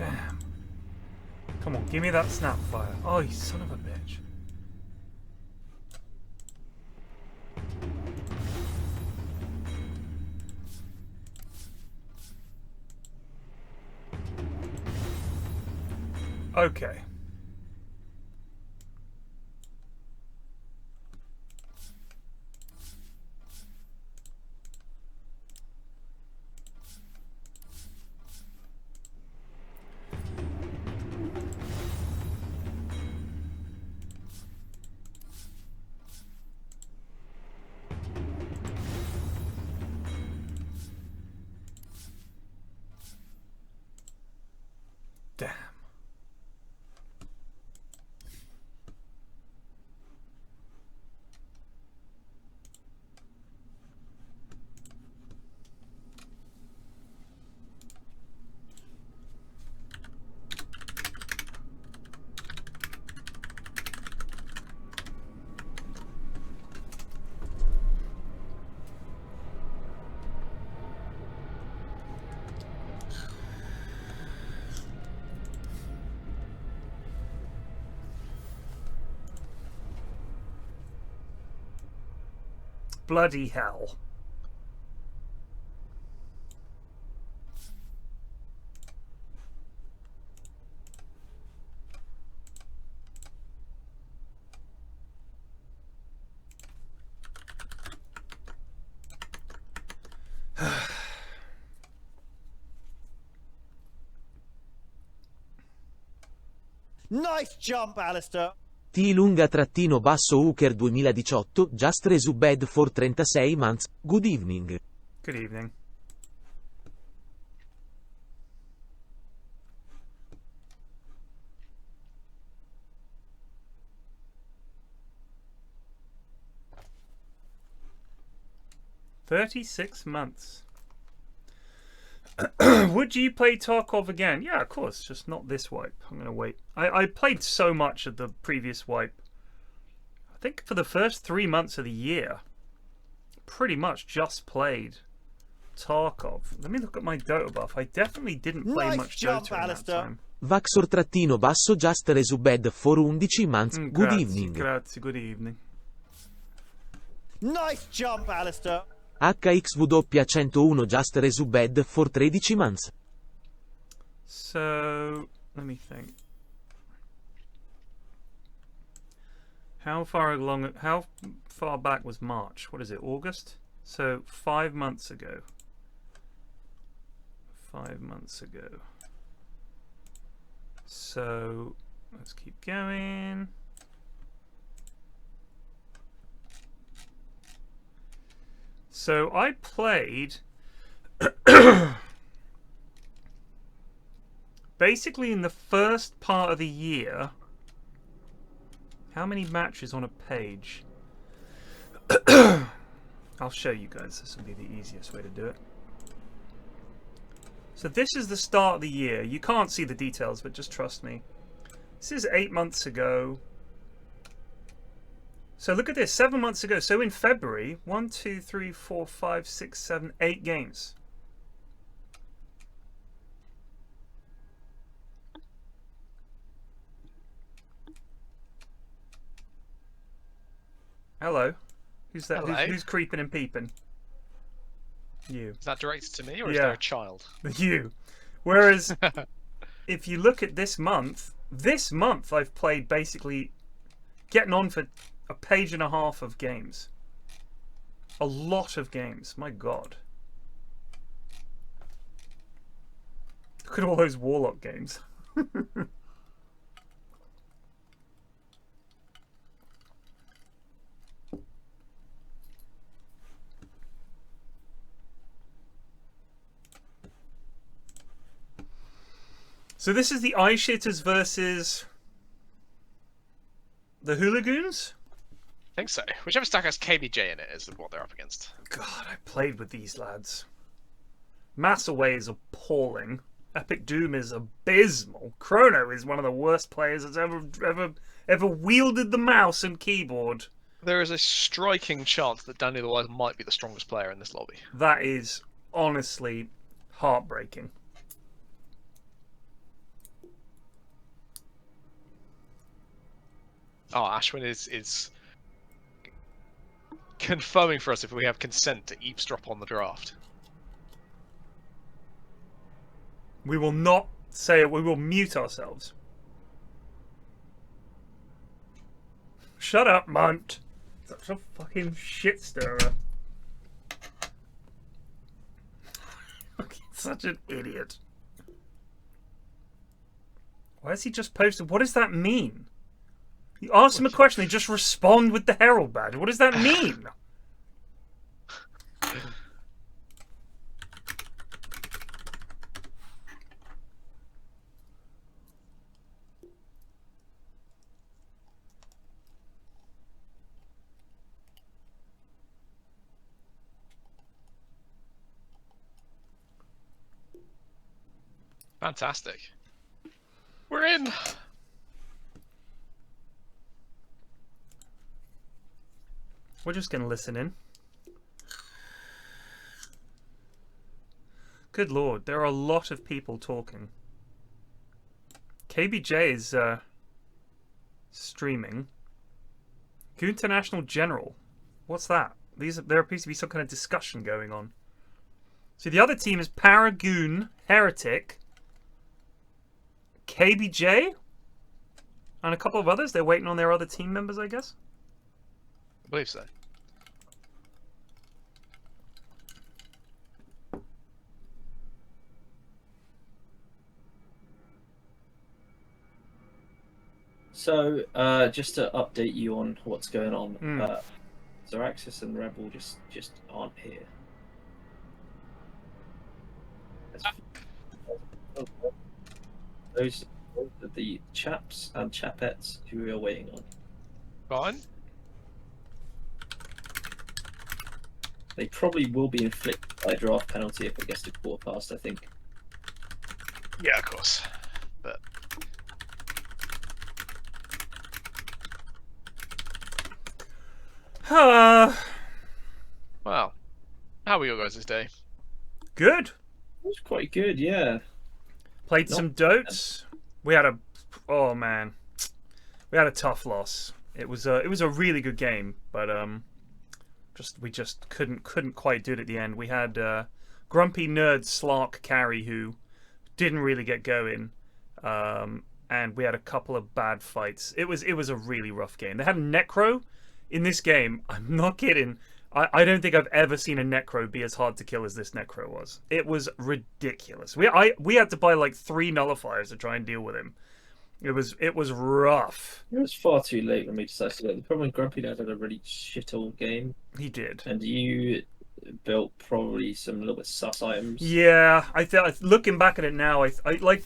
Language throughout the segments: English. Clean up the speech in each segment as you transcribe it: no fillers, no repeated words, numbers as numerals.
Damn. Come on, give me that snapfire. Oh, you son of a bitch. Okay. Damn. Bloody hell. Nice jump, Alistair. T-Hooker 2018, just resubbed for 36 months, good evening. Good evening. "36 months. Would you play Tarkov again? Yeah, of course, just not this wipe. I'm going to wait. I played so much of the previous wipe. I think for the first 3 months of the year, pretty much just played Tarkov. Let me look at my Dota buff. I definitely didn't play Nice much jump, Dota in that Alistair. time. Vaxor- just resubbed for 11 months, good Grazie, evening. grazie, good evening. Nice jump, Alistair. HXW101 just resubbed for 13 months. So, let me think. How far back was March? What is it, August? So 5 months ago. 5 months ago. So let's keep going. So I played basically in the first part of the year. How many matches on a page? I'll show you guys. This will be the easiest way to do it. So this is the start of the year. You can't see the details, but just trust me. This is 8 months ago. So look at this, 7 months ago. So in February, 1, 2, 3, 4, 5, 6, 7, 8 games. Hello. Who's that? Hello. Who's creeping and peeping? You. Is that directed to me or is Yeah. there a child? You. Whereas, if you look at this month I've played basically getting on for a page and a half of games. A lot of games. My God. Look at all those Warlock games. So this is the iShitters versus the Hooligoons? I think so. Whichever stack has KBJ in it is what they're up against. God, I played with these lads. Maselway is appalling. Epic Doom is abysmal. Chrono is one of the worst players that's ever wielded the mouse and keyboard. There is a striking chance that DanielTheWise might be the strongest player in this lobby. That is honestly heartbreaking. Oh, Ashwin is confirming for us if we have consent to eavesdrop on the draft. We will not say it. We will mute ourselves. Shut up, Munt. Such a fucking shit stirrer. Such an idiot. Why has he just posted? What does that mean? You ask him a question, they just respond with the Herald badge. What does that mean? Fantastic. We're in. We're just going to listen in. Good lord, there are a lot of people talking. KBJ is streaming. International General. What's that? There appears to be some kind of discussion going on. So the other team is Paragon, Heretic, KBJ, and a couple of others. They're waiting on their other team members, I guess. I believe so. So, just to update you on what's going on, Zeraxsas and Rebel just aren't here. Those are the chaps and chapettes who we are waiting on. Fine. They probably will be inflicted by a draft penalty if it gets to quarter past, I think. Yeah, of course. But well, how were your guys this day? Good. It was quite good, yeah. Played some Dotes. We had we had a tough loss. It was a really good game, but we just couldn't quite do it at the end. We had grumpy nerd Slark carry who didn't really get going, and we had a couple of bad fights. It was a really rough game. They had a Necro in this game. I'm not kidding. I don't think I've ever seen a Necro be as hard to kill as this Necro was. It was ridiculous. We had to buy like 3 nullifiers to try and deal with him. It was rough. It was far too late when we decided to go. The problem with Grumpy Dad had a really shit old game. He did. And you built probably some little bit sus items. Yeah, looking back at it now, I like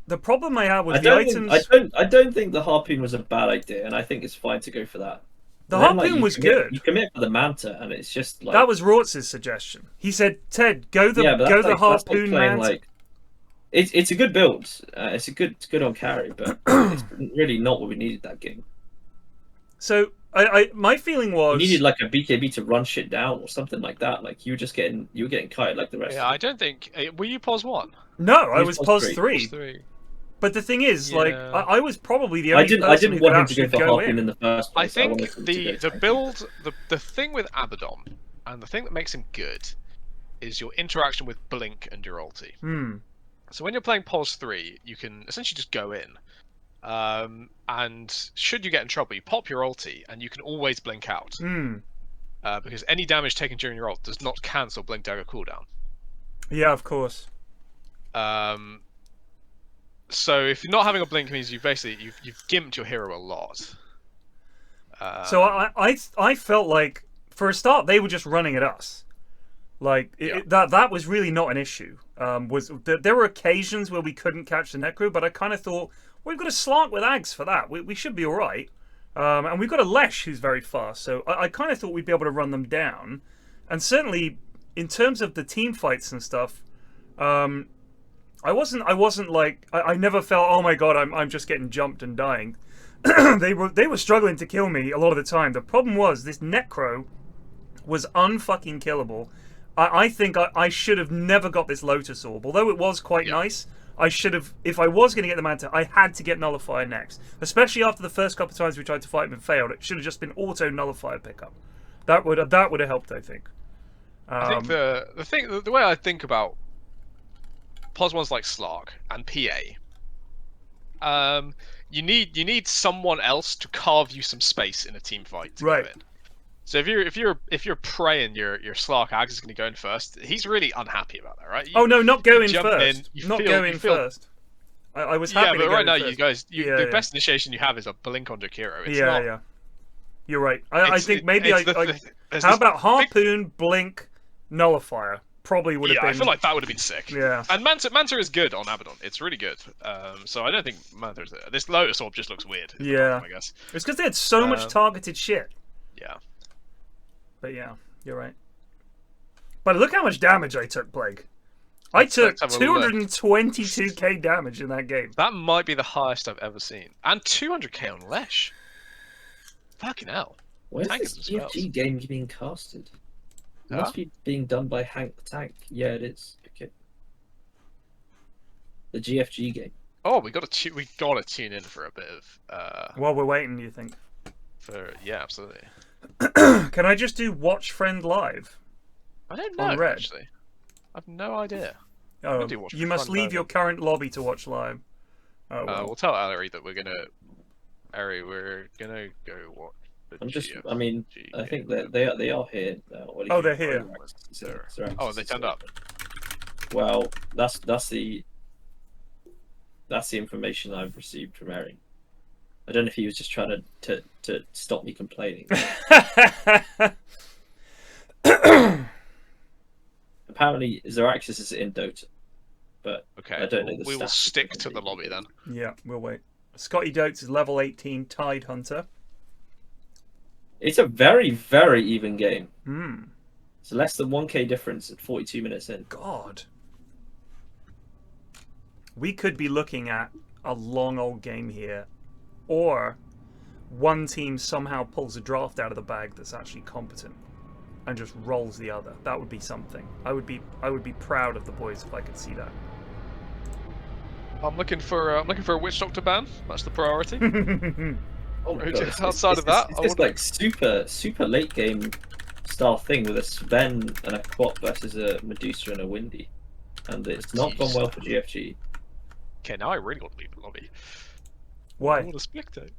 the problem I had with the items. I don't think the harpoon was a bad idea, and I think it's fine to go for that. The harpoon was good. You commit for the Manta, and it's just like that was Rortz's suggestion. He said, "Ted, go the harpoon Manta." It's a good build. It's good on carry, but it's really not what we needed that game. So my feeling was you needed like a BKB to run shit down or something like that. Like you were getting kited like the rest. Yeah, I don't think. Were you pos 1? No, I was pos 3. But the thing is, like, I was probably the only person I didn't who want could him to actually go for go harpoon in the first place. I think the build, the thing with Abaddon, and the thing that makes him good, is your interaction with Blink and your ulti. So when you're playing pos 3, you can essentially just go in, and should you get in trouble, you pop your ulti, and you can always blink out. Because any damage taken during your ult does not cancel Blink Dagger cooldown. Yeah, of course. So if you're not having a blink, it means you've gimped your hero a lot. So I felt like for a start they were just running at us. Like that was really not an issue. There were occasions where we couldn't catch the Necro, but I kind of thought we've got a Slark with Ags for that. We should be all right. And we've got a Lesh who's very fast, so I kind of thought we'd be able to run them down. And certainly in terms of the team fights and stuff. I wasn't like I never felt, oh my god, I'm just getting jumped and dying. they were struggling to kill me a lot of the time. The problem was this Necro was unfucking killable. I think I should have never got this Lotus Orb. Although it was quite nice, I should have, if I was going to get the Manta, I had to get Nullifier next. Especially after the first couple of times we tried to fight him and failed. It should have just been auto Nullifier pickup. That would have helped, I think. I think the way I think about POS ones like Slark and PA, you need someone else to carve you some space in a team fight to go in. So if you're praying your Slark Ags is going to go in first, he's really unhappy about that, right? Oh no, not going first. First. I was happy. Yeah, but right now first. you guys, the best initiation you have is a blink on Jakiro. It's not, yeah. You're right. I think maybe how about Harpoon, Blink, Nullifier? Probably would have been. I feel like that would have been sick. Yeah. And Manta is good on Abaddon. It's really good. So I don't think Manta's there. This Lotus Orb just looks weird. Yeah. I guess. It's because they had so much targeted shit. Yeah. But yeah, you're right. But look how much damage I took, Blake. I took 222k damage in that game. That might be the highest I've ever seen. And 200k on Lesh. Fucking hell. Where's this GFG game being casted? It must be being done by Hank the Tank. Yeah, it is. Okay. The GFG game. Oh, we gotta tune in for a bit of. While we're waiting, you think? Yeah, absolutely. Can I just do Watch Friend Live? I don't know, actually. I've no idea. Oh, you must leave your current lobby to watch live. Oh, well. We'll tell Ari that we're gonna go watch. I mean, I think that they are here. They're here. Oh, they turned up. Well, that's the information I've received from Ari. I don't know if he was just trying to stop me complaining. Apparently, Zeraxsas is in Dota, but I don't know the we will stick to the lobby then. Yeah, we'll wait. Scotty Dotes is level 18 Tide Hunter. It's a very, very even game. Hmm. It's less than 1k difference at 42 minutes in. God. We could be looking at a long old game here. Or one team somehow pulls a draft out of the bag that's actually competent and just rolls the other. That would be something. I would be proud of the boys if I could see that. I'm looking for a Witch Doctor ban. That's the priority. Oh my God. Outside of that, it's this like super late game style thing with a Sven and a Quat versus a Medusa and a Windy, and it's not gone well for GFG. Okay, now I really want to leave the lobby. Why? I want to spectate.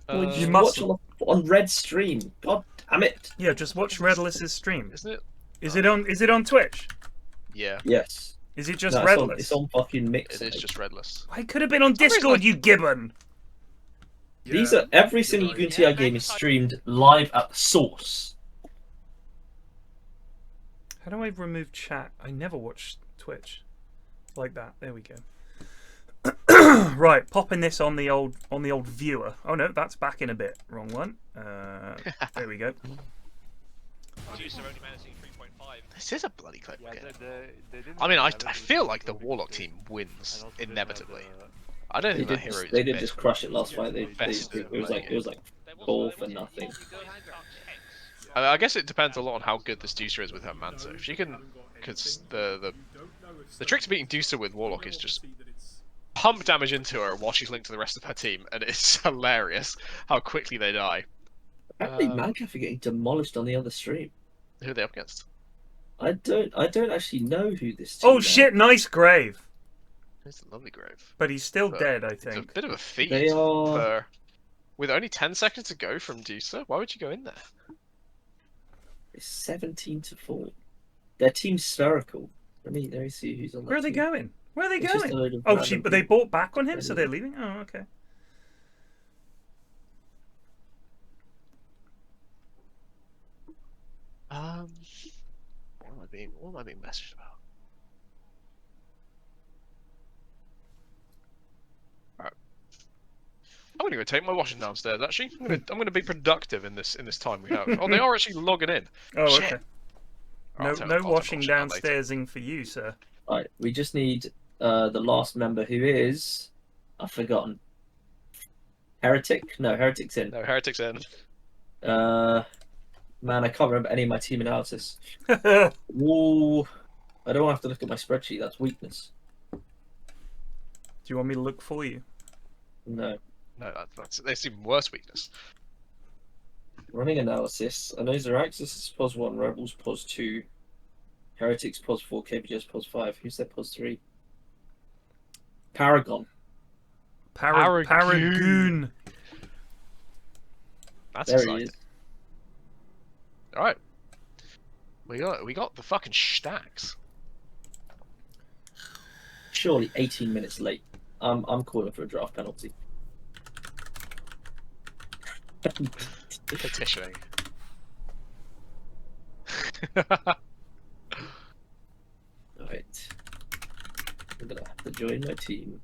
Well, you must watch on Red stream. God damn it! Yeah, just watch Redless's stream. Isn't it? Is it on Twitch? Yeah. Yes. Is it just Redless? It's on fucking Mix. It is just Redless. I could have been on Discord, you gibbon. Yeah. These are every single GTI game is streamed live at the source. How do I remove chat? I never watch Twitch like that. There we go. Right, popping this on the old viewer. Oh no, that's back in a bit. Wrong one. There we go. This is a bloody close game. I mean, I feel like the Warlock team wins inevitably. I don't think that hero. They did just crush it last fight. It was like 4 for nothing. I guess it depends a lot on how good this Deucer is with her Manta. If she can, because the trick to beating Deucer with Warlock is just pump damage into her while she's linked to the rest of her team, and it's hilarious how quickly they die. Apparently, Mancaf are getting demolished on the other stream. Who are they up against? I don't actually know who this team Oh shit! Nice grave. It's a lovely grave. But he's still dead, I think. It's a bit of a feat. They are... With only 10 seconds to go from Deucer, why would you go in there? It's 17-4. Their team's spherical. Let me see who's on that. Where are they team. going? Where are they It's going? Oh, but they bought back on him, so they're leaving? Oh, okay. What am I being messaged about? Alright. I'm gonna go take my washing downstairs. Actually, I'm gonna be productive in this time we have. Oh, they are actually logging in. Oh, shit. Okay. No washing downstairsing for you, sir. Alright, we just need the last member who is... I've forgotten. Heretic? No, Heretic's in. No, Heretic's in. Man, I can't remember any of my team analysis. Whoa. I don't have to look at my spreadsheet, that's weakness. you want me to look for you? No. No, that's even worse weakness. Running analysis. I know Zeraxsas is pos 1, Rebels pos 2, Heretics pos 4, KBJ's pos 5. Who's their pos 3? Paragon. Paragon. That's There exciting. he is. All right. We got the fucking stacks. Surely 18 minutes late. I'm calling for a draft penalty. Petitioning. Right. I'm gonna have to join my team.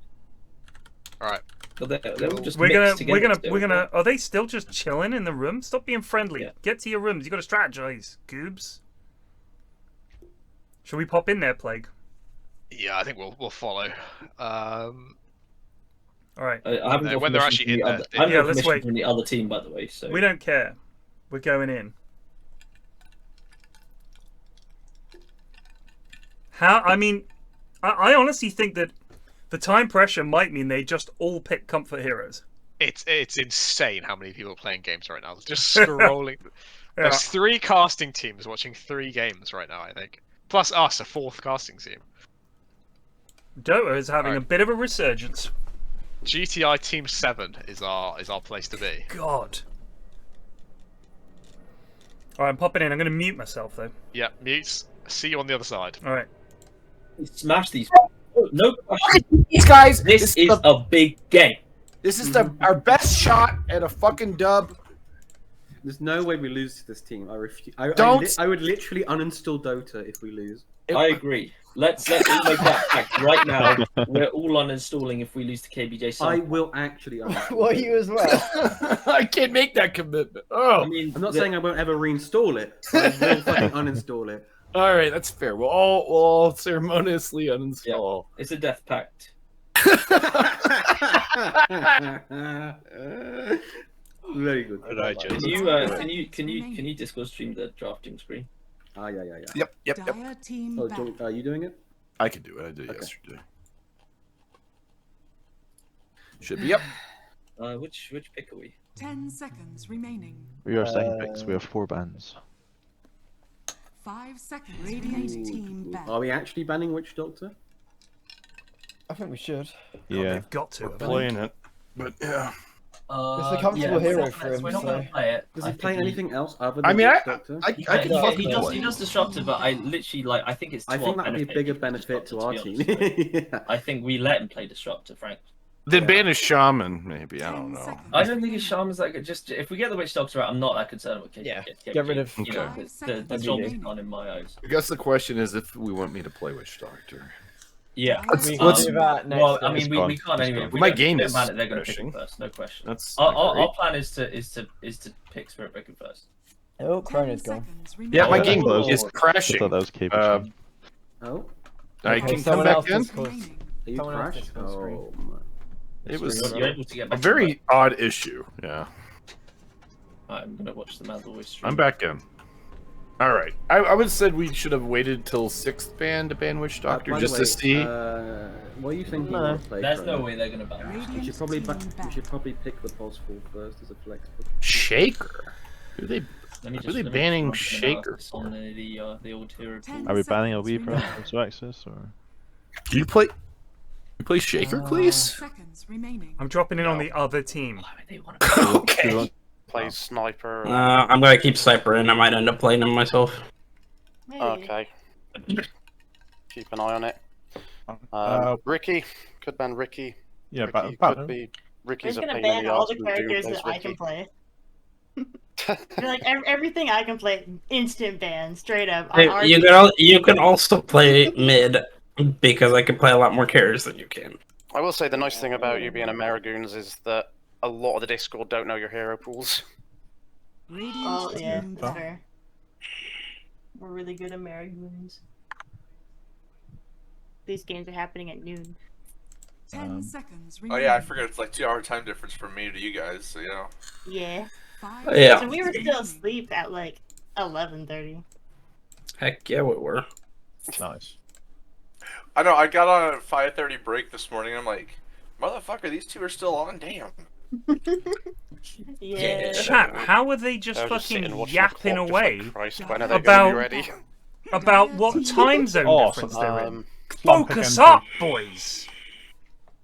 All right. But they're all just We're mixed together still, gonna. Are they still just chilling in the room? Stop being friendly. Yeah. Get to your rooms. You got to strategize, goobs. Should we pop in there, Plague? Yeah, I think we'll follow. All right. I haven't got when they're permission actually in from the there, other- they- I haven't Yeah, got let's permission wait. from the other team, by the way. So We don't care. We're going in. How? I mean, I honestly think that the time pressure might mean they just all pick comfort heroes. It's insane how many people are playing games right now. Just scrolling. Yeah. There's 3 casting teams watching 3 games right now, I think. Plus us, a 4th casting team. Dota is having Right. a bit of a resurgence. GTI Team 7 is our place to be. God. All right, I'm popping in. I'm going to mute myself though. Yeah, mutes. See you on the other side. All right. smash these. No question. These guys, This is a big game. This is our best shot at a fucking dub. There's no way we lose to this team. I refuse. Don't- I would literally uninstall Dota if we lose. I agree. Let's all make that fact right now. We're all uninstalling if we lose to KBJ. I will actually uninstall. Well, you as well. I can't make that commitment. Oh, I mean, I'm not saying I won't ever reinstall it. But I will fucking uninstall it. all right, that's fair. We'll all ceremoniously uninstall. it's a death pact. Very good. Can you Discord stream the drafting screen? Yeah. Yep. Dire team Oh, back. are you doing it? I can do it. I did Okay. yesterday. Should be up. Which pick are we? 10 seconds remaining. We are second picks. We have 4 bans. 5 seconds remaining. Team back. Are we actually banning Witch Doctor? I think we should. Yeah. They've got to. haven't they? Playing it, but yeah. It's a comfortable hero for him. We're not So. going to play it. Does he play anything else other I than mean, Witch Doctor? I can Yeah, fucking he play. does disruptor, but I literally I think it's. I to think our that would be a bigger benefit to our be team. honest. Yeah. I think we let him play disruptor, Frank. Then ban his shaman, maybe. I don't 10 know. seconds I don't think his remaining. shaman's that good. Just if we get the witch doctor out, I'm not that concerned with KBJ. Yeah, KBJ. get rid of- You know, Okay. the job is done in my eyes. I guess the question is if we want me to play Witch Doctor. Yeah. We let's- can do that next. Well, I time. mean, we can't anyway. If we My don't- game don't is ban it, they're going to pick crashing. him first, no question. That's Our plan is to pick Spirit Breaker first. Oh, 10 Chrono's gone. seconds yeah. My remaining. game Oh. is I crashing. thought that was KBJ. Oh, I Okay, can come someone back else in. just caused- Remaining. are you Someone else crashed? just goes screen. Oh, my. It was You're able to get a back. very odd issue. Yeah. I'm going to watch the Maselway stream. I'm back in. All right. I would have said we should have waited till 6th ban to ban Witch Doctor By the just way, to see. What are you thinking? No. of play, There's Chrono? no way they're going to ban him. We should probably pick the pulse ball first as a flex. Shaker. Who they? Let me Are just they let me banning just run Shaker analysis on the old hero pool. 10 Are we banning a seconds wee from remaining. Zeraxsas or? Do you play? You play Shaker, Cleese? Seconds remaining. I'm dropping in on the other team. Why would they want to Okay. Play sniper. I'm gonna keep sniper in. I might end up playing him myself. Okay. Keep an eye on it. Ricky could ban Ricky. Yeah, Ricky but could be. Ricky's Who's a gonna pain in ban the all arse the when characters Doom that plays I can Ricky. play? Like everything I can play, instant ban, straight up. You can also play mid because I can play a lot more characters than you can. I will say the nice thing about you being a Paragon is that a lot of the Discord don't know your hero pools. Oh yeah, team that's back. fair. We're really good at Hooligoons. These games are happening at noon. 10 seconds Oh remaining. yeah, I forget it's like 2-hour time difference from me to you guys, so you know. Yeah. 5 Yeah. So we were still asleep at like 11:30. Heck yeah, we were. Nice. I know, I got on at 5:30 break this morning, I'm like, Motherfucker, these two are still on. Damn. Yeah. Chat, how are they just They're just fucking sitting watching the yapping clock, just away like, Christ, when are they gonna be ready? about what time zone Oh, difference so- they're in? Slump Focus MP. up, boys!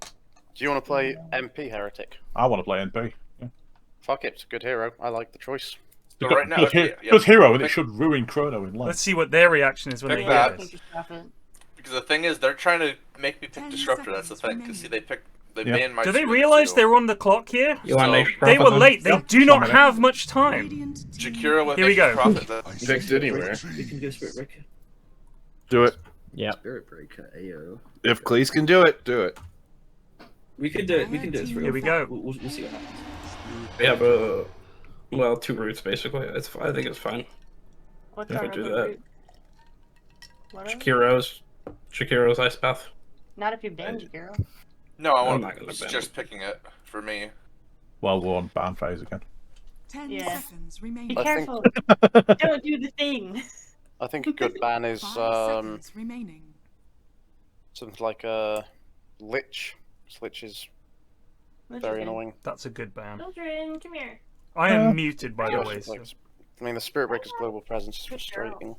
Do you want to play MP Heretic? I want to play NP. Yeah. Fuck it, it's a good hero. I like the choice. So Good, right now, good, good hero, and it should ruin Chrono in life. Let's see what their reaction is when Pick they hear that. this. Because the thing is, they're trying to make me pick Disruptor. That's the thing. Because see, they banned my. Do they Spirit realize too. they're on the clock here? You want to They were late. They Yep. do not have much time. Jakiro with Here we go. Profit. That... Picked anywhere. We can go Spirit Breaker. Do it. Yeah. Spirit Breaker, ayo. If Cleese can do it, do it. We can do it. We can do it. Here we go. We'll see what happens. We have well, 2 routes basically. I think it's fine. What's If our we do other that. route? What are we? Shakiro's Ice Path. Not if you ban Jakiro. No, I I'm want not gonna ban just picking it for me. Well, we're on ban phase again. 10 Yeah. seconds Be remaining. careful. Don't do the thing. I think a good ban is 5 seconds remaining. something like a Lich. Lich is very annoying. That's a good ban. Children, come here. I am muted, by the way. Like, So. I mean, the Spirit Breaker's global presence is frustrating.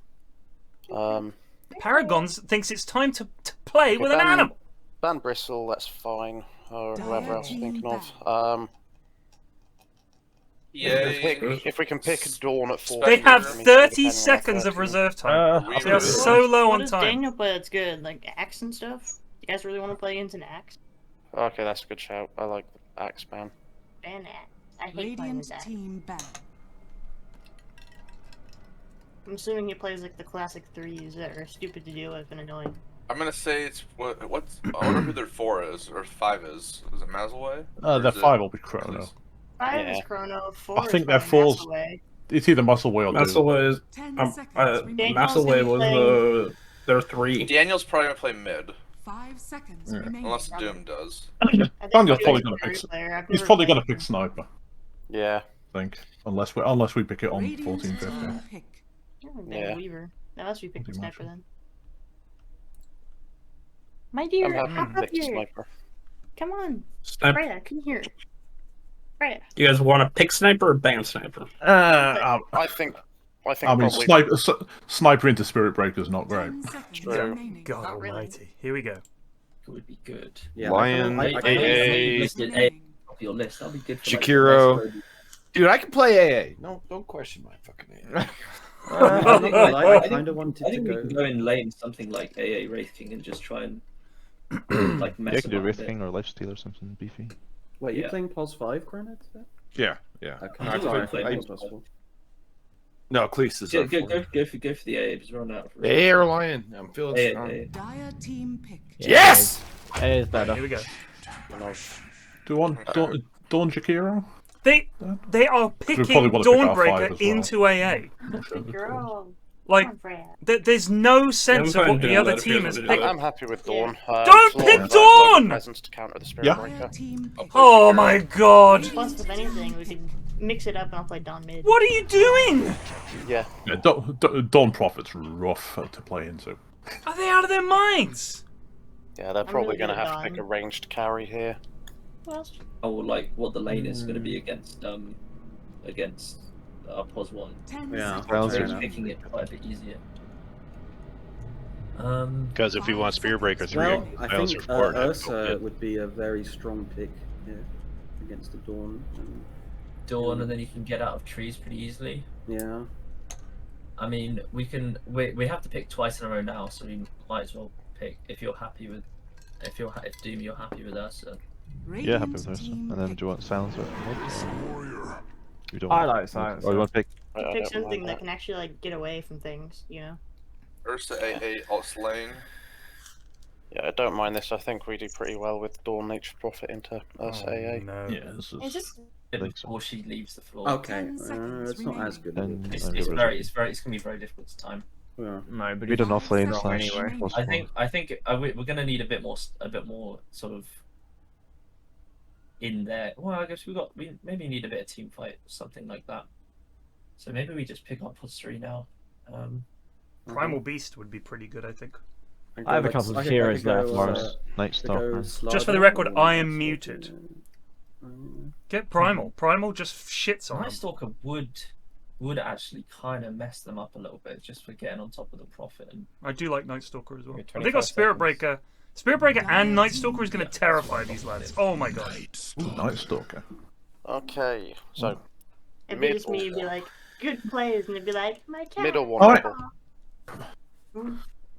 Paragons thinks it's time to play with an animal. Ban Bristle, that's fine. Or whoever else you're thinking of. If we can pick Dawn at 4. They have 30 seconds of reserve time. They are so low What on does time. Daniel play that's good? Like Axe and stuff? You guys really want to play against an Axe? Okay, that's a good shout. I like Axe ban. Ban Axe. I hate playing with Axe. Team ban. I'm assuming he plays like the classic 3s that are stupid to deal with and annoying. I'm gonna say it's what's. I wonder who their 4 is or 5 is. Is it Maselway? Their 5 will be Chrono. 5 is Chrono, 4 I think is their probably 4's. Maselway. It's either Maselway or Doom. Maselway is. Maselway was their 3. Daniel's probably gonna play mid. 5 seconds Yeah. remaining. Unless Doom does. Daniel's probably gonna pick. He's probably gonna pick Sniper. Yeah. I think unless we pick it on 14-15. Yeah. Weaver. That must be picking Pretty much. Sniper then. My dear, I'm happy hop to up pick here. Sniper. Come on. Sniper. Freya, come here. Freya. You guys want to pick Sniper or ban Sniper? I think I mean, probably sniper into Spirit Breaker is not great. God almighty. Here we go. It would be good. Yeah, Lion, I you listed A off your list. That'll be good for Jakiro. Dude, I can play AA. No, don't question my fucking AA. I kind of wanted I to think we go. can go in lane something like AA Wraith King and just try and like Yeah, mess you can do about a Wraith bit. King or Lifesteal or something beefy. Wait, you're Yeah. playing POS 5 Granite? Yeah. Okay. I can play I- POS 4. No, Cleese is Go up for the AA. Just run out. AA or Lion? I'm feeling AA. strong. Dire team pick. Yes! A is better. Here we go. Do one Dawn Jakiro? They are probably picking wanna pick our 5 Dawnbreaker as well. into AA. Girl. Like, Come on, Freya. there's no sense of fine what the doing other that if you team guys is wanna do picking. I'm happy with Dawn. Don't it's a pick lot of global Dawn! presence to counter the Spirit Yeah. Breaker. Oh my god! Plus, if anything, we could mix it up and I'll play Dawn mid. What are you doing? Yeah. Dawn Prophet's rough to play into. Are they out of their minds? Yeah, they're probably really going to good have at to pick a Dawn. ranged carry here. Oh, like what the lane is going to be against POS 1. Yeah. So making it quite a bit easier. Because if we want Spear Breaker 3, Well, I Miles think or 4, Ursa would be a very strong pick here against the Dawn. Dawn, and then you can get out of trees pretty easily. Yeah. I mean, we have to pick twice in a row now, so we might as well pick if you're happy with if Doom you're happy with Ursa. Yeah, happy with Ursa. And then do you want Silence or you don't I want- like Silence. Or you want to pick Pick something that can actually like get away from things, you know. Ursa AA alt lane. Yeah, I don't mind this. I think we do pretty well with Dawn Nature Prophet into Ursa AA. No. Yeah, this is. It's just Before she leaves the floor. Okay, it's not as good. Then It's I'll it's go very Ursa. it's gonna be very difficult to time. Yeah. No, but We don't off lane Wrong slash anyway. plus I 1. think we're gonna need a bit more sort of in there. Well, I guess we maybe need a bit of team fight, something like that. So maybe we just pick up plus 3 now. Primal Beast would be pretty good, I think. I have a couple of heroes there for us. Night Stalker. Just for the record, I am muted. Get Primal. Primal just shits on Night him. Stalker would actually kind of mess them up a little bit just for getting on top of the profit. And I do like Night Stalker as well. Okay, They got Spirit Breaker. Spirit Breaker and Night Stalker is going to terrify these lads. Oh my god. Night Stalker. Okay, so It'd be just me, be like, good plays, and it'd be like, my cat. middle one. Alright.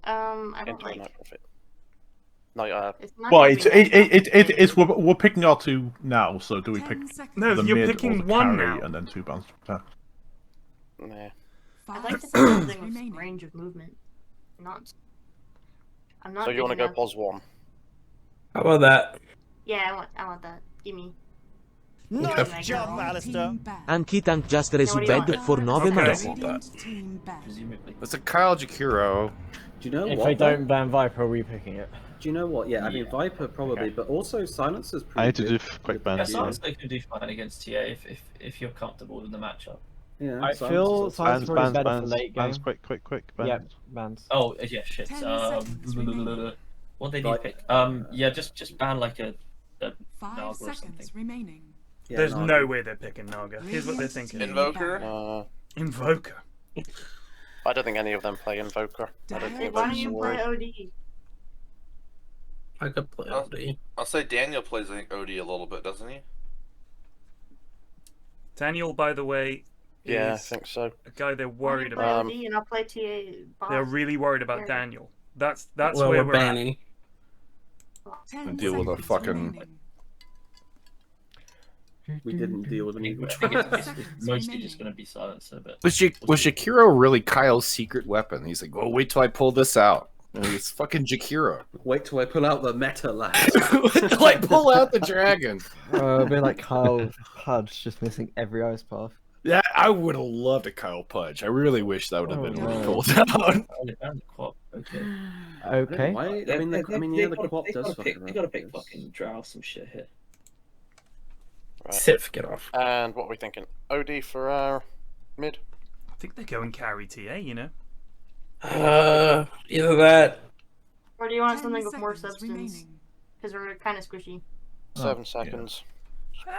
I don't Into a like. night profit. No, It's not Well, gonna be it's we're picking our two now. So do we pick No, the you're mid picking or the one carry now. and then 2 bounce attack? nah. I'd like to see something with range of movement. I'm not. So you want to go picking up- pos 1? How about that? Yeah, I want that. Give me. Nice job, Alistair. Anki tank just resubed for 9 months. It's a Kyle Jakiro. Do you know If what? they though? don't ban Viper, are we picking it? Do you know what? Yeah, I mean Viper probably, but also Silencer's pretty I had to good. do quick Yeah, bans. Silence they can do fine against TA if you're comfortable with the matchup. Yeah, I feel Silence is better for late game. Bans, quick, bans. Yeah, bans. Oh yeah, shit. 10 seconds remaining. What they need Like- to pick? Yeah, just ban like a 5 Naga or something. seconds remaining. Yeah, There's Naga. no way they're picking Naga. Here's what they're thinking. Invoker? Invoker. I don't think any of them play Invoker. I don't think Why don't that's you a play worry. OD? I could play OD. I'll say Daniel plays, I think, OD a little bit, doesn't he? Daniel, by the way, Yeah, I is think so. a guy they're worried Play about. OD and I'll play TA. Boss. They're really worried about Yeah. Daniel. That's well, Well, where we're we're banning. 10 Deal with a seconds fucking- remaining. We didn't deal with any. Which I think it's mostly just going to be Silencer, but Was Jakiro really Kyle's secret weapon? He's like, well, wait till I pull this out. And it's fucking Jakiro. Wait till I pull out the meta lad. Wait till I pull out the dragon. It'd be like Kyle Pudge just missing every ice path. Yeah, I would have loved a Kyle Pudge. I really wish that would have been no. pulled out. Okay. Okay. Why? I mean, yeah, the co-op does fuck They around gotta with pick this. fucking Drow some shit here. Right. Sif, get off. And what are we thinking? OD for our mid? I think they go and carry TA, you know? Either that. Or do you want 10 something with more seconds substance? remaining. Because we're kind of squishy. 7 seconds.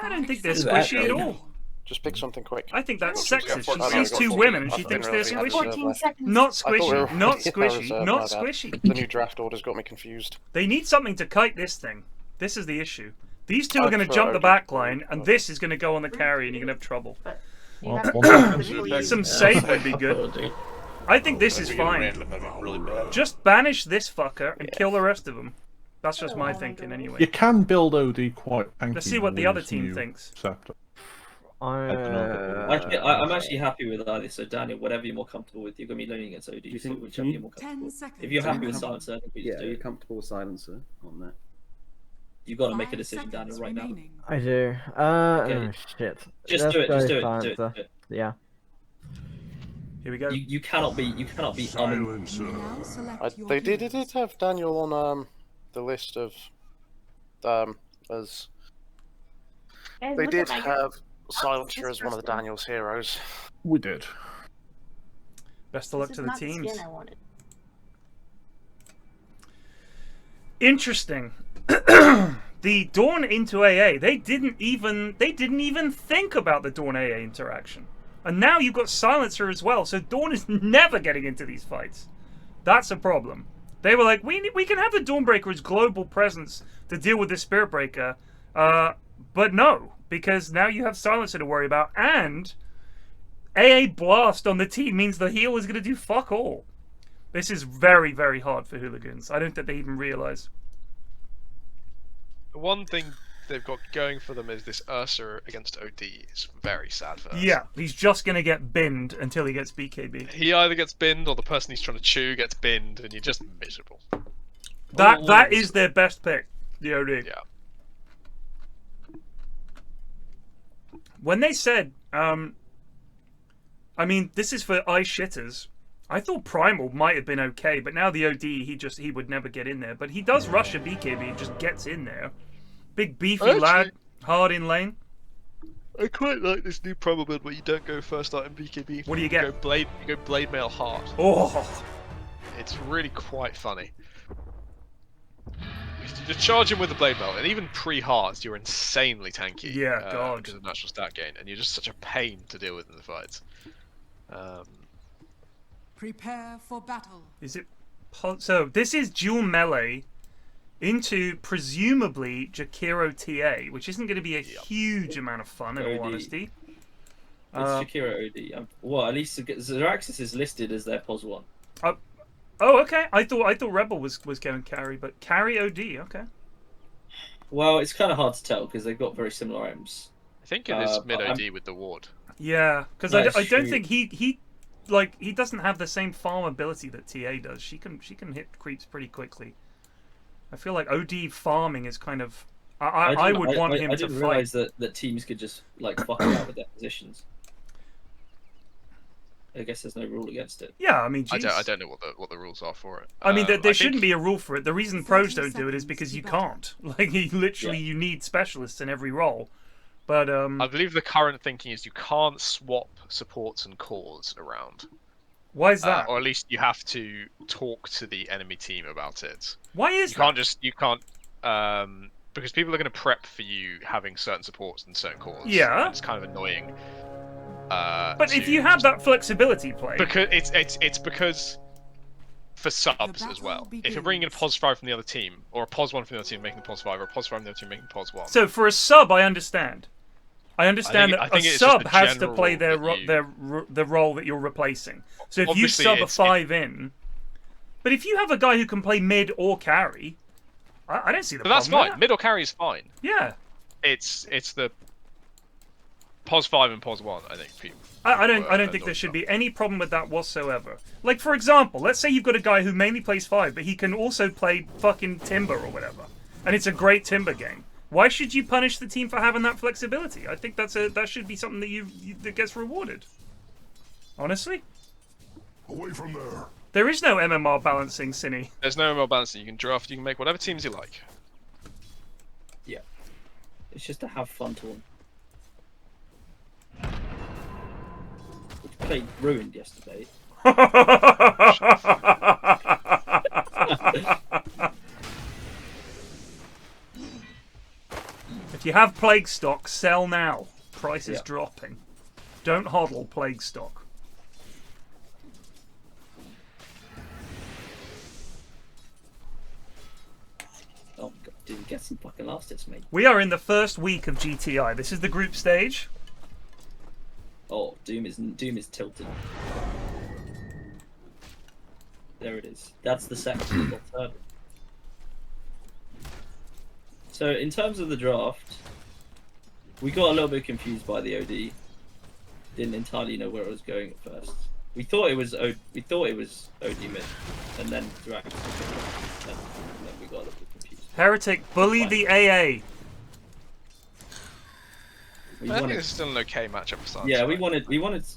I don't think they're Is that squishy at right? all. Just pick something quick. I think that's Yeah, sexist. 14 She sees got 2 14. women and I she didn't thinks they're realise we had squishy. 14 seconds. Not I thought we squishy. were Not already at squishy. reserve, Not my bad. squishy. The new draft orders got me confused. They need something to kite this thing. This is the issue. These two are Oh, going to sure, jump the okay. back line, and this is going to go on the carry, and you're going to have trouble. You Well, gotta one pick the lead. Some save would be good. I think this is If you're gonna fine. random, that'd be really bad. Just banish this fucker and kill the rest of them. That's just my thinking, anyway. You can build OD quite tanky. Let's see what the with other his team new thinks. scepter. I'm actually happy with either. So Daniel, whatever you're more comfortable with, you're going to be leaning against OD. Do you so think? whichever you're more comfortable. 10 seconds. If you're happy with remaining. Silencer, I think we Yeah, just do are you it. comfortable with Silencer on that? You've got to make a 5 decision, Daniel, seconds right now. remaining. I do. Okay. Oh shit. Just Let's do it. go Just do it. Do Silencer. it. Yeah. Here we go. You cannot be. You cannot be. Now select your They did heroes. have Daniel on the list of as Guys, they look did at my- have Silencer as one of the Daniel's heroes. We did. Best of luck This to is the not teams. skin I wanted. Interesting. The Dawn into AA, they didn't even think about the Dawn AA interaction. And now you've got Silencer as well, so Dawn is never getting into these fights. That's a problem. They were like, we can have the Dawnbreaker's global presence to deal with the Spirit Breaker, but no, because now you have Silencer to worry about, and AA Blast on the team means the heal is going to do fuck all. This is very, very hard for Hooligoons. I don't think they even realize. The one thing they've got going for them is this Ursa against OD is very sad for us. Yeah, he's just going to get binned until he gets BKB. He either gets binned or the person he's trying to chew gets binned, and you're just miserable. That is their best pick, the OD. Yeah. When they said, I mean, this is for iShitters. I thought Primal might have been okay, but now the OD, he would never get in there. But he does rush a BKB and just gets in there. Big beefy lad, hard in lane. I quite like this new promo build where you don't go first out in BKB. What do you get? You go blade mail hard. Oh, It's really quite funny. You just charge him with the blade belt, and even pre-hearts, you're insanely tanky. Yeah, God. Because of natural stat gain, and you're just such a pain to deal with in the fights. Prepare for battle. Is it... So, this is dual melee into, presumably, Jakiro TA, which isn't going to be a huge amount of fun, in all honesty. It's Jakiro OD. Well, at least Zeraxsas is listed as their POS 1. Oh, okay. I thought Rebel was going carry, but carry OD, okay. Well, it's kind of hard to tell because they've got very similar aims. I think it is mid OD with the ward. Yeah, because I don't think he doesn't have the same farm ability that TA does. She can hit creeps pretty quickly. I feel like OD farming is kind of I would want him to fight. I didn't realize that teams could just like fuck out with their positions. I guess there's no rule against it. Yeah, I mean, I don't know what the rules are for it. I mean, there shouldn't be a rule for it. The reason pros don't do it is because you can't. Like, you need specialists in every role. But I believe the current thinking is you can't swap supports and cores around. Why is that? Or at least you have to talk to the enemy team about it. Why is that? You can't because people are going to prep for you having certain supports and certain cores. Yeah. It's kind of annoying. But if you have that flexibility play, because it's because for subs as well. If you're bringing in a POS 5 from the other team, or a POS 1 from the other team making the POS 5, or a POS 5 from the other team making POS 1. So for a sub, I understand. I understand that a sub has to play the role that you're replacing. So if you sub a 5 in, but if you have a guy who can play mid or carry, I don't see the problem. But that's fine. Mid or carry is fine. Yeah. It's the POS 5 and POS 1, I think. I don't think there should be any problem with that whatsoever. Like, for example, let's say you've got a guy who mainly plays 5, but he can also play fucking Timber or whatever. And it's a great Timber game. Why should you punish the team for having that flexibility? I think that should be something that gets rewarded. Honestly. Away from there. There is no MMR balancing, Cine. There's no MMR balancing. You can draft, you can make whatever teams you like. Yeah. It's just to have fun to them. We played Ruined yesterday. If you have Plague Stock, sell now. Price is dropping. Don't hodl Plague Stock. Oh god, dude, get some fucking last hits, mate. We are in the first week of GTI. This is the group stage. Oh, Doom is tilted. There it is. That's the second or third. So in terms of the draft, we got a little bit confused by the OD. Didn't entirely know where it was going at first. We thought it was OD mid, and then Zeraxsas, and then we got a little bit confused. Heretic, bully the AA. I think this is still an okay matchup for Silencer. Yeah, we wanted.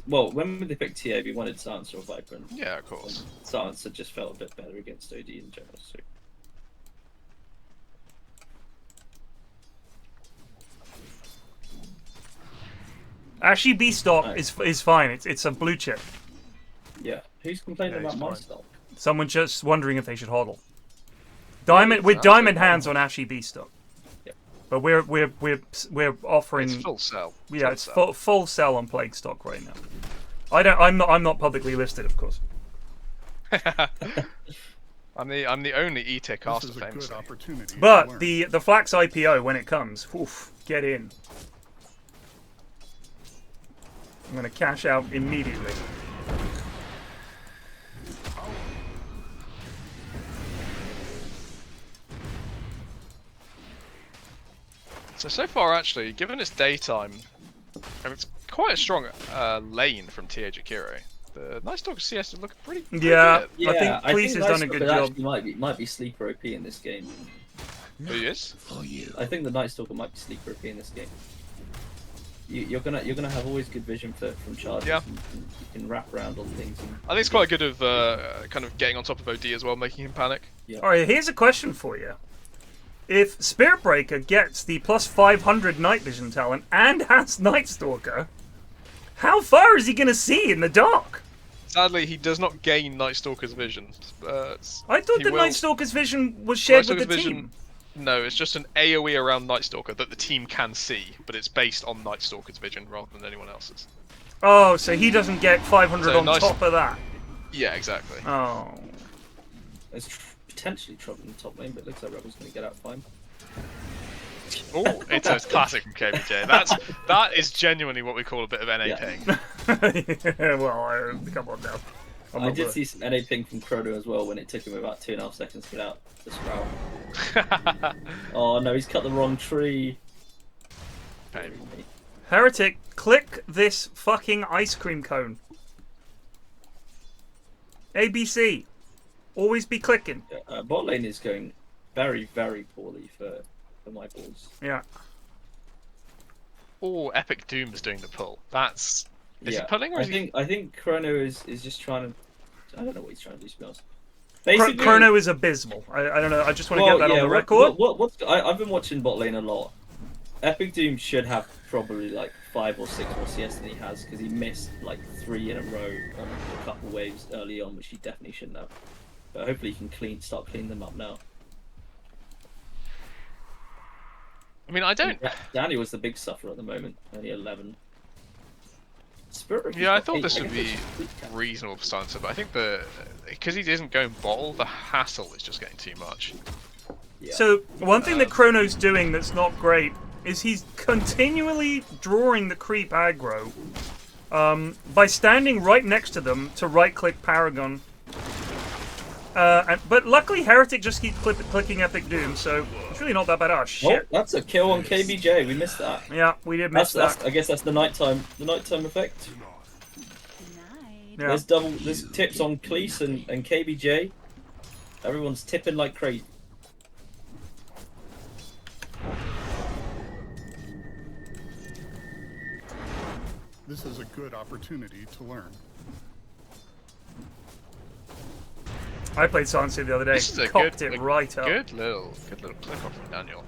Well, when they picked TA, we wanted Silencer or Viper. Yeah, of course. Silencer just felt a bit better against OD in general. So. Actually, B stock is fine. It's a blue chip. Yeah. Who's complaining about my stock? Someone just wondering if they should hodl. Diamond hands on Ashy B stock. Yep. But we're offering. It's full sell. Yeah, it's full sell on Plague stock right now. I'm not publicly listed, of course. I'm the only E-tier caster famous. But the Flax IPO when it comes, oof, get in. I'm gonna cash out immediately. So far, actually, given it's daytime, and it's quite a strong lane from TA Jakiro. The Night Stalker CS is looking pretty good. Yeah, I think Cleese has done a good job. Might be sleeper OP in this game. Who is? I think the Night Stalker might be sleeper OP in this game. You're gonna have always good vision from charges. Yeah. And you can wrap around on things. I think it's quite good of kind of getting on top of OD as well, making him panic. Yeah. All right, here's a question for you. If Spirit Breaker gets the plus 500 night vision talent and has Night Stalker, how far is he going to see in the dark? Sadly, he does not gain Night Stalker's vision. I thought the Night Stalker's vision was shared with the team. No, it's just an AoE around Night Stalker that the team can see, but it's based on Night Stalker's vision rather than anyone else's. Oh, so he doesn't get 500 So on top of that. Yeah, exactly. Oh. There's potentially trouble in the top lane, but it looks like Rebel's going to get out fine. Oh, it's a classic from KBJ. That is genuinely what we call a bit of NA ping. Yeah, well, come on now. I did see some NA ping from Chrono as well when it took him about 2.5 seconds to get out the sprout. Oh no, he's cut the wrong tree. Heretic, click this fucking ice cream cone. ABC. Always be clicking. Bot lane is going very, very poorly for my balls. Yeah. Oh, Epic Doom's doing the pull. Is he pulling or I think Chrono is just trying to. I don't know what he's trying to do, to be honest. Chrono is abysmal. I don't know. I just want to get that on the record. I've been watching bot lane a lot. Epic Doom should have probably like 5 or 6 more CS than he has because he missed like 3 in a row on a couple waves early on, which he definitely shouldn't have. But hopefully he can start cleaning them up now. I mean, I don't. Danny was the big sufferer at the moment. Only 11. Yeah, I thought this would be reasonable for Silencer, but I think because he isn't going bottle, the hassle is just getting too much. Yeah. So one thing that Chrono's doing that's not great is he's continually drawing the creep aggro by standing right next to them to right-click Paragon. But luckily Heretic just keeps clicking Epic Doom, so it's really not that bad. Oh shit! Oh, that's a kill on KBJ. We missed that. Yeah, we did miss that. I guess that's the nighttime effect. Yeah. There's tips on Cleese and KBJ. Everyone's tipping like crazy. This is a good opportunity to learn. I played Silencer the other day. This is a cocked good, it right up. Good little click off from Daniel.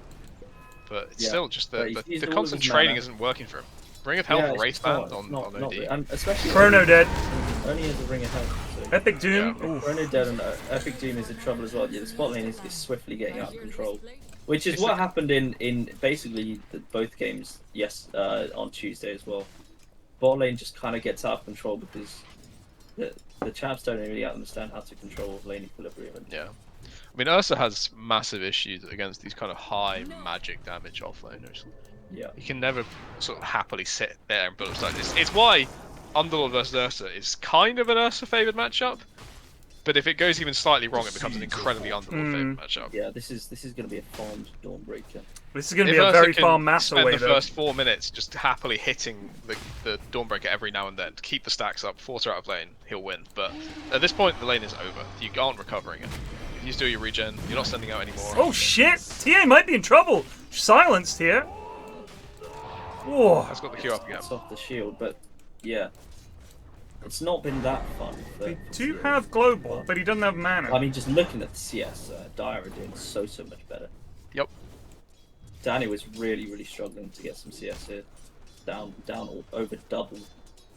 But it's still just the he's constant trading isn't working for him. Ring of Health Wraith Band on OD. And especially Chrono dead. Only has a Ring of Health. So. Epic Doom. Yeah. Chrono dead and Epic Doom is in trouble as well. Yeah, the spot lane is swiftly getting out of control. Which is what happened in basically both games, on Tuesday as well. Bot lane just kind of gets out of control because the chaps don't really understand how to control lane equilibrium. Yeah. I mean, Ursa has massive issues against these kind of high magic damage offlaners. Yeah. You can never sort of happily sit there and build like this. It's why Underlord versus Ursa is kind of an Ursa favoured matchup. But if it goes even slightly wrong, it becomes an incredibly Underlord favoured matchup. Yeah, this is going to be a farmed Dawnbreaker. This is going to be a very farm Maselway, spend the first 4 minutes just happily hitting the Dawnbreaker every now and then to keep the stacks up, force her out of lane, he'll win. But at this point, the lane is over. You aren't recovering it. If you do your regen, you're not sending out anymore. Oh shit! TA might be in trouble. Silenced here. Whoa. That's got the Q up again. It's off the shield, but yeah. It's not been that fun. They do have global, but he doesn't have mana. I mean, just looking at the CS, Dire are doing so much better. Yep. Danny was really struggling to get some CS here. Down over double.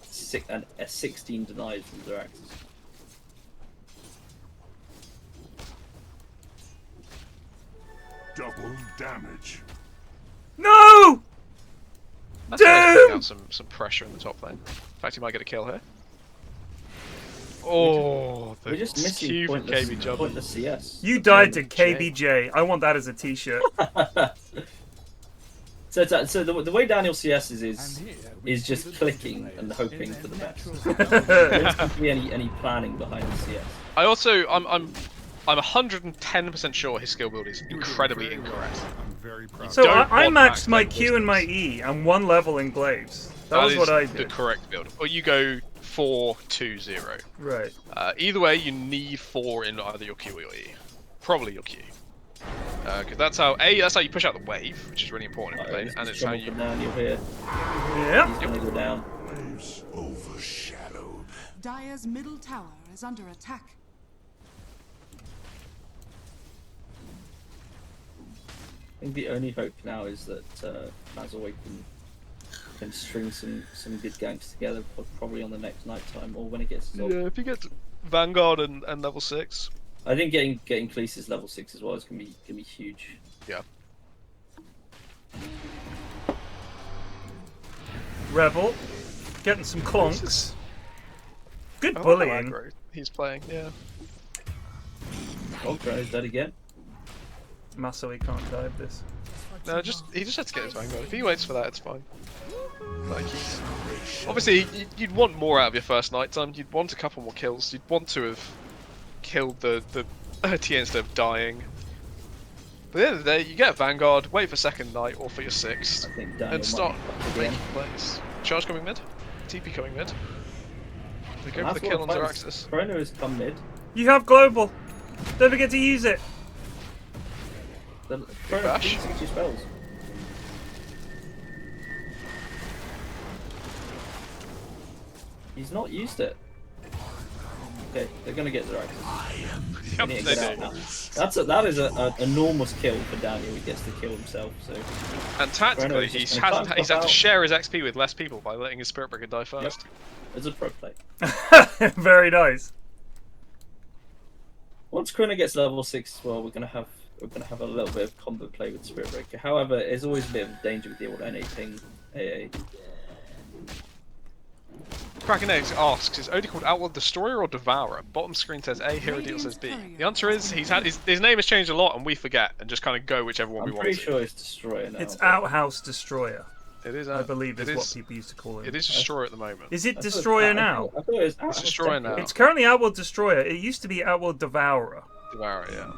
16 denied from Zeraxsas. Double damage. No! That's putting out some pressure in the top lane. In fact, he might get a kill here. Oh, we're just missing pointless CS. You died to KBJ. I want that as a t-shirt. So the way Daniel CS is just clicking and hoping for the best. There doesn't be any planning behind the CS. I also I'm 110% sure his skill build is incredibly incorrect. So I maxed my Q and my E and 1 level in Glaives. That was what I did. The correct build. Or you go 4-2-0. Right. Either way, you need 4 in either your Q or your E. Probably your Q. Because that's how you push out the wave, which is really important in the lane, and it's how you. Yeah. He's gonna go down. Waves overshadowed. Dire's middle tower is under attack. I think the only hope now is that Maselway can string some good ganks together, probably on the next night time or when it gets. Yeah, if you get Vanguard and level 6. I think getting Cleese's level 6 as well is gonna be huge. Yeah. Rebel. Getting some clonks. Good I like bullying. how aggro he's playing, yeah. Oh, Chrono's dead again. Maselway can't dive this. No, he just has to get his Vanguard. If he waits for that, it's fine. Like obviously, you'd want more out of your first night time. You'd want a couple more kills. You'd want to have killed the TA instead of dying. But at the end of the day, you get a Vanguard, wait for second night or for your sixth, and start making plays. Charge coming mid, TP coming mid. They go for the kill on Zeraxsas. Chrono has come mid. You have global. Don't forget to use it. Chrono Bash. using two spells. He's not used it. Okay, they're gonna get Zeraxsas. Yep, They need to they get do. out now. That is an enormous kill for Daniel. He gets to kill himself. So. And tactically, Chrono is he's just gonna had to out. share his XP with less people by letting his Spirit Breaker die first. Yep. It's a pro play. Very nice. Once Chrono gets level 6, well, we're gonna have a little bit of combo play with Spirit Breaker. However, there's always a bit of danger with the old NA ping AA. Kraken Eggs asks, is Odie called Outworld Destroyer or Devourer? Bottom screen says A, Hero Deal says B. The answer is his name has changed a lot and we forget and just kind of go whichever one we want to. I'm pretty sure it's Destroyer now. It's Outhouse Destroyer. It is. I believe is what people used to call it. It is Destroyer at the moment. Is it Destroyer now? I thought it was It's Destroyer now. It's currently Outworld Destroyer. It used to be Outworld Devourer. Devourer, yeah.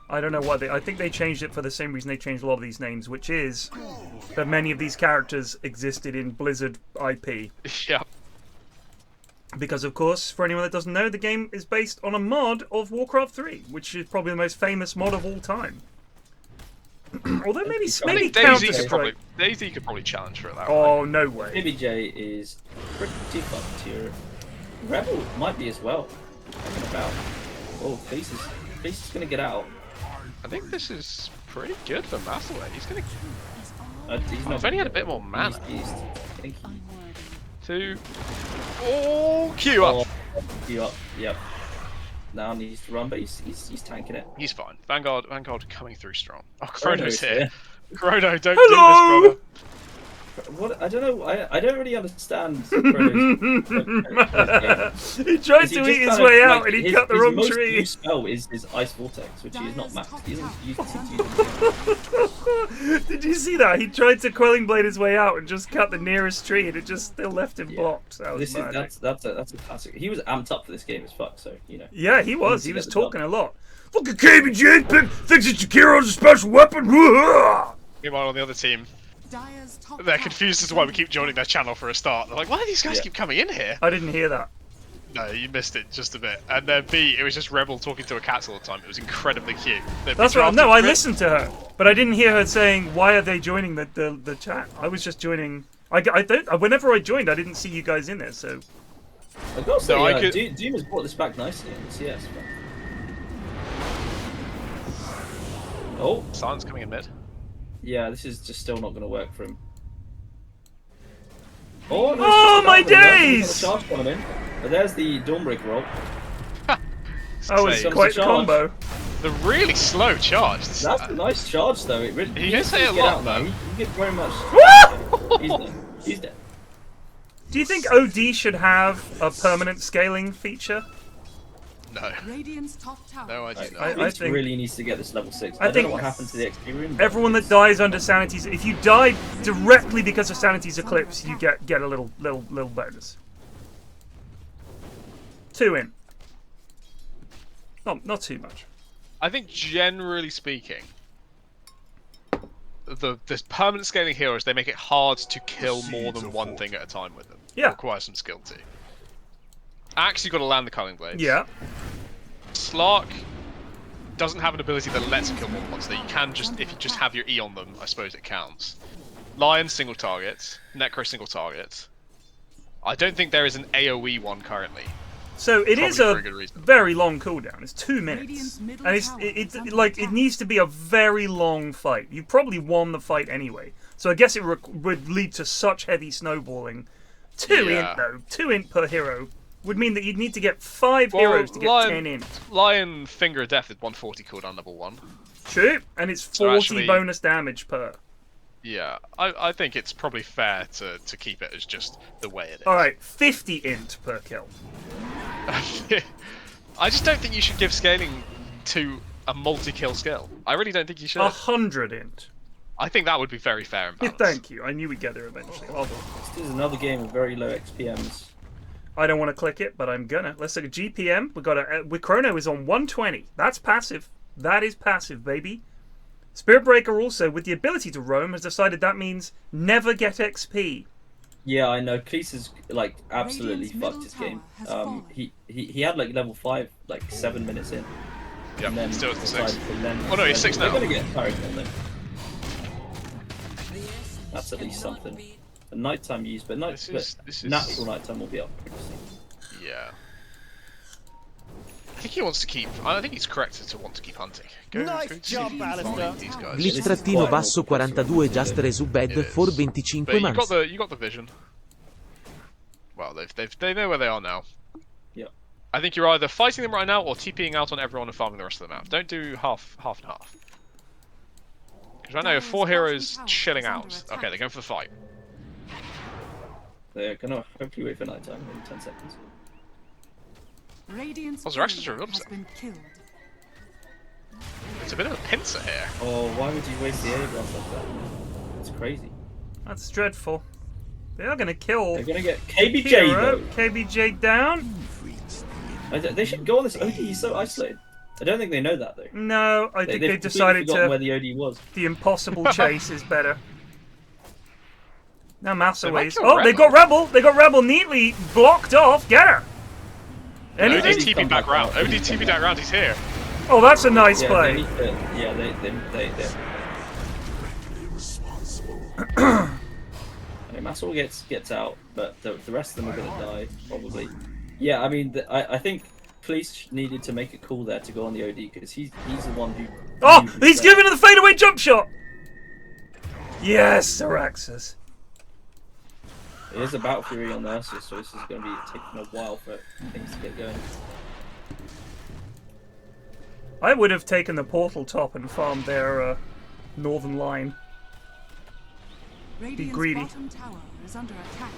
I don't know why I think they changed it for the same reason they changed a lot of these names, which is that many of these characters existed in Blizzard IP. Yeah. Because, of course, for anyone that doesn't know, the game is based on a mod of Warcraft 3, which is probably the most famous mod of all time. Although maybe Counter-Strike. Daisy could probably challenge for it. That Oh, no way. Maybe J is pretty fucked here. Rebel might be as well. Talking about. Oh, Cleese is gonna get out. I think this is pretty good for Maselway. He's gonna. He's not I've only had a bit more mana. He's Two. Oh, Q up. Q up. Yep. Now needs to run, but he's tanking it. He's fine. Vanguard coming through strong. Oh, Chrono's Chrono's here. here. Chrono, don't Hello! do this, brother. What? I don't know. I don't really understand. Chrono's He tried to eat his way out and he cut the wrong tree. His spell is Ice Vortex, which is not maxed. He doesn't use it. Did you see that? He tried to Quelling Blade his way out and just cut the nearest tree and it just still left him blocked. That was That's a classic. He was amped up for this game as fuck, so you know. Yeah, he was. He was talking a lot. Fucking KBJ thinks that Jakiro's a special weapon. Meanwhile, on the other team, they're confused as to why we keep joining their channel for a start. They're like, why do these guys keep coming in here? I didn't hear that. No, you missed it just a bit. And then B, it was just Rebel talking to a cat all the time. It was incredibly cute. That's right. No, I listened to her, but I didn't hear her saying, why are they joining the chat? I was just joining. Whenever I joined, I didn't see you guys in there, so. I got to say, Doom has brought this back nicely in CS. Oh, Silence coming in mid. Yeah, this is just still not going to work for him. Oh, no, my days! Charge coming in. But there's the Dawnbreaker roll. That was quite a combo. The really slow charge. That's a nice charge, though. It really. He didn't say a lot, though. You get very much. He's dead. He's dead. Do you think OD should have a permanent scaling feature? No. No, I do not. I think really needs to get this level 6. I don't think know what happened to the XP room. Everyone that dies under Sanity's, if you die directly because of Sanity's Eclipse, you get a little bonus. 2 in. Not too much. I think generally speaking, the permanent scaling heroes, they make it hard to kill more than one thing at a time with them. Yeah. It requires some skill too. Axe, you've got to land the Culling Blades. Yeah. Slark doesn't have an ability that lets you kill more than once. That you can just, if you just have your E on them, I suppose it counts. Lion, single target. Necro, single target. I don't think there is an AoE one currently. So it is a very long cooldown. It's 2 minutes, and it needs to be a very long fight. You probably won the fight anyway, so I guess it would lead to such heavy snowballing. 2 int though, 2 int per hero would mean that you'd need to get 5 heroes to get 10 int. Lion Finger of Death is 140 cooldown level 1. True, and it's 40 bonus damage per. Yeah, I think it's probably fair to keep it as just the way it is. Alright, 50 int per kill. I just don't think you should give scaling to a multi-kill skill. I really don't think you should. 100 int. I think that would be very fair and balanced. Thank you. I knew we'd get there eventually. This is another game of very low XPMs. I don't want to click it, but I'm gonna. Let's look at GPM. We got a Chrono is on 120. That's passive. That is passive, baby. Spirit Breaker also, with the ability to roam, has decided that means never get XP. Yeah, I know. Cleese has like absolutely fucked his game. He had like level 5 like 7 minutes in. Yeah, and then still at 6. Oh no, he's 6 now. They're gonna get Paragon then. That's at least something. A nighttime use, but natural nighttime will be up. Yeah. I think he wants to keep. I think he's correct to want to keep hunting. Glitch trattino basso 42 just resubed for 25 but months. You got the vision. Well, they know where they are now. Yeah. I think you're either fighting them right now or TPing out on everyone and farming the rest of the map. Don't do half and half. Because right now you have 4 heroes chilling out. Okay, they're going for the fight. They're gonna hopefully wait for nighttime in 10 seconds. Radiant's Zeraxsas revealed has himself. been killed. It's a bit of a pincer here. Oh, why would you waste the A blast like that? It's crazy. That's dreadful. They are gonna kill. They're gonna get KBJ Hero. though. KBJ down. They should go on this OD. He's so isolated. I don't think they know that though. No, I think they they've decided forgotten to. where the OD was. The impossible chase is better. Now Maselway's. kill Oh, Rebel. they got Rebel. They got Rebel neatly blocked off. Get her. OD's Anything? TP'd back round. OD TP'd back round. He's here. Oh, that's a nice Yeah, play. they need to, yeah, they. I mean, Maselway gets out, but the rest of them are gonna die probably. Yeah, I mean, I think Cleese needed to make a call there to go on the OD because he's the one who. Oh, he's giving it the fadeaway jump shot. Yes, Zeraxsas. It is about Fury on the Ursus, so this is going to be taking a while for things to get going. I would have taken the portal top and farmed their northern line. Radiant's greedy. bottom tower is under attack.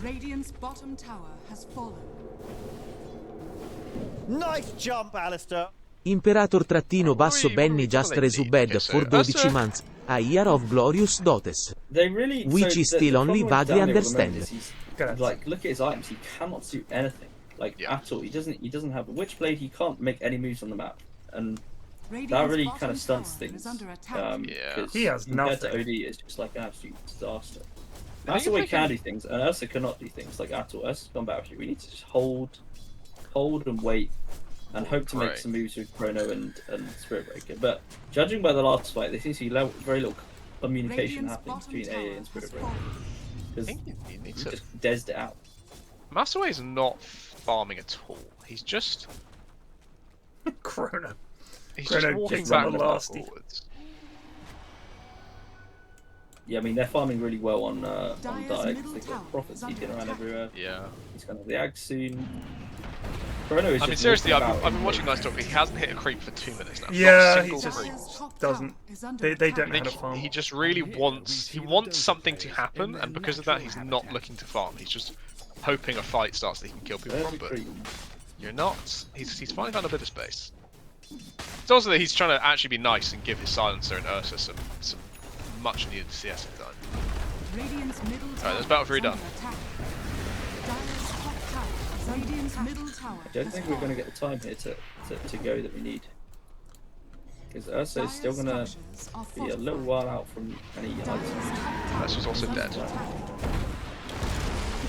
Radiant's bottom tower has fallen. Nice jump, Alistair. Imperator trattino basso Benny just resubed for 12 months. A year of glorious dotes. They really, Which is still only vaguely understand. Like, look at his items. He cannot do anything, like at all. He doesn't have a Witchblade. He can't make any moves on the map, and that really kind of stunts things. Yeah, he has compared nothing. to OD, it's just like an absolute disaster. Maselway can do things, and Ursa cannot do things like at all. Ursa's gone back. We need to just hold and wait, and hope to make some moves with Chrono and Spirit Breaker. But judging by the last fight, there seems to be very little communication happening between AA and Spirit Breaker. Because he just dezzed it out. Maselway's not farming at all. He's just Chrono. He's Chrono just walking gets on back the and lasty. forwards. Yeah, I mean they're farming really well on Diag. They've got Prophet keeping around everywhere. Yeah. He's gonna have the Ag soon. Chrono is I mean, just seriously, walking I've about been watching Nice Talk. He hasn't hit a creep for 2 minutes now. Yeah, Not a he single just creep. doesn't. They don't know how to farm. He just really wants something to happen, and because of that, he's not looking to farm. He's just hoping a fight starts that he can kill people from. But you're not. He's finally found a bit of space. It's also that he's trying to actually be nice and give his silencer and Ursa some much needed CS time. Alright, there's Battle Fury done. I don't think we're going to get the time here to go that we need. Because Ursa is still going to be a little while out from any items. Ursa's also dead.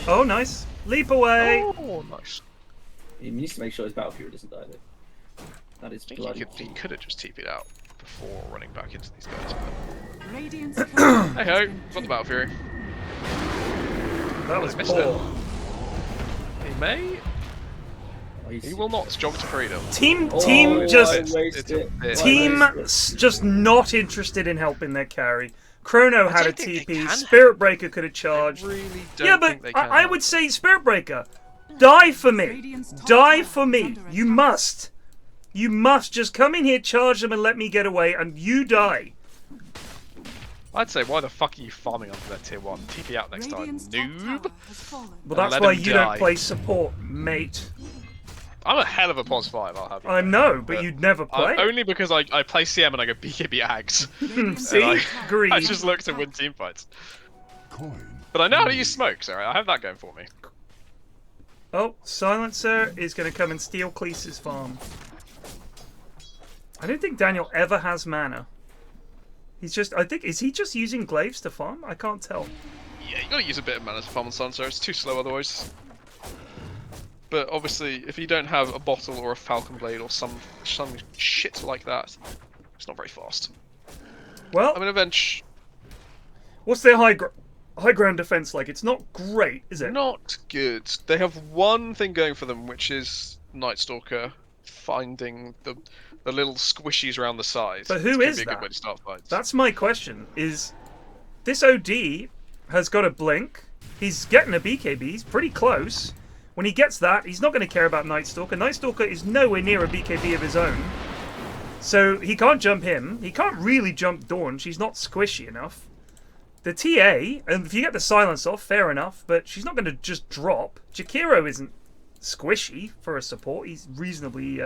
Oh, nice. Leap away. Oh, nice. He needs to make sure his Battle Fury doesn't die though. That is bloody he could have just TP'd out before running back into these guys. Radiant's Hey ho, got the Battle Fury. That was missed poor. it. He may. He will not jog to freedom. Team just not interested in helping their carry. Chrono had a TP. Spirit Breaker could have charged. Really Yeah, but I would say Spirit Breaker. Die for me! Die for me! You must! You must just come in here, charge them, and let me get away, and you die. I'd say, why the fuck are you farming under that tier 1? TP out next time, noob. Well, that's why you don't play support, mate. I'm a hell of a pos 5, I'll have you. I know, but you'd never play. Only because I play CM and I go BKB Ags. See? Greed. I just look to win team fights. But I know how to use smoke, so I have that going for me. Oh, Silencer is going to come and steal Cleese's farm. I don't think Daniel ever has mana. He's just, I think, is he just using glaives to farm? I can't tell. Yeah, you gotta use a bit of mana to farm on Silencer, it's too slow otherwise. But obviously, if you don't have a bottle or a falcon blade or some shit like that, it's not very fast. Well, I mean, Avenge. What's their high ground defense like? It's not great, is it? Not good. They have one thing going for them, which is Night Stalker finding the little squishies around the sides. But who is be a that? good way to start fights. That's my question. Is this OD has got a blink? He's getting a BKB. He's pretty close. When he gets that, he's not going to care about Night Stalker. Night Stalker is nowhere near a BKB of his own. So he can't jump him. He can't really jump Dawn. She's not squishy enough. The TA, and if you get the silence off, fair enough, but she's not going to just drop. Jakiro isn't squishy for a support. He's reasonably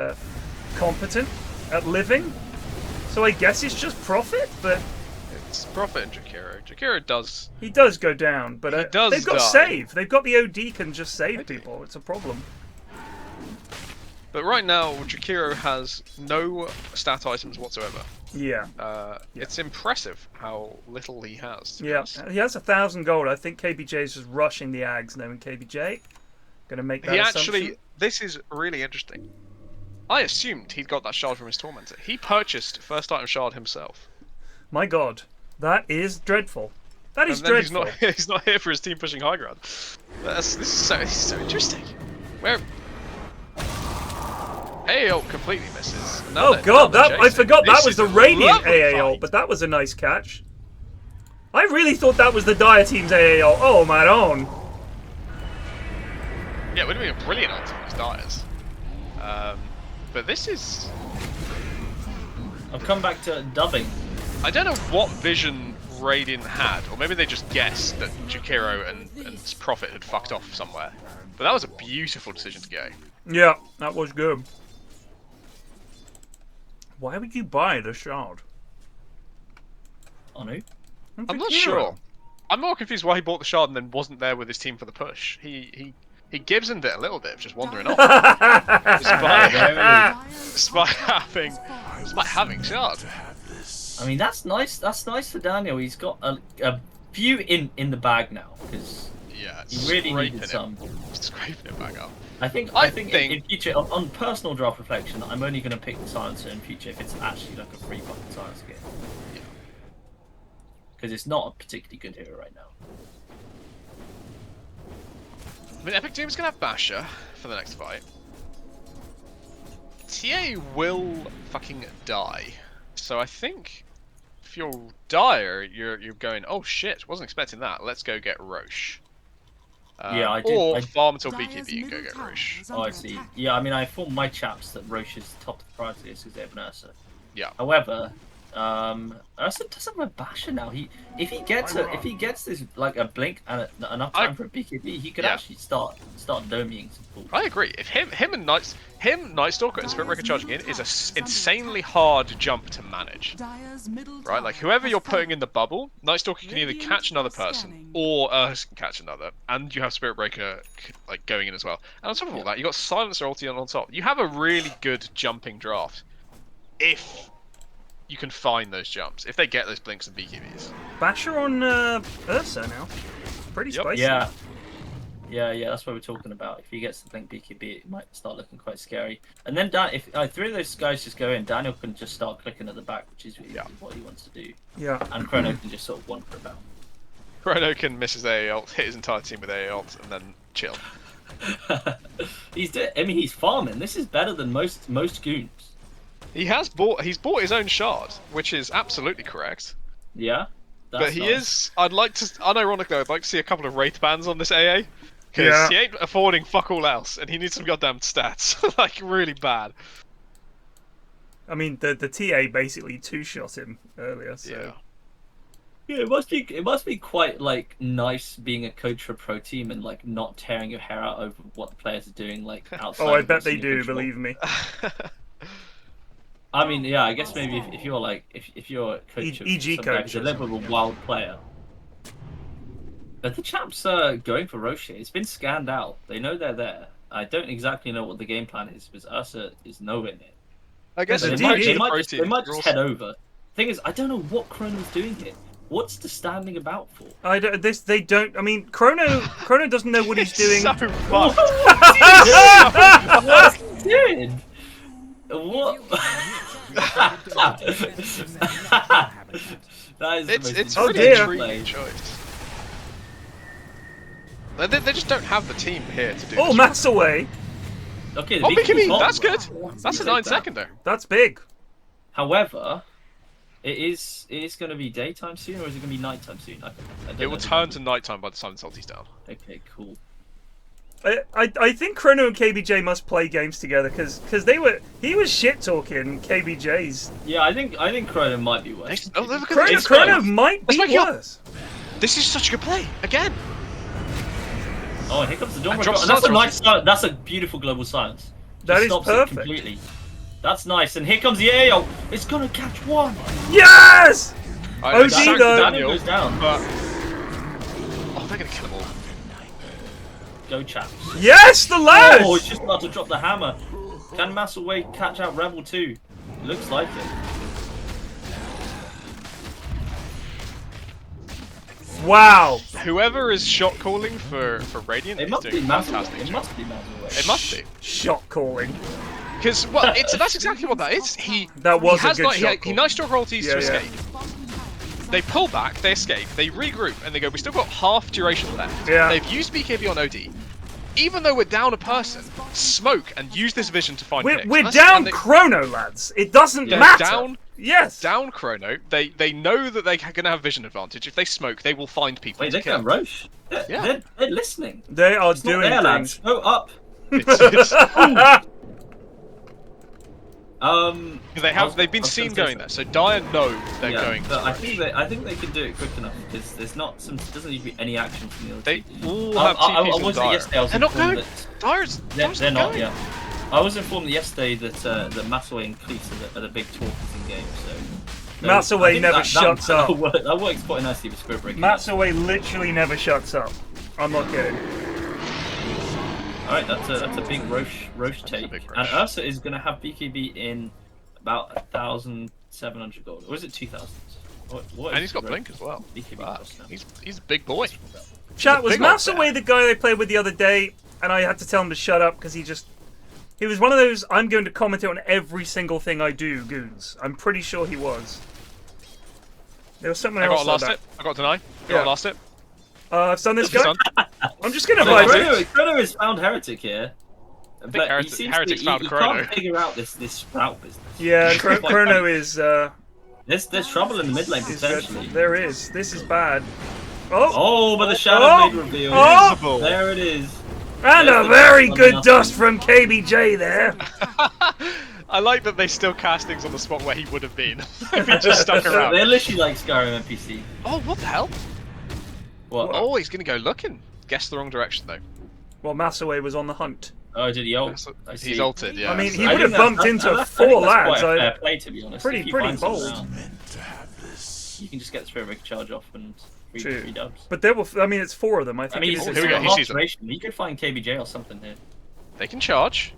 competent at living. So I guess it's just Prophet, but... It's Prophet and Jakiro. Jakiro does... He does go down, but they've got die. save. They've got the OD can just save people. It's a problem. But right now, Jakiro has no stat items whatsoever. Yeah. It's impressive how little he has. Yeah, he has 1,000 gold. I think KBJ is just rushing the Ags knowing KBJ. Gonna make that assumption. This is really interesting. I assumed he'd got that shard from his Tormentor. He purchased first item shard himself. My god. That is dreadful. That is dreadful. He's not here for his team pushing high ground. This is so interesting. Where... AAL completely misses. Oh god, I forgot that was the Radiant AAL, but that was a nice catch. I really thought that was the Dire Team's AAL. Oh my own. Yeah, it would have been a brilliant item with Dyers. But this is... I've come back to dubbing. I don't know what vision Radiant had, or maybe they just guessed that Jakiro and Prophet had fucked off somewhere. But that was a beautiful decision to go. Yeah, that was good. Why would you buy the shard? Anu? I'm not sure. I'm more confused why he bought the shard and then wasn't there with his team for the push. He Gibsoned it a little bit, just wandering off. despite having shard. I mean, that's nice. That's nice for Daniel. He's got a few in the bag now because he really needed some. Scraping it back up. I think in future, on personal draft reflection, I'm only going to pick the silencer in future if it's actually like a free fucking silencer game. Yeah. Because it's not a particularly good hero right now. I mean, Epic Doom's going to have Basher for the next fight. TA will fucking die. So I think if you're Dire, you're going, oh shit, wasn't expecting that. Let's go get Roche. Yeah, I did. Or farm until BKB and go get Roche. Oh, I see. Yeah, I mean, I informed my chaps that Roche is top of the priority list because they have an Ursa. Yeah. However, Ursa doesn't have a Basher now. If he gets this like a blink and enough time for a BKB, he could actually start doming some fools. I agree. If him and Night Stalker and Spirit Breaker charging in is a insanely hard jump to manage. Right, like whoever you're putting in the bubble, Night Stalker can either catch another person or Ursa can catch another, and you have Spirit Breaker like going in as well. And on top of all that, you got Silencer ulti on top. You have a really good jumping draft if you can find those jumps, if they get those blinks and BKBs. Basher on Ursa now. Pretty spicy. Yeah, that's what we're talking about. If he gets the blink BKB, it might start looking quite scary. And then if three of those guys just go in, Daniel can just start clicking at the back, which is what he wants to do. Yeah. And Chrono can just sort of one for about. Chrono can miss his AA ult, hit his entire team with AA ult, and then chill. He's farming. This is better than most goons. He's bought his own shard, which is absolutely correct. Yeah. But he is. I'd like to, unironically, I'd like to see a couple of Wraith bans on this AA, Because he ain't affording fuck all else, and he needs some goddamn stats. Like, really bad. I mean, the TA basically two-shot him earlier, so... Yeah, it must be quite like nice being a coach for a pro team and like not tearing your hair out over what the players are doing like outside. Oh, I bet they do, believe me. I mean, yeah, I guess maybe if you're like if you're a coach of EG some guy coach who's a little bit of a wild player. But the champ's going for Roche. It's been scanned out. They know they're there. I don't exactly know what the game plan is because Ursa is nowhere near. I guess they might just head over. Thing is, I don't know what Chrono's doing here. What's the standing about for? They don't. I mean, Chrono doesn't know what he's doing. So fucked. What's he doing? What? That is it's the really most intriguing choice. They just don't have the team here to do. Oh, Maselway. Okay, that's good. That's a 9-seconder. That's big. However, it is going to be daytime soon, or is it going to be nighttime soon? I don't It will turn to nighttime by the time Salty's down. Okay, cool. I think Chrono and KBJ must play games together because he was shit talking KBJ's. Yeah, I think Chrono might be worse. Chrono might be worse. This is such a good play again. Oh, and here comes the Dawn. That's a nice. That's a beautiful global silence. That is stops perfect. It completely. That's nice. And here comes the AO. It's gonna catch one. Yes. OG though. Daniel goes down. But... Oh, they're gonna kill him all. Go chaps. Yes, the lads. Oh, he's just about to drop the hammer. Can Maselway catch out Rebel 2? Looks like it. Wow. Whoever is shot calling for Radiant is doing fantastic. It must be Maselway. It must be. Shot calling. Because that's exactly what that is. He nice shot royalties to escape. They pull back, they escape, they regroup, and they go, we still got half duration left. Yeah. They've used BKB on OD. Even though we're down a person, smoke and use this vision to find picks. We're down Chrono, lads. It doesn't matter. Down Chrono. They know that they're going to have vision advantage. If they smoke, they will find people. Wait, to they kill. can Roche. They're listening. They are doing things. Lads. Go up. They've been seen going there, so Dire know they're going. But I think they can do it quick enough because doesn't need to be any action from the other They team. all have TPs on Dire. They're not going. Dire's they're not. Yeah, I was informed yesterday that Maselway and Cleese are the big talkers in game. So Maselway never shuts up. That works quite nicely with Spirit Breaker. Maselway literally never shuts up. I'm not kidding. Alright, that's a big Roche take. And Ursa is going to have BKB in about 1,700 gold. Or is it 2,000? And he's got Blink as well. He's a big boy. Chat, was Maselway the guy they played with the other day, and I had to tell him to shut up because he was one of those, I'm going to comment on every single thing I do, goons. I'm pretty sure he was. There was something else like that. I got deny. Got last it. I've done this guy. I'm just gonna buy it. Chrono has found Heretic here. But Heretic's found Chrono. Can't figure out this sprout business. Yeah, Chrono is There's trouble in the mid lane potentially. There is. This is bad. But the Shadow Blade reveal. Oh! There it is. And a very good dust from KBJ there. I like that they still cast things on the spot where he would have been if he just stuck around. They're literally like Skyrim NPC. Oh, what the hell? What? Oh, he's gonna go looking. Guess the wrong direction though. Well, Maselway was on the hunt. Oh, did he ult? He's ulted, yeah. I mean, he would have bumped into four lads. Quite a fair play, to be honest. Pretty bold. You can just get the Spirit Breaker charge off and free dubs. But there will. I mean, it's four of them. I think. Here we go. He sees them. You could find KBJ or something here. They can charge.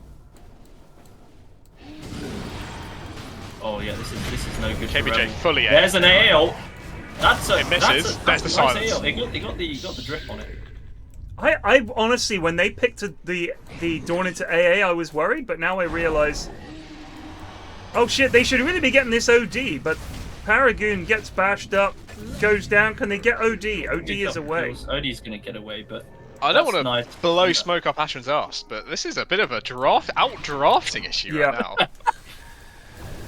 Oh yeah, this is no good. KBJ fully. There's an AA ult. It misses. There's the silence. He got the drip on it. I honestly, when they picked the Dawn into AA, I was worried, but now I realise, oh shit, they should really be getting this OD, but Paragon gets bashed up, goes down. Can they get OD? OD is away. OD's gonna get away, but I don't want to blow smoke up Ashen's ass, but this is a bit of a out-drafting issue right now.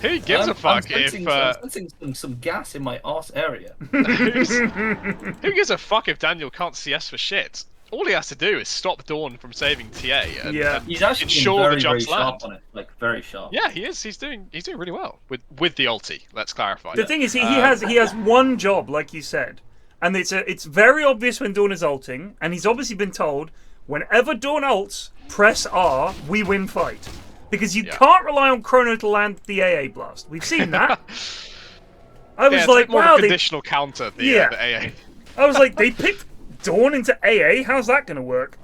Who gives a fuck I'm sensing some gas in my arse area. Who gives a fuck if Daniel can't CS for shit? all he has to do is stop Dawn from saving TA, and, and he's actually ensure very, the very jumps sharp land. on it, like very sharp. Yeah, he is. He's doing really well with the ulti. Let's clarify. The thing is, he has one job, like you said, and it's very obvious when Dawn is ulting, and he's obviously been told whenever Dawn ults, press R, we win fight, because you can't rely on Chrono to land the AA blast. We've seen that. I was like, more wow, of a conditional counter. The AA. I was like, they picked Dawn into AA. How's that going to work?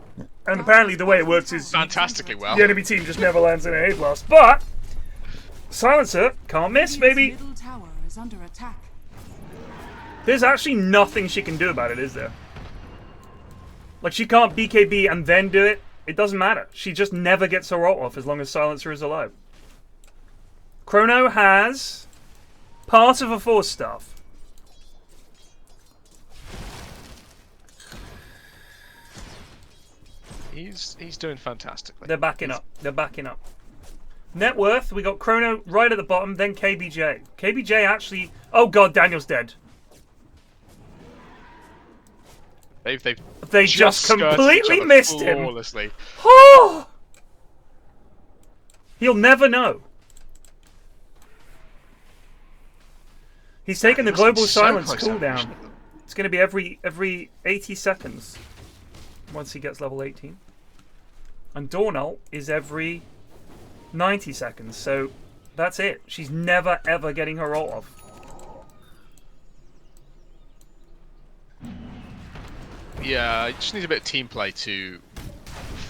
And apparently, the way it works is fantastically well. The enemy team just never lands an AA blast, but Silencer can't miss, baby. Middle tower is under attack. There's actually nothing she can do about it, is there? Like, she can't BKB and then do it. It doesn't matter. She just never gets her ult off as long as Silencer is alive. Chrono has part of a Force Staff. He's doing fantastically. They're backing up. They're backing up. Net worth, we got Chrono right at the bottom, then KBJ. KBJ actually... Oh god, Daniel's dead. They just completely missed him. Flawlessly. Oh! He'll never know. He's taking the global silence cooldown. It's going to be every 80 seconds once he gets level 18. And Dawn ult is every 90 seconds, so that's it. She's never ever getting her ult off. Yeah, you just need a bit of team play to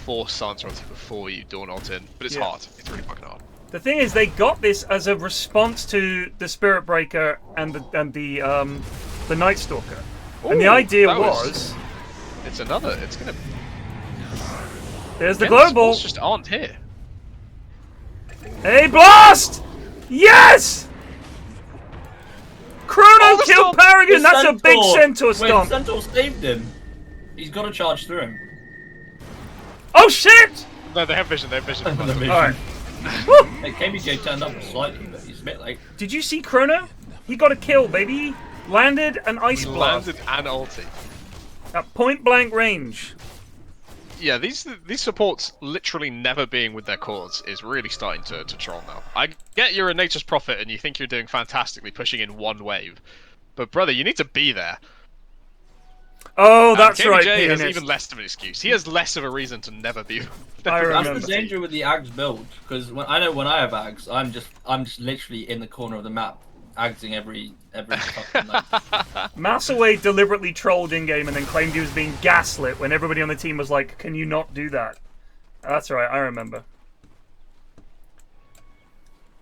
force Silencer ulti before you Dawn ult in, but it's hard. It's really fucking hard. The thing is, they got this as a response to the Spirit Breaker and the Night Stalker, and the idea was it's another. It's gonna. There's the Again, global. The just aren't here. Hey, blast! Yes! Chrono killed Paragon. That's a big Centaur stomp. Centaur saved him. He's got to charge through him. Oh shit! No, they have vision. They have vision. Alright. Hey, KBJ turned up slightly, but he's a bit late. Did you see Chrono? He got a kill, baby. Landed an ice blast. Landed an ulti. At point blank range. Yeah, these supports literally never being with their cores is really starting to troll now. I get you're a nature's prophet and you think you're doing fantastically pushing in one wave, but brother, you need to be there. Oh, that's right. KBJ has even less of an excuse. He has less of a reason to never be. That's the danger with the Ags build, because when I have Ags, I'm just literally in the corner of the map, Agsing every fucking night. Maselway deliberately trolled in game and then claimed he was being gaslit when everybody on the team was like, "Can you not do that?" That's right, I remember.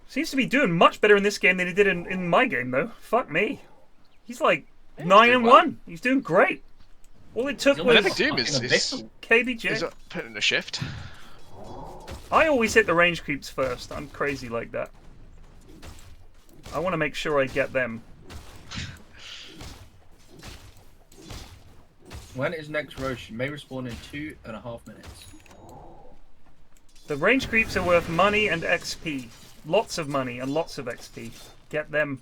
Seems to be doing much better in this game than he did in my game, though. Fuck me. He's like 9-1. He's doing great. All it took was KBJ. Is putting in a shift. I always hit the range creeps first. I'm crazy like that. I want to make sure I get them. When is next Roche? May respawn in 2.5 minutes. The range creeps are worth money and XP. Lots of money and lots of XP. Get them.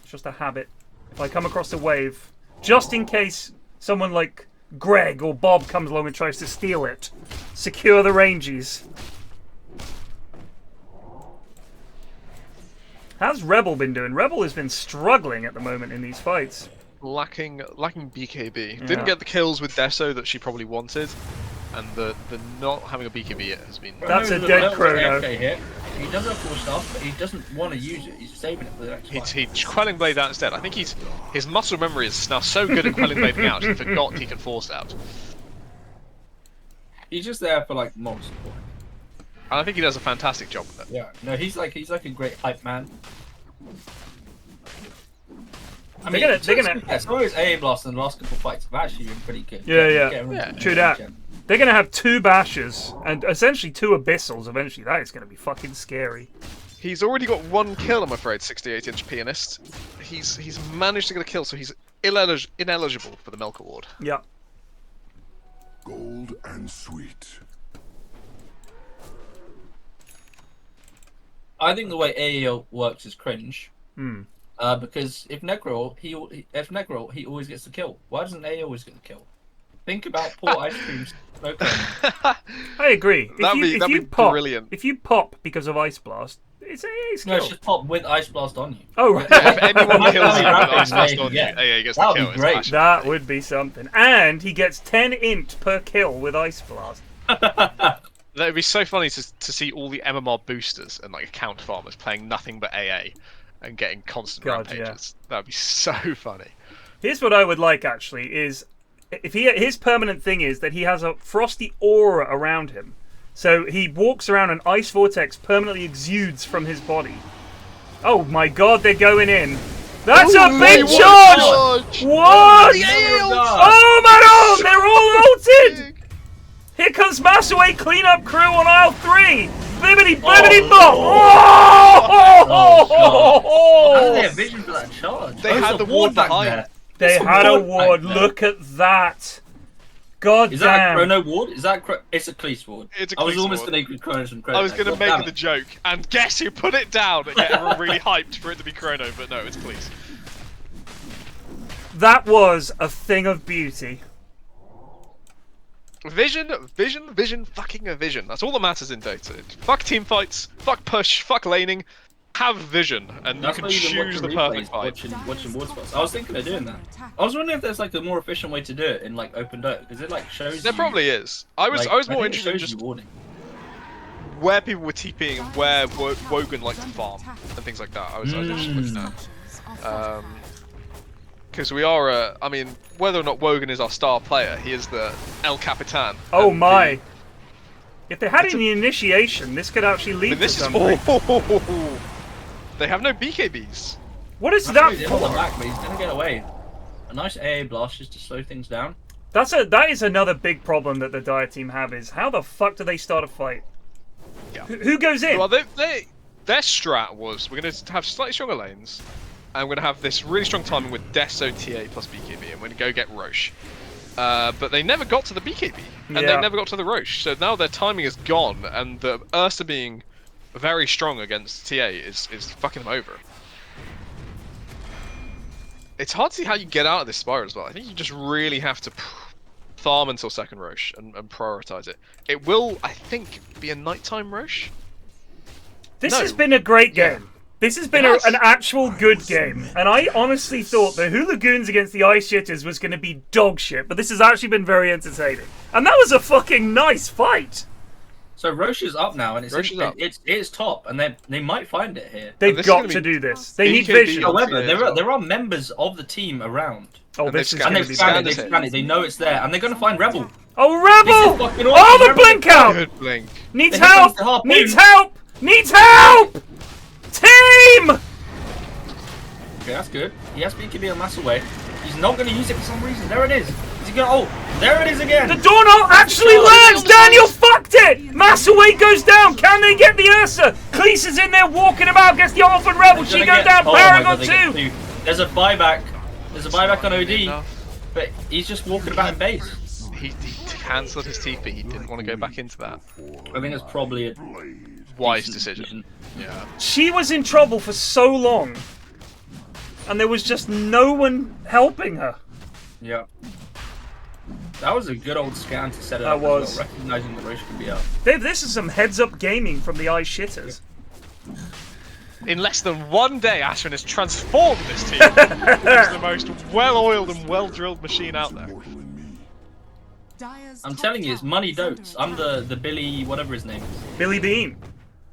It's just a habit. If I come across a wave, just in case someone like Greg or Bob comes along and tries to steal it, secure the ranges. How's Rebel been doing? Rebel has been struggling at the moment in these fights. Lacking BKB. Yeah. Didn't get the kills with Deso that she probably wanted, and the not having a BKB yet has been. That's a dead Chrono. He does have full stuff, but he doesn't want to use it. He's saving it for the next fight. He's Quelling Blade out instead. I think his muscle memory is now so good at Quelling Blading out, he forgot he can force out. He's just there for like mob support. And I think he does a fantastic job with it. Yeah, no, he's like a great hype man. I mean, they're gonna. Some of his AA blasts in the last couple of fights have actually been pretty good. Yeah. True that. They're gonna have 2 bashes and essentially 2 abyssals. Eventually, that is gonna be fucking scary. He's already got 1 kill, I'm afraid. 68-inch pianist. He's managed to get a kill, so he's ineligible for the Milk Award. Yeah. Gold and sweet. I think the way AEL works is cringe. Hmm. Because if Necro, he always gets the kill. Why doesn't A always get the kill? Think about poor ice cream. Okay. I agree. That'd be pop, brilliant. If you pop because of Ice Blast, it's AA skill. No, it's just pop with Ice Blast on you. Oh, right. Yeah, if anyone kills you with Ice Blast on you, AA gets the kill. That'd be great. That would be something. And he gets 10 int per kill with Ice Blast. That would be so funny to see all the MMR boosters and like account farmers playing nothing but AA and getting constant rampages. Yeah. That would be so funny. Here's what I would like actually is if his permanent thing is that he has a frosty aura around him. So he walks around and ice vortex permanently exudes from his body. Oh my god, they're going in. That's a big charge! What? Oh my god, they're all ulted! Here comes Maselway cleanup crew on aisle 3! Bibbity bibbity bop! How did they have vision for that charge? They had the ward behind. They had a ward. Look at that. God Is damn. that a Chrono ward? Is that it's a Cleese ward? It's a I was Cleese almost ward. going to give Chrono some credit. I was going to make the joke, and guess who put it down and get everyone really hyped for it to be Chrono, but no, it's Cleese. That was a thing of beauty. Vision, fucking a vision. That's all that matters in Dota. Fuck team fights, fuck push, fuck laning. Have vision, and That's you why can you've been choose the watching perfect replays, fight. watching ward spots. I was thinking of doing that. I was wondering if there's like a more efficient way to do it in like open Dota, because it like shows. There probably is. I was more interested in just where people were TPing and where Wogan liked to farm and things like that. I was interested in looking at. Because we are, I mean, whether or not Wogan is our star player, he is the El Capitan. Oh my! If they had any initiation, this could actually lead to something. They have no BKBs. What is that for? Back, but he's gonna get away. A nice AA blast just to slow things down. That is another big problem that the Dire team have is how the fuck do they start a fight? Yeah. Who goes in? Well, their strat was we're gonna have slightly stronger lanes, and we're gonna have this really strong timing with Deso, TA plus BKB, and we're gonna go get Roche. But they never got to the BKB, and they never got to the Roche. So now their timing is gone, and the Ursa being very strong against TA is fucking them over. It's hard to see how you get out of this spiral as well. I think you just really have to farm until second Roche and prioritize it. It will, I think, be a nighttime Roche. This has been a great game. This has been an actual good game. And I honestly thought the Hooligoons against the iShitters was going to be dog shit, but this has actually been very entertaining. And that was a fucking nice fight. So Roche is up now, and it's top, and they might find it here. They've got to do this. They need vision. However, there are members of the team around. Oh, this is and going to they've be scanned it. They know it's there, and they're going to find Rebel. Oh, Rebel! Oh, the blink out! Good blink. Needs help! Needs help! Needs help! Team! Okay, that's good. He has BKB on Maselway. He's not going to use it for some reason. There it is. Is he going? Oh, there it is again. The Dawn actually lands. Daniel fucked it. Maselway goes down. Can they get the Ursa? Cleese is in there walking about. Gets the Orphan Rebel. She goes down. Paragon too. There's a buyback. There's a buyback on OD, but he's just walking about in base. He cancelled his TP. He didn't want to go back into that. I think it's probably a wise decision. Yeah. She was in trouble for so long, and there was just no one helping her. Yeah. That was a good old scan to set it up. That was. Well, recognizing that Roche can be up. Dave, this is some heads-up gaming from the iShitters. In less than 1 day, Ashwin has transformed this team. It's the most well-oiled and well-drilled machine out there. I'm telling you, it's money dotes. I'm the Billy, whatever his name is. Billy Bean.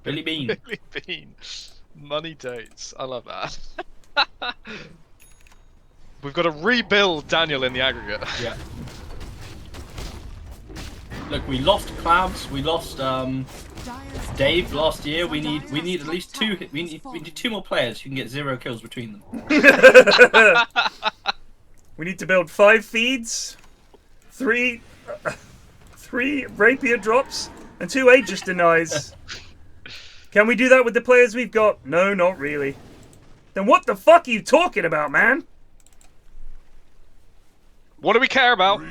Billy Bean. Billy Bean. Money dates. I love that. We've got to rebuild Daniel in the aggregate. Yeah. Look, we lost Clouds. We lost Dave last year. We need at least two. We need 2 more players who can get 0 kills between them. We need to build 5 feeds, 3 rapier drops, and 2 Aegis denies. Can we do that with the players we've got? No, not really. Then what the fuck are you talking about, man? What do we care about?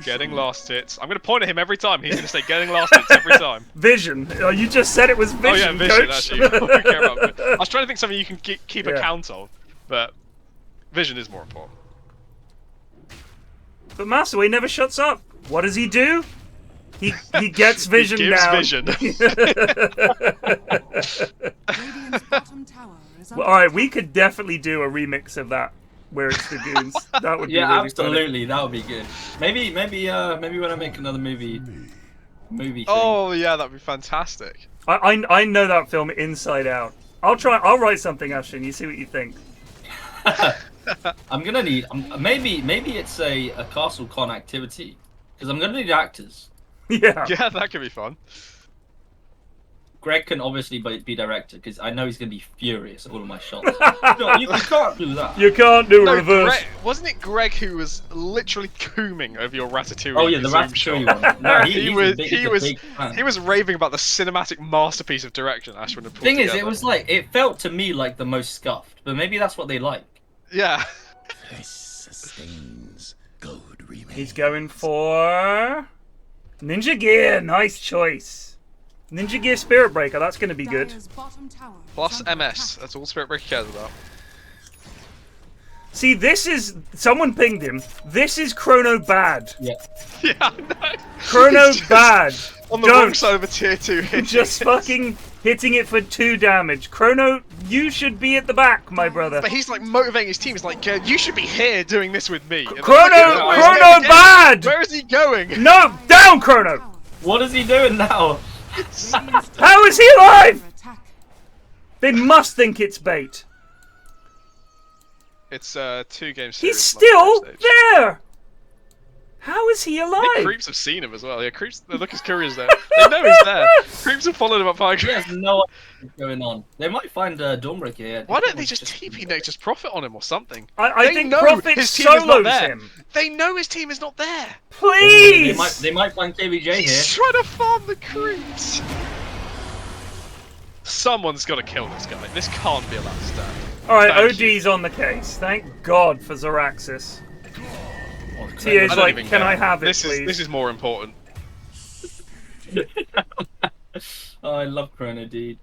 Getting last hits. I'm going to point at him every time. He's going to say getting last hits every time. Vision. Oh, you just said it was vision, oh yeah, vision, coach. actually. What do we care about? I was trying to think something you can keep account of, but vision is more important. But Maselway never shuts up. What does he do? He gets vision he gives down. vision. Well, all right, we could definitely do a remix of that where it's the goons. That would be really absolutely. That would be good. Maybe when I make another movie. Thing. Oh yeah, that'd be fantastic. I know that film inside out. I'll write something, Ashton. You see what you think. I'm gonna need maybe it's a Castle Con activity because I'm gonna need actors. Yeah. Yeah, that could be fun. Greg can obviously be director because I know he's gonna be furious at all of my shots. No, you can't do that. You can't do reverse. Wasn't it Greg who was literally cooming over your Ratatouille? Oh yeah, the Ratatouille one. No, he was raving about the cinematic masterpiece of direction Ashwin had put Thing together. is, it was like it felt to me like the most scuffed, but maybe that's what they like. Yeah. He's going for Ninja Gear. Nice choice. Ninja Gear Spirit Breaker. That's going to be good. Plus MS. That's all Spirit Breaker cares about. See, this is someone pinged him. This is Chrono bad. Yeah. Yeah. I know. Chrono bad. On the wrong side of a tier 2 hit. Just fucking hitting it for 2 damage. Chrono, you should be at the back, my brother. But he's like motivating his team. He's like, you should be here doing this with me. And Chrono bad! Where is he going? No, down, Chrono! What is he doing now? How is he alive? They must think it's bait. It's 2 games. He's still there! How is he alive? I think creeps have seen him as well. Yeah, creeps. They look as curious there. They know he's there. Creeps have followed him up high. He has no idea what's going on. They might find Dawnbreaker here. Why don't they just TP Nature's Prophet on him or something? I think Prophet solos him. They know his team is not there. Please! They might find KBJ here. He's trying to farm the creeps. Someone's got to kill this guy. This can't be allowed to stand. Alright, OD's on the case. Thank God for Zeraxsas. TA's like, can I have it, please? This is more important. Oh, I love Chrono, dude.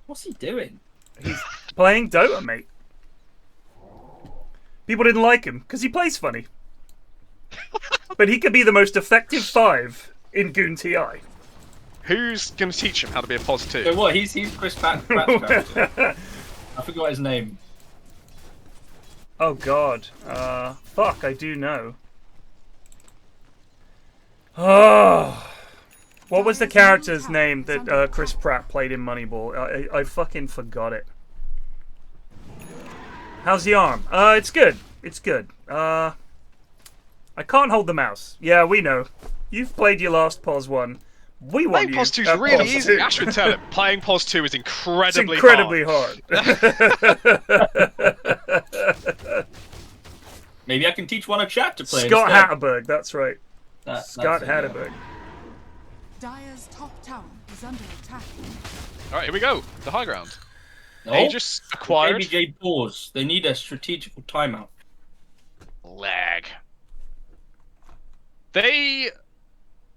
What's he doing? He's playing Dota, mate. People didn't like him because he plays funny. But he could be the most effective 5 in Goon TI. Who's going to teach him how to be a pos 2? So what? He's Chris Pratt's character. I forgot his name. Oh God. Fuck, I do know. Oh. What was the character's name that Chris Pratt played in Moneyball? I fucking forgot it. How's the arm? It's good. It's good. I can't hold the mouse. Yeah, we know. You've played your last POS 1. We want playing POS 2 is really easy. Ash would tell him. Playing POS 2 is incredibly hard. Maybe I can teach one of chat to play. Scott Hatterberg, that's right. Scott Hatterberg. Dire's top tower is under attack. Alright, here we go. The high ground. No. They just acquired. KBJ pause. They need a strategical timeout. Lag. They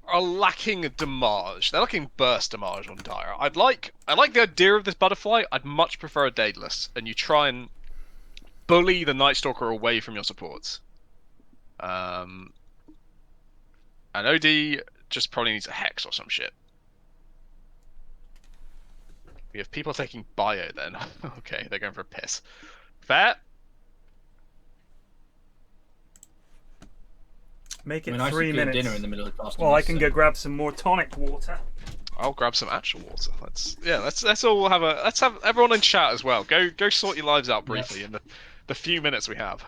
are lacking damage. They're lacking burst damage on Dire. I like the idea of this butterfly. I'd much prefer a Daedalus, and you try and bully the Night Stalker away from your supports. And OD just probably needs a Hex or some shit. We have people taking Bio then. Okay, they're going for a piss. Fair. Make it 3 minutes. Dinner in the middle of the well, I can go grab some more tonic water. I'll grab some actual water. Let's all have a let's have everyone in chat as well. Go sort your lives out briefly in the few minutes we have.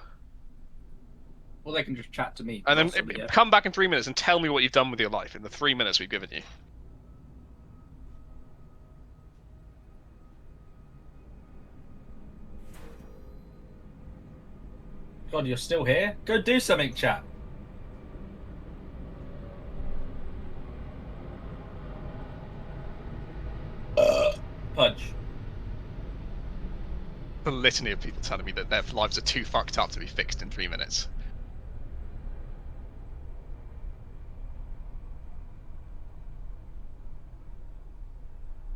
Well, they can just chat to me. And then come back in 3 minutes and tell me what you've done with your life in the 3 minutes we've given you. God, you're still here? Go do something, chat. Pudge. A litany of people telling me that their lives are too fucked up to be fixed in 3 minutes.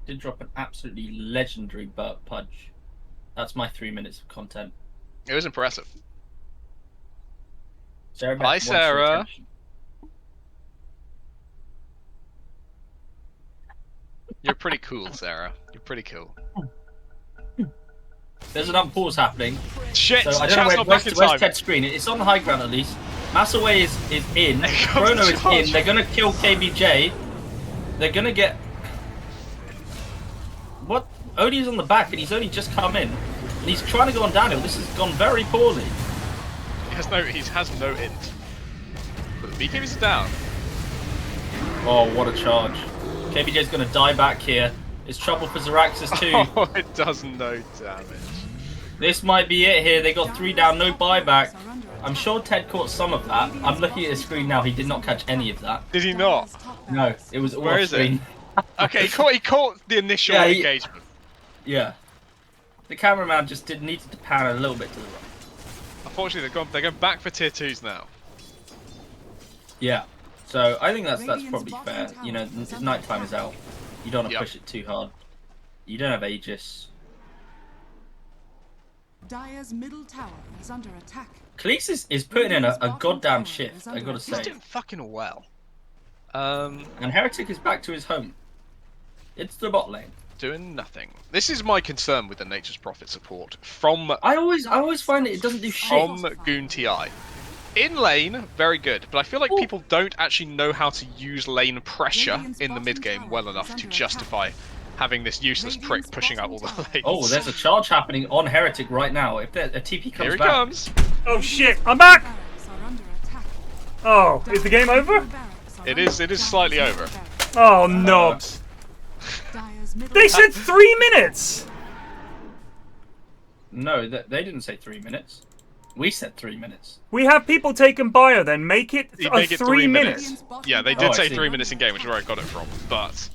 Did drop an absolutely legendary Pudge. That's my 3 minutes of content. It was impressive. Sarah Hi, Sarah. You're pretty cool, Sarah. You're pretty cool. There's an unpause happening. Shit! So I don't know not back in where's time. Ted's screen. It's on the high ground at least. Maselway is in. Chrono is in. They're gonna kill KBJ. They're gonna get. What? Odie's on the back and he's only just come in. And he's trying to go on Daniel. This has gone very poorly. He has no int. But the BKBs are down. Oh, what a charge. KBJ's gonna die back here. It's trouble for Zeraxsas too. Oh, it does no damage. This might be it here. They got 3 down, no buyback. I'm sure Ted caught some of that. I'm looking at his screen now. He did not catch any of that. Did he not? No, it was all Where off is screen. Okay, he caught the initial engagement. Yeah. The cameraman just needed to pan a little bit to the right. Unfortunately, they're going back for tier 2s now. Yeah. So I think that's probably fair. You know, nighttime is out. You don't want to push it too hard. You don't have Aegis. Dire's middle tower is under attack. Cleese is putting in a goddamn shift, I gotta say. He's doing fucking well. And Heretic is back to his home. It's the bot lane. Doing nothing. This is my concern with the Nature's Prophet support from. I always find it doesn't do shit. From Goon TI. In lane, very good, but I feel like people don't actually know how to use lane pressure in the mid game well enough to justify having this useless prick pushing out all the lanes. Oh, there's a charge happening on Heretic right now. If a TP comes Here he back. comes. Oh shit, I'm back! Oh, is the game over? It is slightly over. Oh, knobs. They said 3 minutes! No, they didn't say 3 minutes. We said 3 minutes. We have people taking bio then. Make it, Make it 3 minutes. Yeah, they did say 3 minutes in game, which is where I got it from. But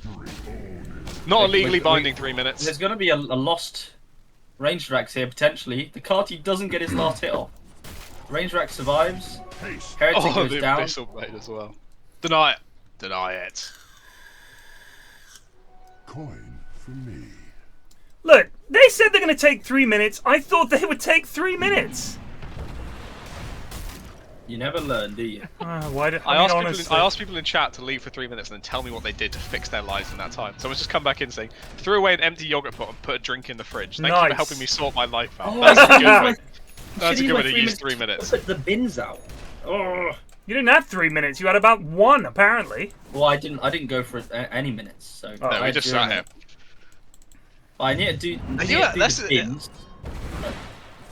not a legally binding 3 minutes. There's going to be a lost range Rax here, potentially. The Carty doesn't get his last hit off. Range Rax survives. Heretic goes the down. Abyssal Blade as well. Deny it. Deny it. Coin for me. Look, they said they're going to take 3 minutes. I thought they would take 3 minutes. You never learn, do you? I asked people in chat to leave for 3 minutes and then tell me what they did to fix their lives in that time. Someone's just come back in saying, threw away an empty yogurt pot and put a drink in the fridge. Thank you for helping me sort my life out. Oh, That's a good way. That's a good way to use 3 minutes. Put the bins out. Oh. You didn't have 3 minutes. You had about 1, apparently. Well, I didn't go for any minutes. So no, we just sat here. I need to do. The bins.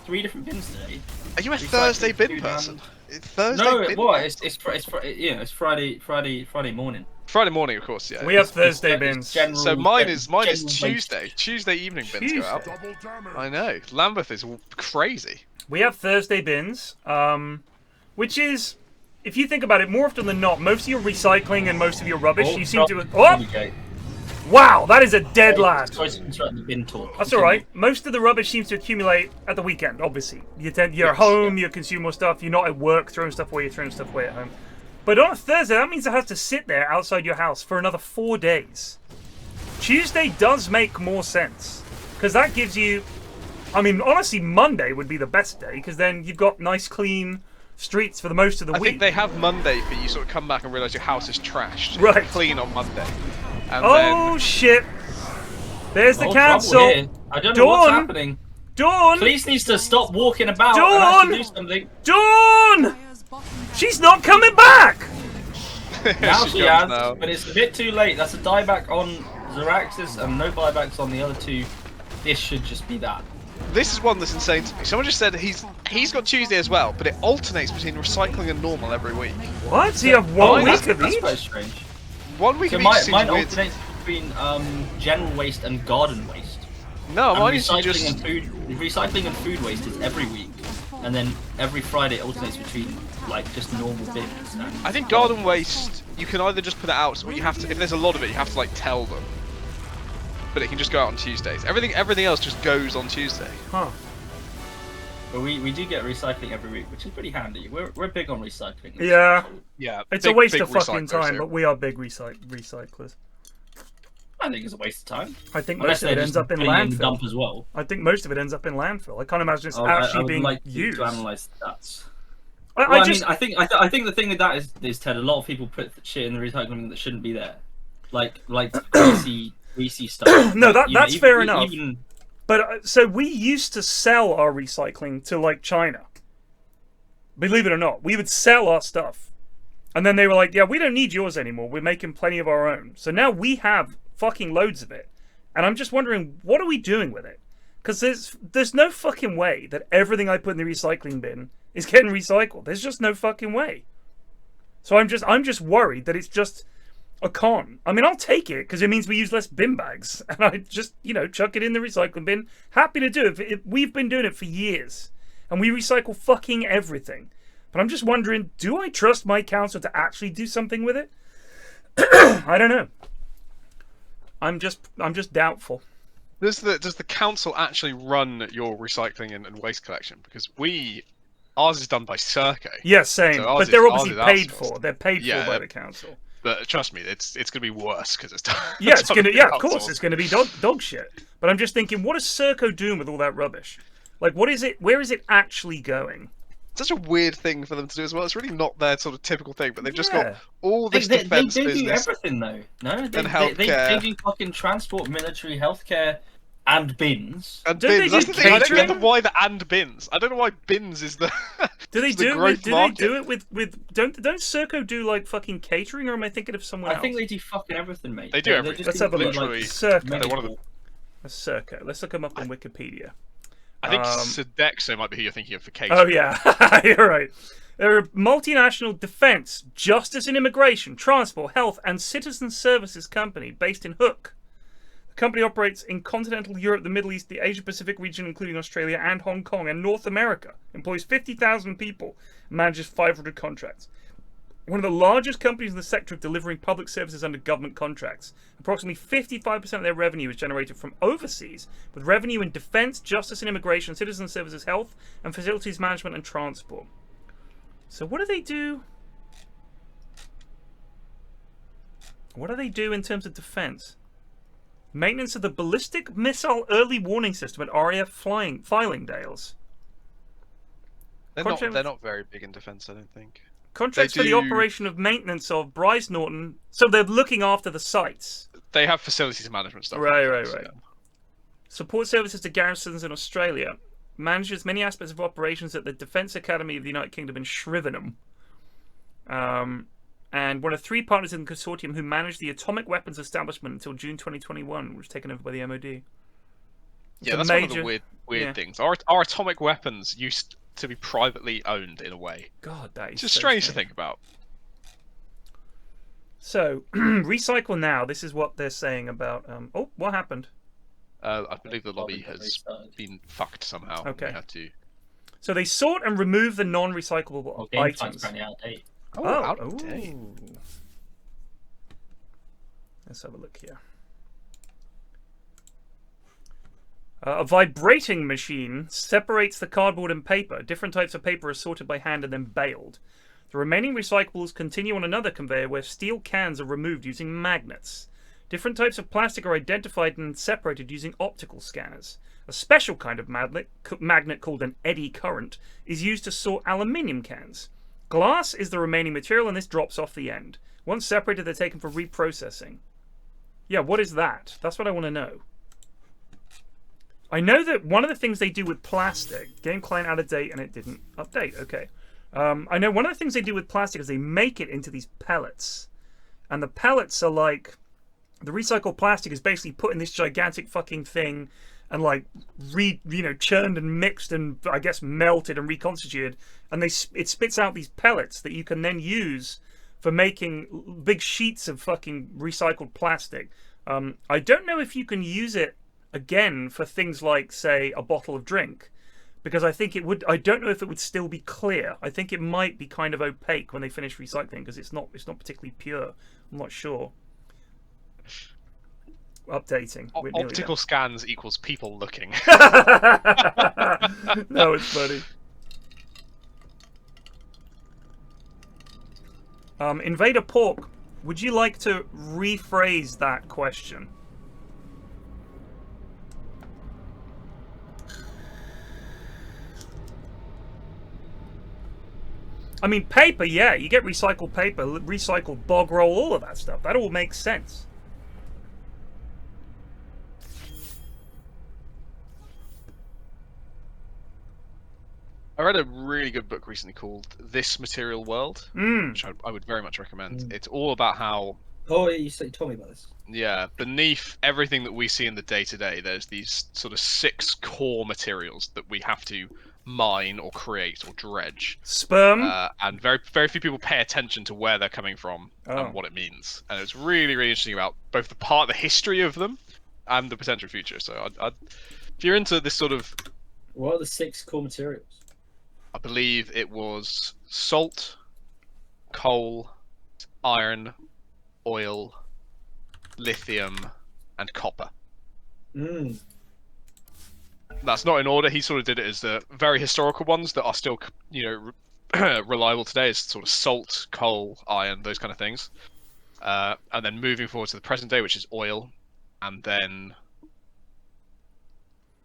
3 different bins today. Are you a Thursday bin person? Thursday no, bin what? It's Friday morning. Friday morning, of course, yeah. We have Thursday bins. So mine is Tuesday. Tuesday evening bins go out. I know. Lambeth is crazy. We have Thursday bins, which is, if you think about it, more often than not, most of your recycling and most of your rubbish, you seem to. Oh! Wow, that is a dead lad. That's all right. Most of the rubbish seems to accumulate at the weekend. Obviously, you're home, you consume more stuff. You're not at work throwing stuff away. You're throwing stuff away at home. But on a Thursday, that means it has to sit there outside your house for another 4 days. Tuesday does make more sense because that gives you. I mean, honestly, Monday would be the best day because then you've got nice, clean streets for the most of the week. I think they have Monday, but you sort of come back and realise your house is trashed. Right. Clean on Monday. And oh shit! There's the cancel. I don't know what's happening. Dawn! Police needs to stop walking about Dawn! and do something. Dawn! She's not coming back! Now she has, but it's a bit too late. That's a dieback on Zeraxsas and no buybacks on the other 2. This should just be that. This is one that's insane to me. Someone just said he's got Tuesday as well, but it alternates between recycling and normal every week. What? So you have 1 week of each? That's quite strange. 1 week so of each mine seems weird. alternates between general waste and garden waste. No, and mine is recycling just recycling and food waste is every week, and then every Friday it alternates between like just normal bins. I think garden waste you can either just put it out, or you have to. If there's a lot of it, you have to like tell them. But it can just go out on Tuesdays. Everything else just goes on Tuesday. Huh. But we do get recycling every week, which is pretty handy. We're big on recycling. Yeah. Yeah. It's a waste of fucking time, but we are big recyclers. I think it's a waste of time. I think most of it ends up in landfill. Dump as well. I think most of it ends up in landfill. I can't imagine it's actually being like used. to analyze stats. I mean, I think the thing with that is Ted. A lot of people put shit in the recycling bin that shouldn't be there, like greasy stuff. No, Like, that's fair enough. Even... But so we used to sell our recycling to like China. Believe it or not, we would sell our stuff, and then they were like, "Yeah, we don't need yours anymore. We're making plenty of our own." So now we have fucking loads of it, and I'm just wondering, what are we doing with it? Because there's no fucking way that everything I put in the recycling bin is getting recycled. There's just no fucking way. So I'm just worried that it's just a con. I mean, I'll take it because it means we use less bin bags, and I just, you know, chuck it in the recycling bin. Happy to do it. We've been doing it for years, and we recycle fucking everything. But I'm just wondering, do I trust my council to actually do something with it? I don't know. I'm just doubtful. Does the council actually run your recycling and waste collection? Because ours is done by Serco. Yeah, same. So but they're obviously paid for. They're paid for by the council. But trust me, it's going to be worse because it's done. Yeah, it's gonna. Yeah, of course, it's going to be dog shit. But I'm just thinking, what is Serco doing with all that rubbish? Like, what is it? Where is it actually going? Such a weird thing for them to do as well. It's really not their sort of typical thing, but they've just got all this defense they business. They do everything though. No, they do fucking transport, military, healthcare, and bins. And bins. That's the thing. I don't get why the and bins. I don't know why bins is the. Do they do it? Do they do it with? Don't Serco do like fucking catering, or am I thinking of someone else? I think they do fucking everything, mate. They do everything. Let's have a look. Literally, Serco. Serco. Let's look them up on Wikipedia. I think Sodexo might be who you're thinking of for catering. Oh yeah, you're right. They're a multinational defense, justice and immigration, transport, health, and citizen services company based in Hook. The company operates in continental Europe, the Middle East, the Asia-Pacific region, including Australia and Hong Kong, and North America. Employs 50,000 people, manages 500 contracts. One of the largest companies in the sector of delivering public services under government contracts. Approximately 55% of their revenue is generated from overseas, with revenue in defense, justice and immigration, citizen services, health, and facilities management and transport. So what do they do? What do they do in terms of defense? Maintenance of the ballistic missile early warning system at RAF Fylingdales. They're not very big in defense, I don't think. Contracts for the operation of maintenance of Bryce Norton. So they're looking after the sites. They have facilities management stuff. Right. Support services to garrisons in Australia. Manages many aspects of operations at the Defence Academy of the United Kingdom in Shrivenham. And one of 3 partners in the consortium who managed the atomic weapons establishment until June 2021, which was taken over by the MOD. Yeah, that's one of the weird things. Our atomic weapons used to be privately owned in a way. God, that is just strange to think about. So, recycle now. This is what they're saying about. Oh, what happened? I believe the lobby has been fucked somehow. Okay. We had to... So they sort and remove the non-recyclable items. Out of date. Out of date. Let's have a look here. A vibrating machine separates the cardboard and paper. Different types of paper are sorted by hand and then baled. The remaining recyclables continue on another conveyor where steel cans are removed using magnets. Different types of plastic are identified and separated using optical scanners. A special kind of magnet called an eddy current is used to sort aluminium cans. Glass is the remaining material and this drops off the end. Once separated, they're taken for reprocessing. Yeah, what is that? That's what I want to know. I know that one of the things they do with plastic, game client out of date and it didn't update, okay. I know one of the things they do with plastic is they make it into these pellets. And the pellets are like, the recycled plastic is basically put in this gigantic fucking thing and like, churned and mixed and I guess melted and reconstituted. And it spits out these pellets that you can then use for making big sheets of fucking recycled plastic. I don't know if you can use it again for things like, say, a bottle of drink, because I think it would. I don't know if it would still be clear. I think it might be kind of opaque when they finish recycling because it's not particularly pure. I'm not sure. Updating. Optical scans equals people looking. No, it's funny. Invader Pork, would you like to rephrase that question? I mean, paper, yeah, you get recycled paper, recycled bog roll, all of that stuff. That all makes sense. I read a really good book recently called This Material World, which I would very much recommend. It's all about how... Oh, you told me about this. Yeah, beneath everything that we see in the day-to-day, there's these sort of 6 core materials that we have to mine or create or dredge. Sperm? And very few people pay attention to where they're coming from and what it means. And it's really, really interesting about both the history of them and the potential future. So if you're into this sort of... What are the 6 core materials? I believe it was salt, coal, iron, oil, lithium, and copper. That's not in order. He sort of did it as the very historical ones that are still, reliable today. It's sort of salt, coal, iron, those kind of things. And then moving forward to the present day, which is oil, and then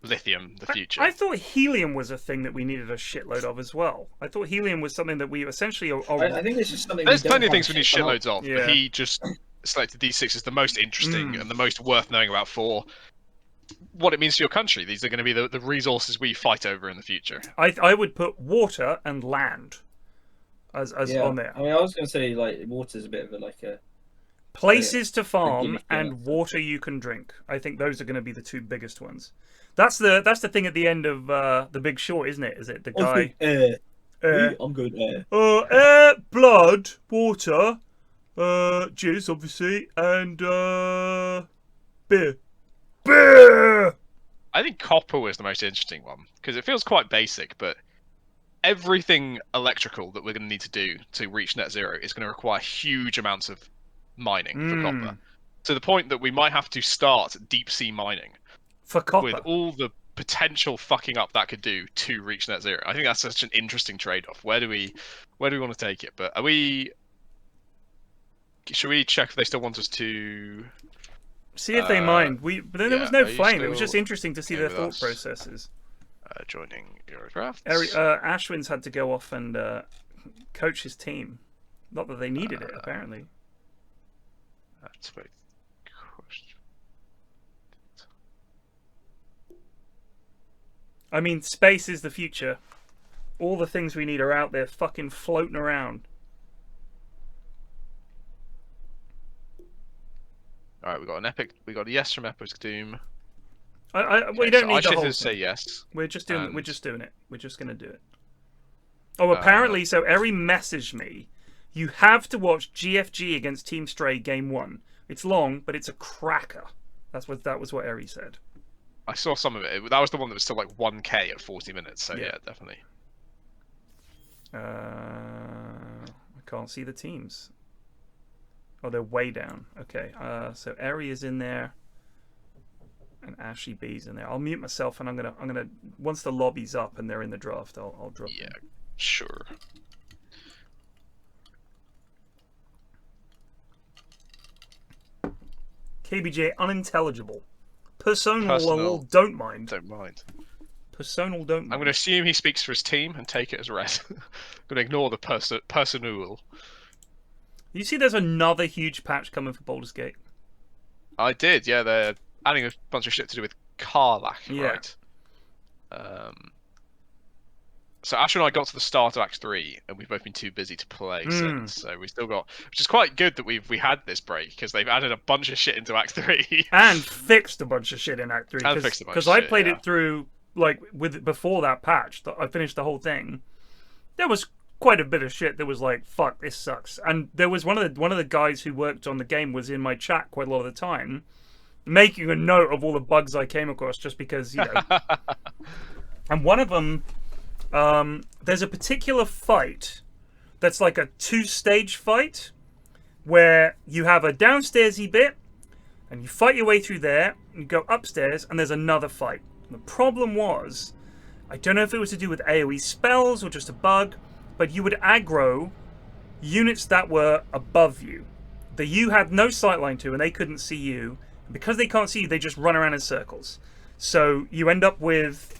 lithium, the future. I thought helium was a thing that we needed a shitload of as well. I thought helium was something that we essentially... I think it's just something... There's plenty of things we need shitloads of, but he just selected these 6 as the most interesting and the most worth knowing about for what it means to your country. These are going to be the resources we fight over in the future. I would put water and land as on there. I mean, I was going to say, like, water's a bit of a places to farm and water you can drink. I think those are going to be the 2 biggest ones. That's the thing at the end of The Big Short, isn't it? Is it the guy? Air. I'm good. Air. Air, blood, water, jizz, obviously, and beer. Beer. I think copper was the most interesting one because it feels quite basic, but everything electrical that we're going to need to do to reach net zero is going to require huge amounts of mining for copper, to the point that we might have to start deep sea mining. For copper. With all the potential fucking up that could do to reach net zero. I think that's such an interesting trade-off. Where do we want to take it? But should we check if they still want us to see if they mind? But then there was no flame. It was just interesting to see their thought processes. Joining your draft. Ashwin's had to go off and coach his team. Not that they needed it, apparently. That's wait. I mean, space is the future. All the things we need are out there fucking floating around. Alright, we got a yes from Epic Doom. We don't need the whole thing. Say yes. We're just doing it. We're just gonna do it. Oh, apparently, so Eri messaged me. You have to watch GFG against Team Stray Game 1. It's long, but it's a cracker. That was what Eri said. I saw some of it. That was the one that was still like 1K at 40 minutes. So yeah definitely. I can't see the teams. Oh, they're way down. Okay. So Eri is in there, and Ashley B's in there. I'll mute myself, and I'm gonna once the lobby's up and they're in the draft, I'll drop. Yeah, them. Sure. KBJ unintelligible. Personal don't mind. Don't mind. Personal don't mind. I'm going to assume he speaks for his team and take it as read. I'm going to ignore the personal. You see there's another huge patch coming for Baldur's Gate? I did, yeah. They're adding a bunch of shit to do with Karlach, right? So Ash and I got to the start of Act 3, and we've both been too busy to play since. So we still got, which is quite good that we had this break because they've added a bunch of shit into Act 3 and fixed a bunch of shit in Act 3. Because I played it through before that patch. I finished the whole thing. There was quite a bit of shit that was like, "Fuck, this sucks." And there was one of the guys who worked on the game was in my chat quite a lot of the time, making a note of all the bugs I came across just because And one of them. There's a particular fight that's like a 2-stage fight where you have a downstairsy bit and you fight your way through there, you go upstairs and there's another fight. And the problem was, I don't know if it was to do with AoE spells or just a bug, but you would aggro units that were above you, that you had no sightline to and they couldn't see you. And because they can't see you, they just run around in circles. So you end up with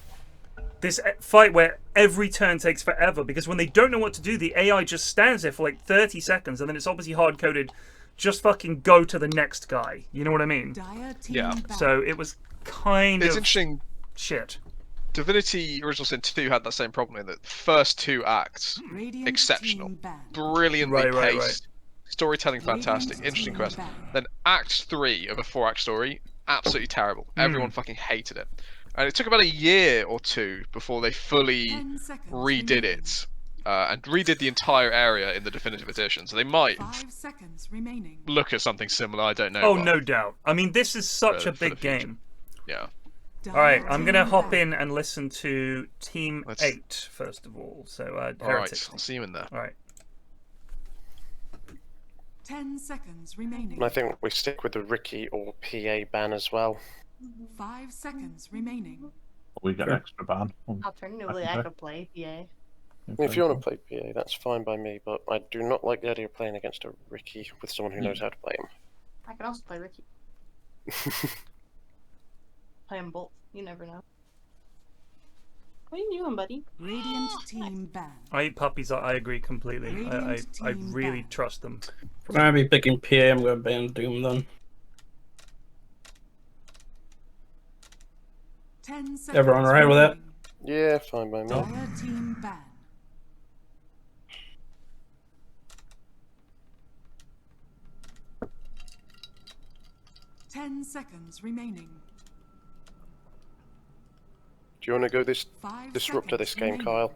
this fight where every turn takes forever, because when they don't know what to do, the AI just stands there for like 30 seconds, and then it's obviously hard-coded, just fucking go to the next guy. You know what I mean? Yeah. So it was kind of interesting. Shit. Divinity Original Sin 2 had that same problem in that the first 2 acts, exceptional, brilliantly paced, storytelling fantastic, interesting quest. Then Act 3 of a 4-act story, absolutely terrible. Everyone fucking hated it. And it took about a year or 2 before they fully redid it. And redid the entire area in the definitive edition. So they might look at something similar, I don't know. Oh, no doubt. I mean, this is such a big game. Yeah. Alright, I'm going to hop in and listen to Team 8, first of all. So, Alright, I'll see you in there. Alright. 10 seconds remaining. I think we stick with the Ricky or PA ban as well. 5 seconds remaining. We got extra ban. Alternatively, I could play PA. If you want to play PA, that's fine by me, but I do not like the idea of playing against a Ricky with someone who knows how to play him. I can also play Ricky. Play them both. You never know. What are you doing, buddy? Radiant team ban. I eat puppies, I agree completely. I really trust them. If I'm gonna be picking PA, I'm gonna ban Doom then. 10 seconds. Everyone alright with that? Yeah, fine by me. Dire team ban. Ten seconds remaining. Do you want to go this disruptor this game, Kyle?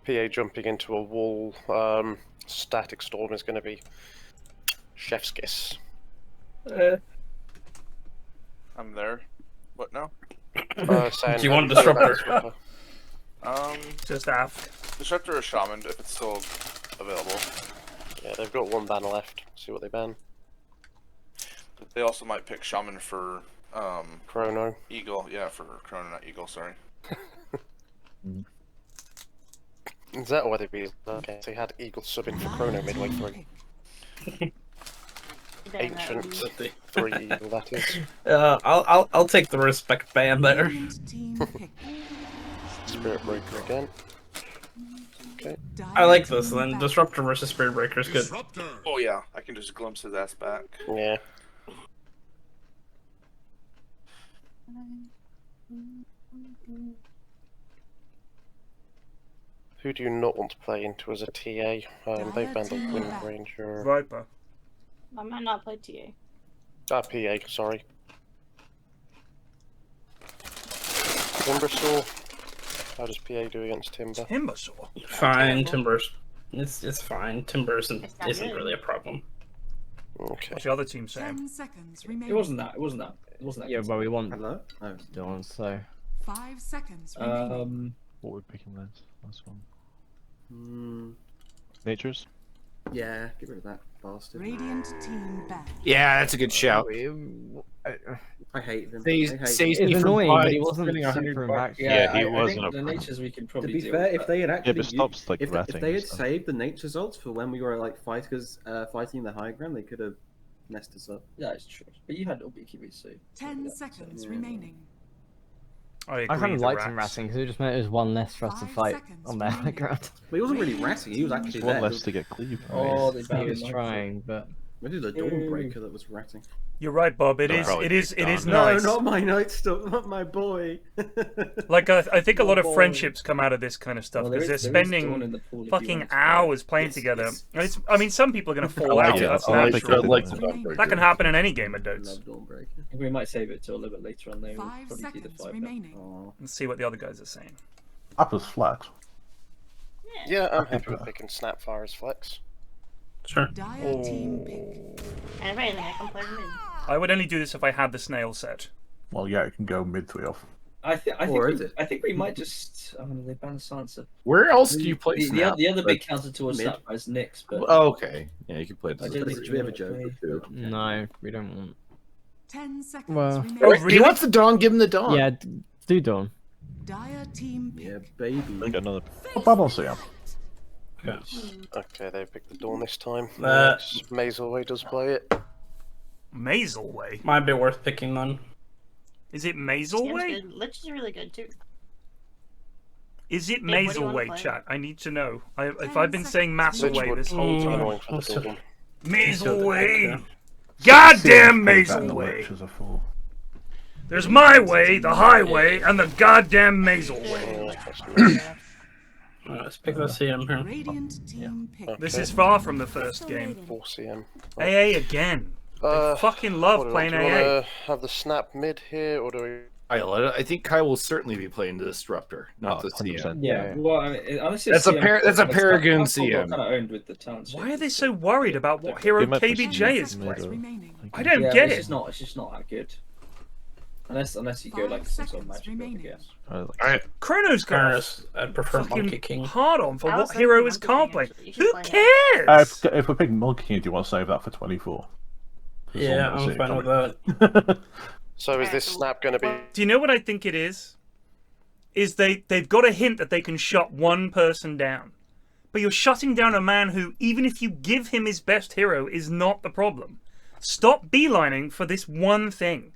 PA jumping into a wall static storm is going to be chef's kiss. I'm there. What now? Do you want disruptor? Just ask. Disruptor or shaman if it's still available. Yeah, they've got 1 ban left. See what they ban. But they also might pick shaman for Chrono. Eagle, yeah, for Chrono, not Eagle. Sorry. Is that why they beat? Okay, they had Eagle subbing for Chrono midway through. Ancient 3 Eagle, that is. I'll take the respect ban there. Spirit Breaker again. Okay. I like this. Then Disruptor versus Spirit Breaker is good. Oh yeah, I can just glimpse his ass back. Yeah. Who do you not want to play into as a TA? They've banned the Wind Ranger. Viper. I might not play TA. PA, sorry. Timbersaw. How does PA do against Timber? Timbersaw? Fine, Timbers. It's fine. Timbers isn't really a problem. Okay. What's the other team saying? 10 seconds remaining. It wasn't that. It wasn't that. It wasn't that. Yeah, but we want Dawn, so 5 seconds remaining. What we're picking last one. Nature's? Yeah, get rid of that bastard. Radiant team ban. Yeah, that's a good shout. I hate them. it's annoying, but he wasn't super impactful. Yeah, he I wasn't. think the natures we can probably To be deal fair, with if they had actually but stops, like, if ratting they had and stuff. saved the nature results for when we were like fighters fighting the high ground, they could have messed us up. Yeah, it's true. But you had Obiki, so 10 seconds remaining. I kind of liked him ratting because it just meant it was 1 less for us to fight on their high ground. But he wasn't really ratting, he was actually Just there. 1 less to get cleaved. Oh, He was trying, but Maybe the Dawnbreaker that was ratting. You're right, Bob. It is No, nice. not my Nightstone, not my boy. Like I think a lot of friendships come out of this kind of stuff Well, because there they're is Dawn in spending the pool if you fucking want to hours playing together. And it's, I mean, some people are going to fall I out. like it. That's I like natural. it. I like the Dawnbreaker. That can happen in any game of Dotes. I think we might save it till a little bit later on. Though. We'll 5 probably do the seconds 5 remaining. Let's see what the other guys are saying. Up as Flax. Yeah, I'm happy with picking Snapfire as flex. Sure. Dire team pick. And if anything, I can play mid. I would only do this if I had the snail set. Well, yeah, it can go mid 3 off. I think we might just. I mean, they banned Sansa. Where else do you play the Snap? The other Like, big counter towards mid? Snap is Nyx, but Oh, okay. Yeah, you can play it. I don't think It's a bit of a joke. no, we don't want. 10 seconds Well, remaining. Oh, He really? wants the Dawn, give him the Dawn. yeah, do Dawn. Dire team pick. Yeah, baby. I got another. Oh, Bubble Seer. Okay, they picked the Dawn this time. Uh, Maselway does play it. Maselway. Might be worth picking then. Is it Seems Maselway? good. Lich is really good too. Is it Hey, what do you wanna Maselway, play? chat? I need to know. If I've been saying Maselway this whole time. Maselway! Goddamn Maselway! There's my way, the highway, and the goddamn Maselway. Let's pick the CM here. Radiant team pick. This is far from the first game. 4 CM. AA again. They fucking love playing do you AA. wanna have the snap mid here, or do we... I think Kyle will certainly be playing the Disruptor, not the CM. Yeah. Well, I mean, honestly, That's a CM that's a Paragon Kind CM. of owned with the talent. Why are they so worried about what hero KBJ is playing? I don't yeah, get it's it. just not. It's just not that good. Unless you go like some sort of magic build, I guess. Alright. Chrono's got Paris, I'd prefer Monkey fucking King. hard on for I was what hero thinking is Monkey can't King, play. actually. You should Who play cares? If we're picking Monkey King, do you want to save that for 24? Yeah, I'm fine with that. So is this snap going to be... Do you know what I think it is? Is they've got a hint that they can shut one person down. But you're shutting down a man who, even if you give him his best hero, is not the problem. Stop beelining for this one thing.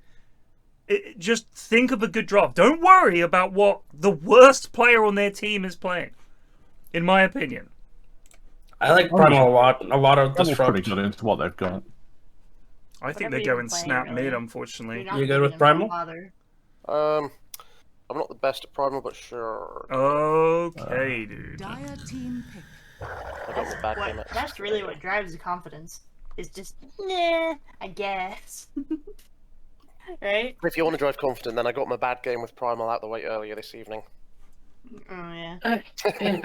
Just think of a good draft. Don't worry about what the worst player on their team is playing. In my opinion. I like Primal a lot. A lot of That's Disrupt. pretty good into what they've got. I think Whatever they're you going play, snap really. mid, unfortunately. You're not You good picking with him, Primal? don't bother. I'm not the best at Primal, but sure. Okay, dude. Dire team pick. I got the bad game. That's really what drives the confidence. Is just, nah, I guess. Right? If you want to drive confident, then I got my bad game with Primal out the way earlier this evening. Oh, yeah.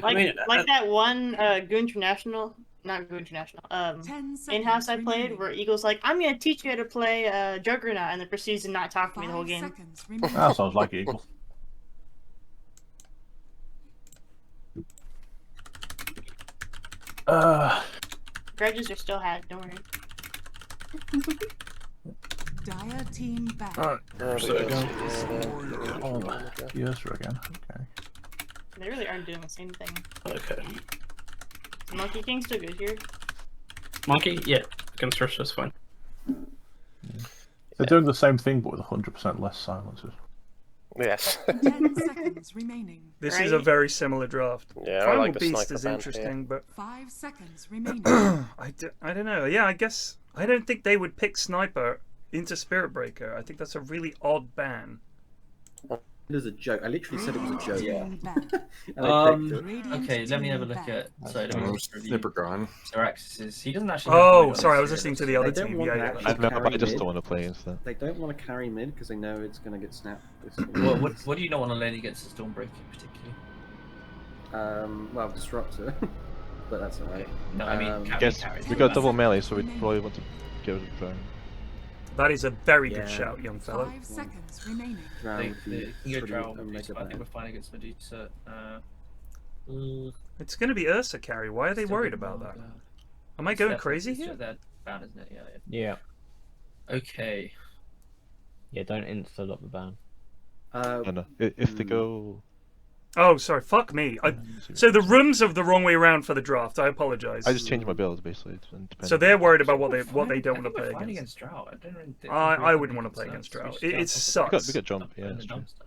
I mean, Like that one Goon International, not Goon International, 10 seconds in-house I played remaining. where Eagle's like, I'm gonna teach you how to play Juggernaut, and then proceeds to not talk to me the whole 5 game. seconds remaining. That sounds like Eagle. Grudges are still had, don't worry. Dire team back. Yes, again. Okay. They really aren't doing the same thing. Okay. Monkey King's still good here. Monkey? Yeah. Construction is fine. They're doing the same thing, but with 100% less silences. Yes. 10 seconds remaining. This is a very similar draft. Yeah, I Primal like the Beast sniper is band interesting, here. but 5 seconds remaining. I don't know. Yeah, I guess I don't think they would pick Sniper into Spirit Breaker. I think that's a really odd ban. It was a joke. I literally said it was a joke. Yeah. And I picked it. Okay, let me have a look at. Sorry, let me just review. Snipper gone. Zeraxsas. He doesn't actually. have Oh, point on sorry, I this was hero. listening to the other They don't team. want Yeah, to yeah. actually I carry just mid. don't want to play instead. They don't want to carry mid because they know it's going to get snapped. What do you not want to lane against the Stormbreaker particularly? Well, Disruptor. But that's alright. No, I mean, carry, Guess carry. we got double melee, so we probably want to get rid of Drown. That is a very good Yeah. shout, young fella. 5 seconds remaining. Drown would be You go pretty Drow with mega Medusa, but I think we're bad. fine against Medusa. It's going to be Ursa carry. Why are they Still worried good about that? Morga. Am I It's going definitely- crazy it's here? just that ban, isn't it? Yeah. Yeah. Okay. Yeah, don't insta up the ban. No. If they go... Oh, sorry. Fuck me. So the rooms are the wrong way around for the draft. I apologize. I just changed my build, basically. So they're worried about what they don't want to I think play we're fine against. Drow. I don't really think I we're wouldn't want to fine play against against Drow. Drow. It sucks. We got jump, yeah, In that's the true. dumpster.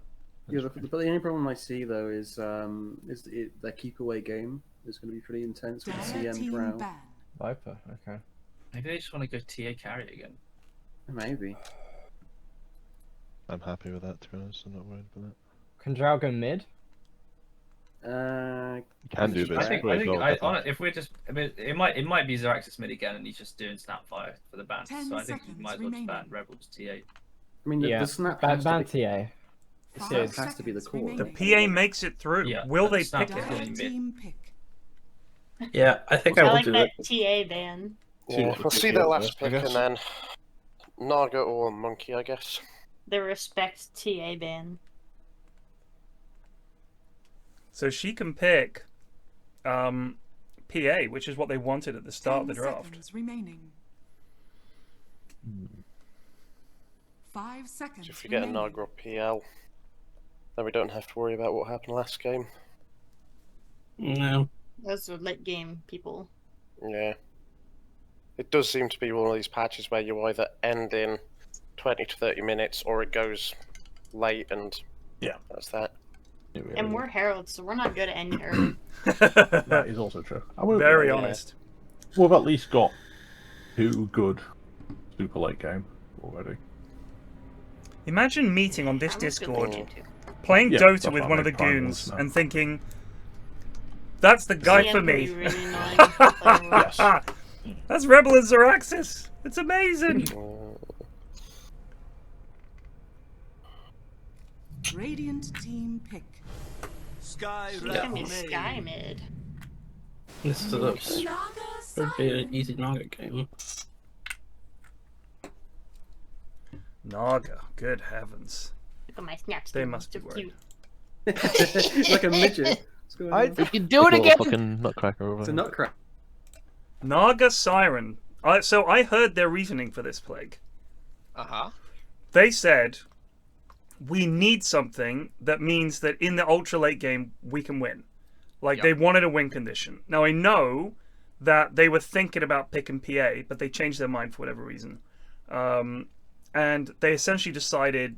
Yeah, but the only problem I see though is their keep away game is going to be pretty intense with the Dire CM team Drow. ban. Viper, okay. Maybe they just want to go TA carry again. Maybe. I'm happy with that, to be honest. I'm not worried about that. Can Drow go mid? Can do, but I it's think, pretty low, if we're just, I mean, it might be Zeraxsas mid again, and he's just doing Snapfire for the ban. 10 So I think you seconds might as well just ban remaining. Rebels TA. I mean, Yeah. the snap Ban has to be, TA. the 5 snap has to be the seconds core. The remaining. PA makes it through. Yeah, Will but they Snap pick is it? gonna Dire be mid. team pick. Yeah, I think I I will like do that that. TA ban. Yeah, we'll see their last pick and then Naga or Monkey, I guess. The respect TA ban. So she can pick PA, which is what they wanted at the start of the 10 draft. seconds remaining. 5 seconds So if we get a remaining. Naga or PL, then we don't have to worry about what happened last game. No. Those are late game people. Yeah. it does seem to be one of these patches where you either end in 20 to 30 minutes or it goes late, and that's that. And we're heralds, so we're not good at ending early. That is also true. Very honest. We've at least got 2 good super late game already. Imagine meeting on this Discord, playing Dota with one of the goons, and thinking, that's the guy for me. Really That's Rebel and Zeraxsas. It's amazing. Radiant team pick. Sky mid. This would be an easy Naga game. Naga, good heavens. Look at my snaps. They must be worried. Like a midget. You can do it again. Fucking nutcracker over It's a there. nutcracker. Naga Siren. So I heard their reasoning for this plague. They said, we need something that means that in the ultra late game we can win. Like they wanted a win condition. Now I know that they were thinking about picking PA, but they changed their mind for whatever reason. And they essentially decided,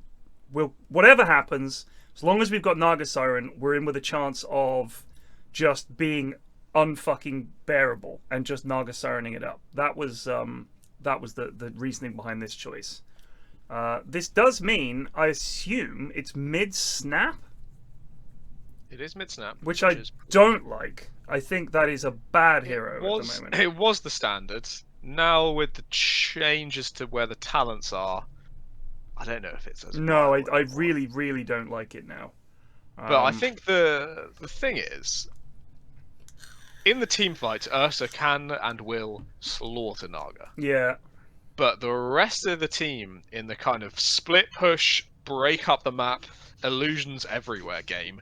whatever happens, as long as we've got Naga Siren, we're in with a chance of just being unfucking bearable and just Naga Sirening it up. That was the reasoning behind this choice. This does mean, I assume, it's mid-snap? It is mid-snap. Which I don't like. I think that is a bad hero at the moment. It was the standard. Now with the changes to where the talents are, I don't know if it's as No, I really, really don't like it now. But I think the thing is, in the team fight, Ursa can and will slaughter Naga. Yeah. But the rest of the team in the kind of split push, break up the map, illusions everywhere game,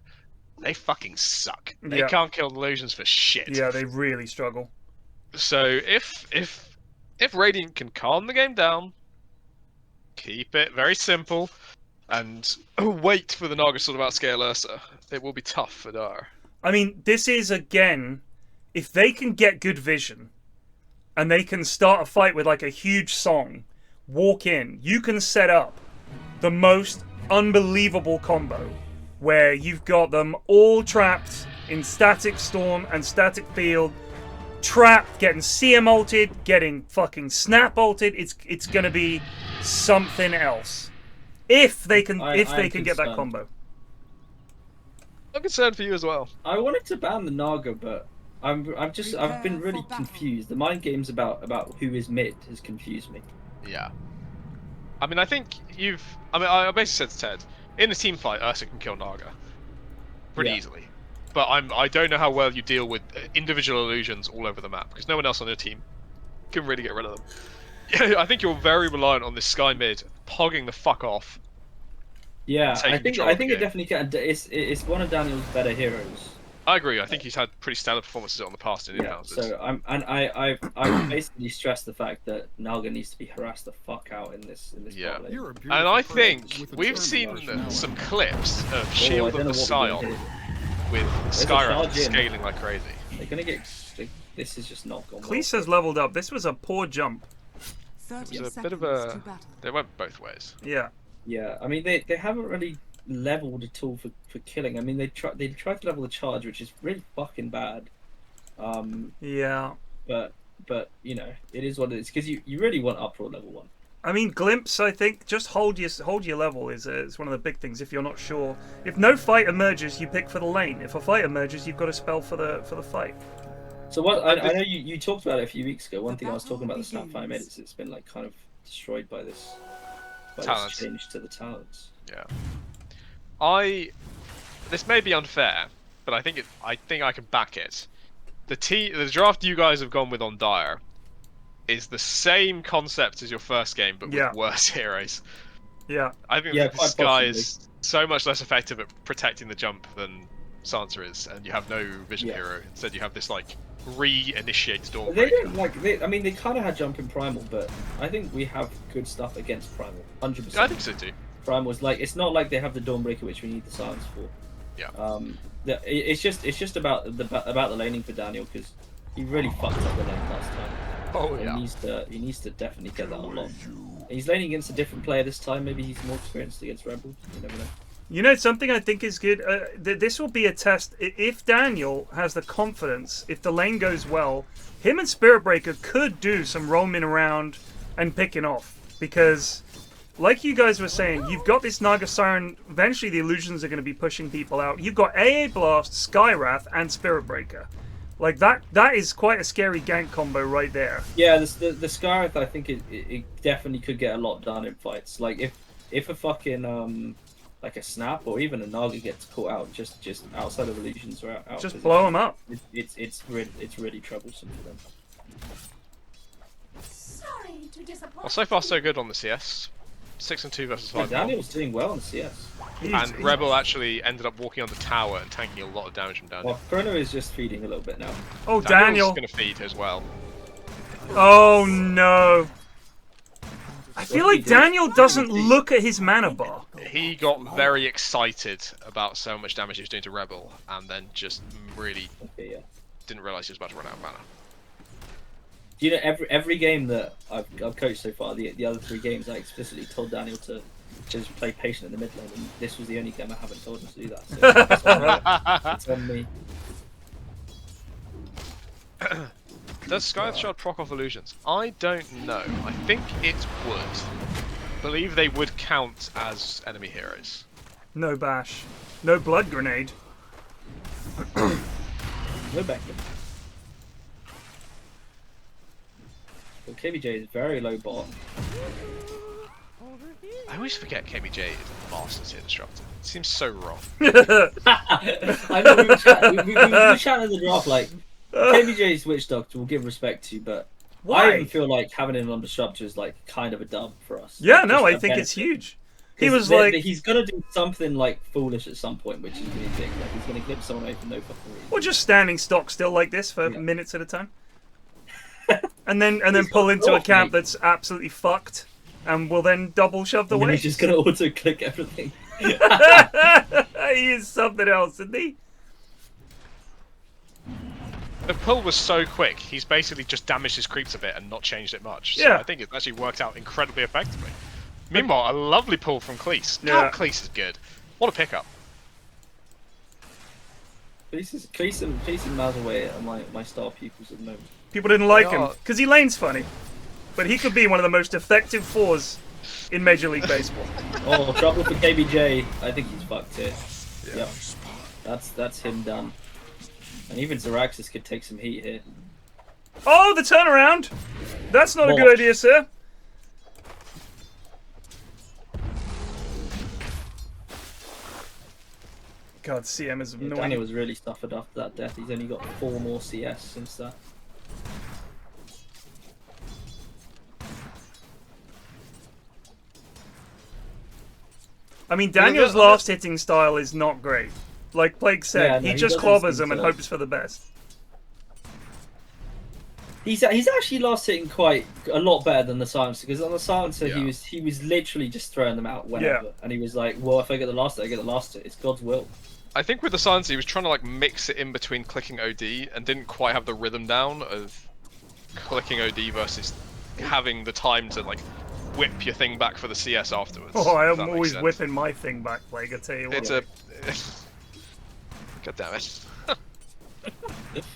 they fucking suck. They can't kill illusions for shit. Yeah, they really struggle. So if Radiant can calm the game down, keep it very simple, and wait for the Naga sort of outscale Ursa, it will be tough for Dara. I mean, this is, again, if they can get good vision, and they can start a fight with like a huge song, walk in, you can set up the most unbelievable combo, where you've got them all trapped in static storm and static field, trapped, getting CM ulted, getting fucking snap ulted. It's gonna be something else. If they can get that combo. I'm concerned for you as well. I wanted to ban the Naga, but I've been really confused. The mind games about who is mid has confused me. Yeah. I mean, I think I basically said to Ted, in a team fight, Ursa can kill Naga pretty easily. But I don't know how well you deal with individual illusions all over the map, because no one else on your team can really get rid of them. I think you're very reliant on this Sky mid pogging the fuck off. Yeah, I think it definitely can. It's one of Daniel's better heroes. I agree. I think he's had pretty stellar performances on the past in encounters. So I basically stressed the fact that Naga needs to be harassed the fuck out in this. Yeah, and I think we've seen some clips of Shield of the Scion with Skyrim scaling like crazy. They're gonna get. This is just not going. Cleese has leveled up. This was a poor jump. It was a bit of a. They went both ways. Yeah. Yeah, I mean they haven't really leveled at all for killing. I mean they tried to level the charge, which is really fucking bad. Yeah. But you know it is what it is, because you really want Uproar level 1. I mean, Glimpse, I think, just hold your level is one of the big things. If you're not sure, if no fight emerges, you pick for the lane. If a fight emerges, you've got to spell for the fight. So what I know you talked about it a few weeks ago. One thing I was talking about the snap fire mid is it's been like kind of destroyed by this change to the talents. Yeah. This may be unfair, but I think I can back it. The draft you guys have gone with on Dire is the same concept as your first game, but with worse heroes. Yeah. I think this guy is so much less effective at protecting the jump than Sansa is, and you have no vision hero. Instead, you have this like re-initiate Stormbreaker. They don't I mean, they kind of had jump in Primal, but I think we have good stuff against Primal. 100%. I think so too. Primal's like, it's not like they have the Dawnbreaker, which we need the silence for. Yeah. It's just about the laning for Daniel, because he really fucked up the lane last time. Oh He needs to definitely get that unlocked. He's laning against a different player this time. Maybe he's more experienced against Rebels. You never know. You know, something I think is good. This will be a test. If Daniel has the confidence, if the lane goes well, him and Spirit Breaker could do some roaming around and picking off. Because, like you guys were saying, you've got this Naga Siren. Eventually, the illusions are going to be pushing people out. You've got AA Blast, Skywrath, and Spirit Breaker. Like that is quite a scary gank combo right there. Yeah, the Skywrath, I think it definitely could get a lot done in fights. Like if a fucking like a Snap or even a Naga gets caught out just outside of illusions or out just blow them up. It's really troublesome for them. Sorry to disappoint. Well, so far so good on the CS. 6-2 versus 5. Daniel's doing well on the CS. And Rebel actually ended up walking on the tower and tanking a lot of damage from down Well, Chrono is just feeding a little bit now. Oh, Daniel's going to feed as well. Oh no! I feel like Daniel doesn't look at his mana bar. He got very excited about so much damage he was doing to Rebel, and then just really didn't realise he was about to run out of mana. You know, every game that I've coached so far, the other 3 games, I explicitly told Daniel to just play patient in the mid lane, and this was the only game I haven't told him to do that. So it's on me. Does Skywrath Shard proc off illusions? I don't know. I think it would. I believe they would count as enemy heroes. No bash. No blood grenade. No back. Well, KBJ is very low bot. I always forget KBJ is a master tier disruptor. It seems so wrong. I know we were chatting in the draft like KBJ's Witch Doctor will give respect to, but Why? I even feel like having him on disruptor is like kind of a dub for us. Yeah, like, no, I think it's huge. He was he's gonna do something like foolish at some point, which is really big. Like he's gonna clip someone away for no fucking reason. Or just standing stock still like this for minutes at a time. and then pull into a camp that's absolutely fucked, and will then double shove the way. He's just gonna auto click everything. He is something else, isn't he? The pull was so quick, he's basically just damaged his creeps a bit and not changed it much. So Yeah. I think it's actually worked out incredibly effectively. Meanwhile, a lovely pull from Cleese. Yeah. God, Cleese is good. What a pickup. Cleese and Maselway are my star pupils at the moment. People didn't like him because he lanes funny, but he could be one of the most effective 4s in Major League Baseball. Oh, trouble for KBJ. I think he's fucked here. Yep. That's him done. And even Zeraxsas could take some heat here. Oh, the turnaround! That's not a good idea, sir. God, CM is annoying. Daniel was really suffered after that death. He's only got 4 more CS since that. I mean, Daniel's last hitting style is not great. Like Plague said, he just clobbers them and hopes for the best. He's actually last hitting quite a lot better than the Silencer, because on the Silencer he was literally just throwing them out whenever, and he was like, well, if I get the last hit, I get the last hit. It's God's will. I think with the Silencer, he was trying to like mix it in between clicking OD and didn't quite have the rhythm down of clicking OD versus having the time to like whip your thing back for the CS afterwards. Oh, I'm always whipping my thing back, Plague, I tell you what. It's a... God damn it.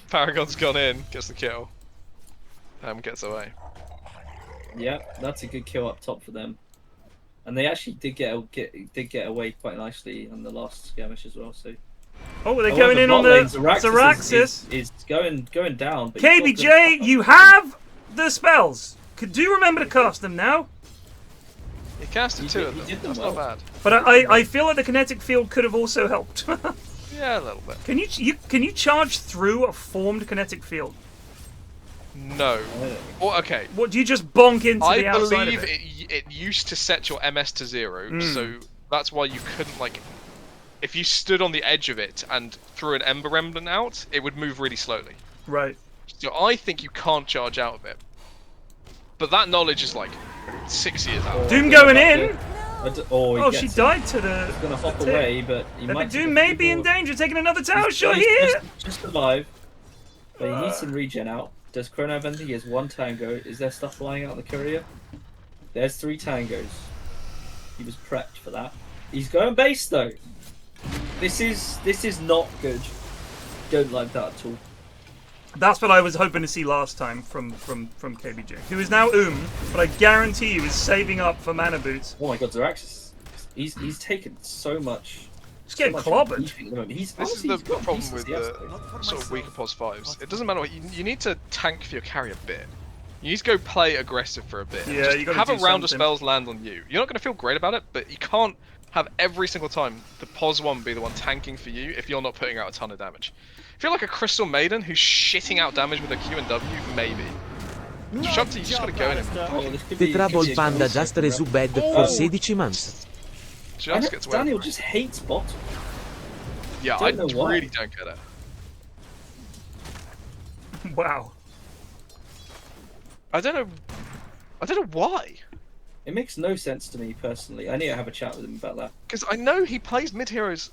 Paragon's gone in, gets the kill. Gets away. Yeah, that's a good kill up top for them. And they actually did get away quite nicely on the last skirmish as well. So. Oh, they're going in on the Zeraxsas. Is going down. But KBJ, you have the spells. Do you remember to cast them now? He casted 2 of them. That's not bad. But I feel like the kinetic field could have also helped. Yeah, a little bit. Can you charge through a formed kinetic field? No. Well, okay. What, do you just bonk into the outside of it? I believe it used to set your MS to 0, so that's why you couldn't, like... If you stood on the edge of it and threw an Ember Remnant out, it would move really slowly. Right. So I think you can't charge out of it. But that knowledge is like 6 years out. Doom going in! Oh, she died to the... He's gonna hop away, but he might... Doom may be in danger, taking another tower shot here! Just survive. But he needs some regen out. Does Chrono have anything? He has 1 tango. Is there stuff flying out in the courier? There's 3 tangos. He was prepped for that. He's going base though. This is not good. Don't like that at all. That's what I was hoping to see last time from KBJ, who is now but I guarantee you is saving up for mana boots. Oh my god, Zeraxsas. He's taken so much. He's getting clobbered. This is the problem with the sort of weaker pos 5s. It doesn't matter what you need to tank for your carry a bit. You need to go play aggressive for a bit. Yeah, just you gotta have a do round of something. spells land on you. You're not going to feel great about it, but you can't have every single time the pos 1 be the one tanking for you if you're not putting out a ton of damage. If you're like a Crystal Maiden who's shitting out damage with a Q and W, maybe. It's up to you, just gotta go in and... The Trouble Panda just resubbed for 16 months. Just gets Daniel just hates bot. Yeah, I really don't get it. Wow. I don't know why. It makes no sense to me personally. I need to have a chat with him about that. Because I know he plays mid heroes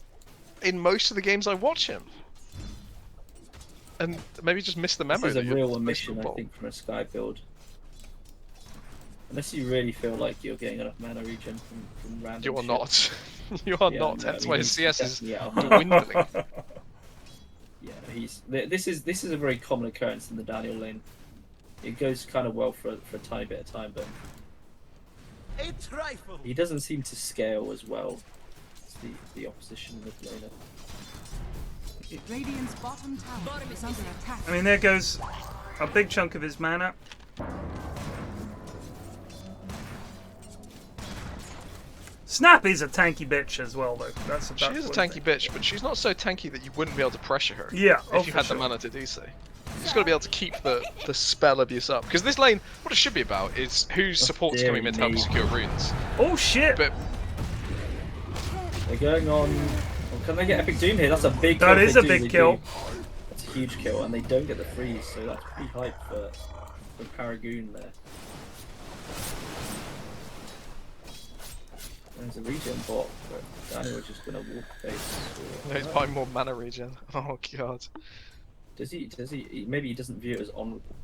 in most of the games I watch him. And maybe just missed the memo. This is a real omission, I think, from a Sky build. Unless you really feel like you're getting enough mana regen from random You are shit. not. You are Yeah, not. no, That's I why mean, his CS is definitely out. dwindling. Yeah, this is a very common occurrence in the Daniel lane. It goes kind of well for a tiny bit of time, but he doesn't seem to scale as well as the opposition mid laner. Radiant's bottom tower is under attack. I mean, there goes a big chunk of his mana. Snap is a tanky bitch as well, though. She is a tanky bitch, but she's not so tanky that you wouldn't be able to pressure her. Yeah, if you had the mana to do so. You just got to be able to keep the spell abuse up. Because this lane, what it should be about is whose support's coming in to help you secure runes. Oh shit! But they're going on. Oh, can they get Epic Doom here? That's a big kill. That is a big kill. That's a huge kill, and they don't get the freeze, so that's pretty hype for Paragon there. There's a regen bot, but Daniel is just gonna walk face. no, he's buying more mana regen. Oh god. Does he? Maybe he doesn't view it as honourable.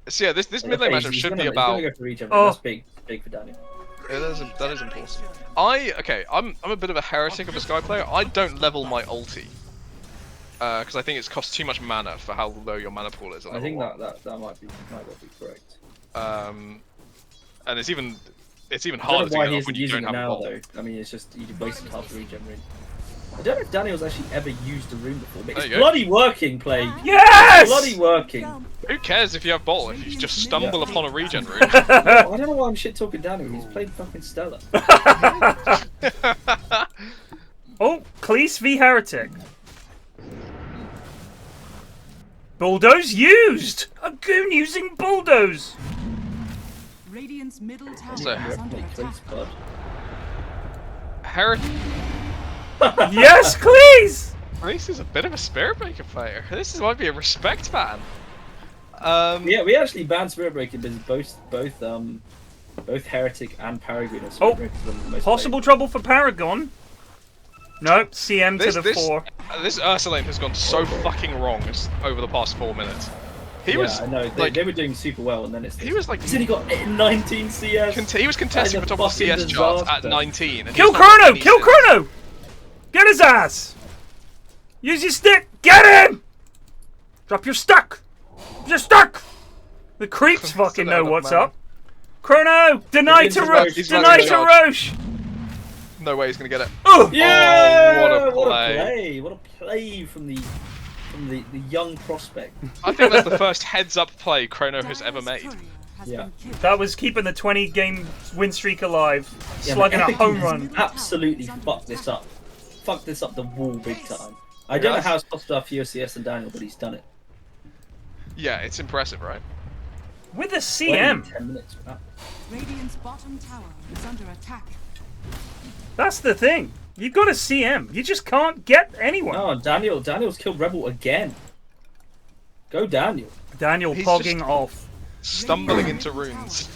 So yeah, this mid lane matchup should be about. Go for regen, but that's big for Daniel. Yeah, that is important. I'm a bit of a heretic of a Sky player. I don't level my ulti. Because I think it costs too much mana for how low your mana pool is. At I think level that might well be correct. And it's even I harder don't know why to get he's off when you using don't it have a now, ball. though. I mean, it's just you wasted half the regen rune. I don't know if Daniel's actually ever used a rune before, but There it's you go. bloody working, Plague. Yes! It's bloody working. Who cares if you have ball if you just stumble upon a regen rune? I don't know why I'm shit talking Daniel. He's played fucking Stella. Oh, Cleese v Heretic. Bulldoze used! A goon using bulldoze! Radiant's middle tower So, is under attack. Heretic. Yes, Cleese! Cleese is a bit of a Spirit Breaker player. This might be a respect ban. Yeah, we actually banned Spirit Breaker because both Heretic and Paragon are Spirit Breakers are the most Possible trouble for Paragon. Nope, CM to the 4. This Ursulane has gone so fucking wrong over the past 4 minutes. I know. They were doing super well, and then he was like he's only got 19 CS. He was contesting for top of the CS charts at 19. And Kill Chrono! Kill Chrono! Get his ass! Use your stick! Get him! Drop your stuck! You're stuck! The creeps fucking know what's up. Chrono! Deny to Roche! Deny to Roche! No way he's gonna get it. Oh! Yeah! Oh, what a play! What a play from the young prospect. I think that's the first heads-up play Chrono has ever made. Yeah. That was keeping the 20-game win streak alive. Slugging a home run. Absolutely fucked this up. Fucked this up the wall big time. I don't know how it's possible for CS and Daniel, but he's done it. Yeah, it's impressive, right? With a CM. 10 minutes for that. Radiant's bottom tower is under attack. That's the thing. You've got a CM. You just can't get anyone. No, Daniel's killed Rebel again. Go Daniel. Daniel He's pogging just off. Stumbling into runes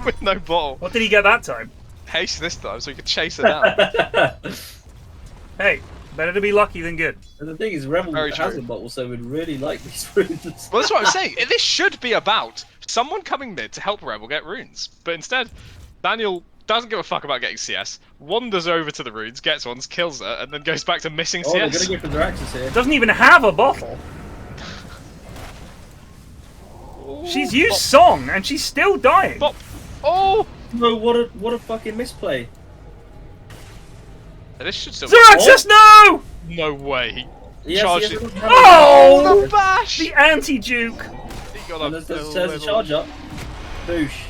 with no ball. What did he get that time? Haste this time so he could chase her down. Hey, Better to be lucky than good. And the thing is, Rebel has a bottle, so we'd really like these runes. Well, that's what I'm saying. This should be about someone coming mid to help Rebel get runes. But instead, Daniel doesn't give a fuck about getting CS, wanders over to the runes, gets ones, kills her, and then goes back to missing CS. They're gonna go for Zeraxsas here. Doesn't even have a bottle. She's used Song, and she's still dying. Oh! No, what a fucking misplay. This should still Zeraxsas, no! No way. Yes, Charged yes, it. Oh! The bash! The anti-juke. He got There's a charge up. Boosh.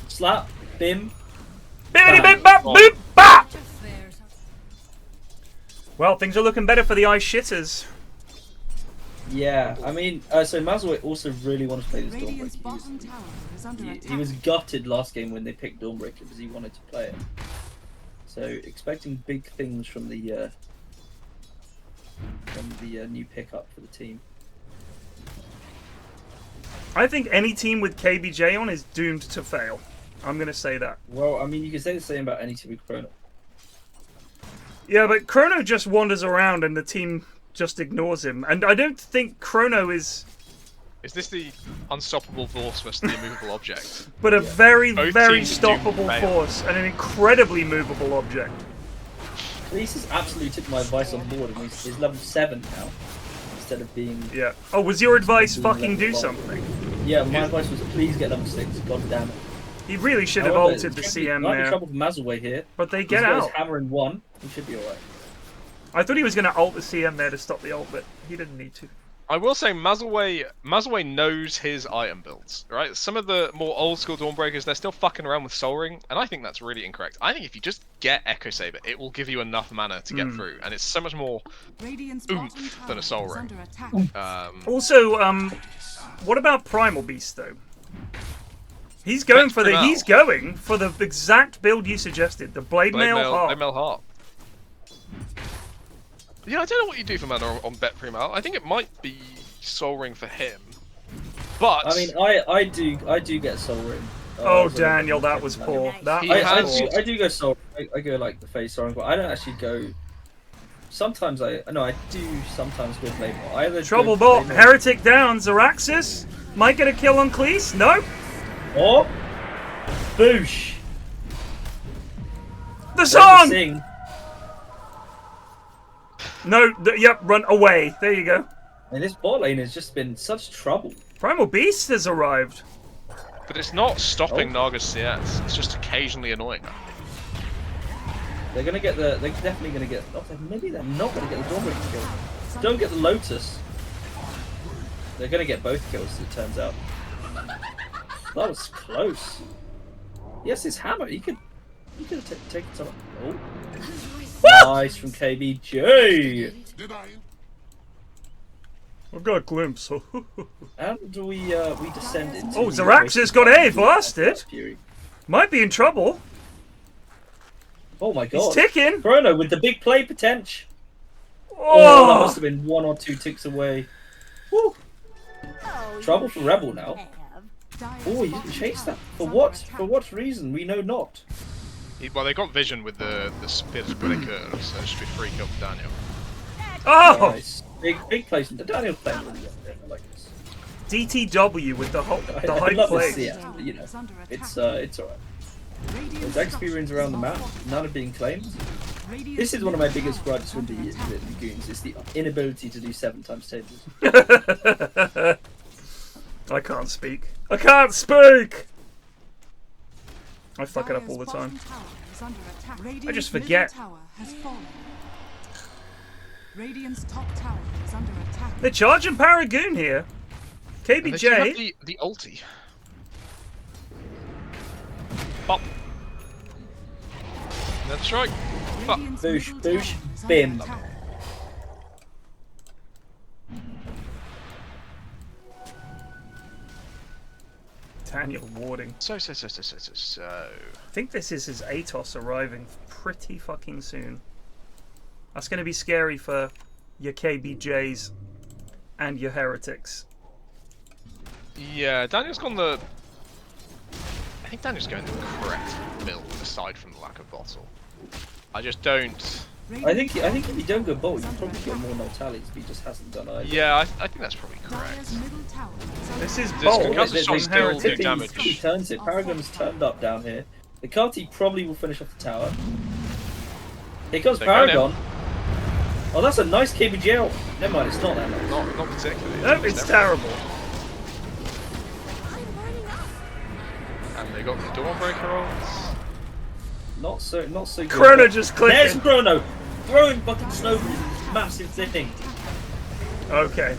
Slap. Bim. Bibbidi bip bap boop bap! Well, things are looking better for the iShitters. Yeah, I mean, so Maselway also really wanted to play this Dawnbreaker. He was gutted last game when they picked Dawnbreaker because he wanted to play it. So expecting big things from the new pickup for the team. I think any team with KBJ on is doomed to fail. I'm gonna say that. Well, I mean, you can say the same about any team with Chrono. Yeah, but Chrono just wanders around and the team just ignores him. And I don't think Chrono is... Is this the unstoppable force versus the immovable object? But a very, Both very teams do stoppable fail. force and an incredibly movable object. Cleese has absolutely took my advice on board and he's level 7 now. Instead of being... Yeah. Oh, was your advice being fucking do level 5. something? Yeah, my advice was please get level 6. God damn it. He really should have However, altered the it's CM might be there. trouble for Maselway here. But they He's get got out. his hammer in 1. He should be alright. I thought he was going to ult the CM there to stop the ult, but he didn't need to. I will say Maselway knows his item builds, right? Some of the more old school Dawnbreakers, they're still fucking around with Soul Ring, and I think that's really incorrect. I think if you just get Echo Saber, it will give you enough mana to get through, and it's so much more oomph than a Soul Ring. Also, what about Primal Beast though? He's going for the exact build you suggested, the Blade Mail Heart. Blade Mail Heart. Yeah, I don't know what you do for mana on Bet Primal. I think it might be Soul Ring for him. But I mean, I do get Soul Ring. Oh, Daniel, that was poor. I do go Soul. I go like the face Soul Ring, but I don't actually go. Sometimes I do sometimes go Blade Mail. Either Trouble ball, Heretic down, Zeraxsas might get a kill on Cleese. No. Oh, boosh. The song. No, yep, run away. There you go. And this bot lane has just been such trouble. Primal Beast has arrived. But it's not stopping Naga's CS. It's just occasionally annoying. They're gonna get the. They're definitely gonna get. Oh, maybe they're not gonna get the Dawnbreaker kill. Don't get the Lotus. They're gonna get both kills, as it turns out. That was close. Yes, his hammer. He could have taken some. Oh. Nice from KBJ. I've got a glimpse. And we descend into. Oh, Zeraxsas got A blasted. Might be in trouble. Oh my god. He's ticking. Chrono with the big play potential. Oh, that must have been 1 or 2 ticks away. Woo. Trouble for Rebel now. Oh, you can chase that. For what? For what reason? We know not. Well, they got vision with the Spirit Breaker, so it should be free kill for Daniel. Oh! Nice. Big placement. The Daniel playing really well there. I like this. DTW with the I high love play. this, yeah, but, you know, it's alright. There's experience around the map, none are being claimed. This is one of my biggest gripes with the Goons, is the inability to do 7x tables. I can't speak. I can't speak! I fuck it up all the time. I just forget. They're charging Paragon here. KBJ. The ulti. Pop. That's right. Pop. Boosh, boosh, bim. Daniel warding. So. I think this is his Atos arriving pretty fucking soon. That's going to be scary for your KBJs and your Heretics. Yeah, Daniel's gone the... I think Daniel's going the correct build, aside from the lack of bottle. I just don't I think if you don't go bolt, you probably get more mortalities, but he just hasn't done either. Yeah, I think that's probably correct. This is This bold. concussive shot still do damage. He turns it. Paragon's turned up down here. The Carti probably will finish off the tower. Here comes Paragon. Oh, that's a nice KBJ. Never mind, it's not that nice. Not particularly. Nope, it's terrible. And they got the Dawnbreaker ults. Not so good. Chrono just clicking. There's Chrono! Throwing fucking snowballs, massive thing. Okay.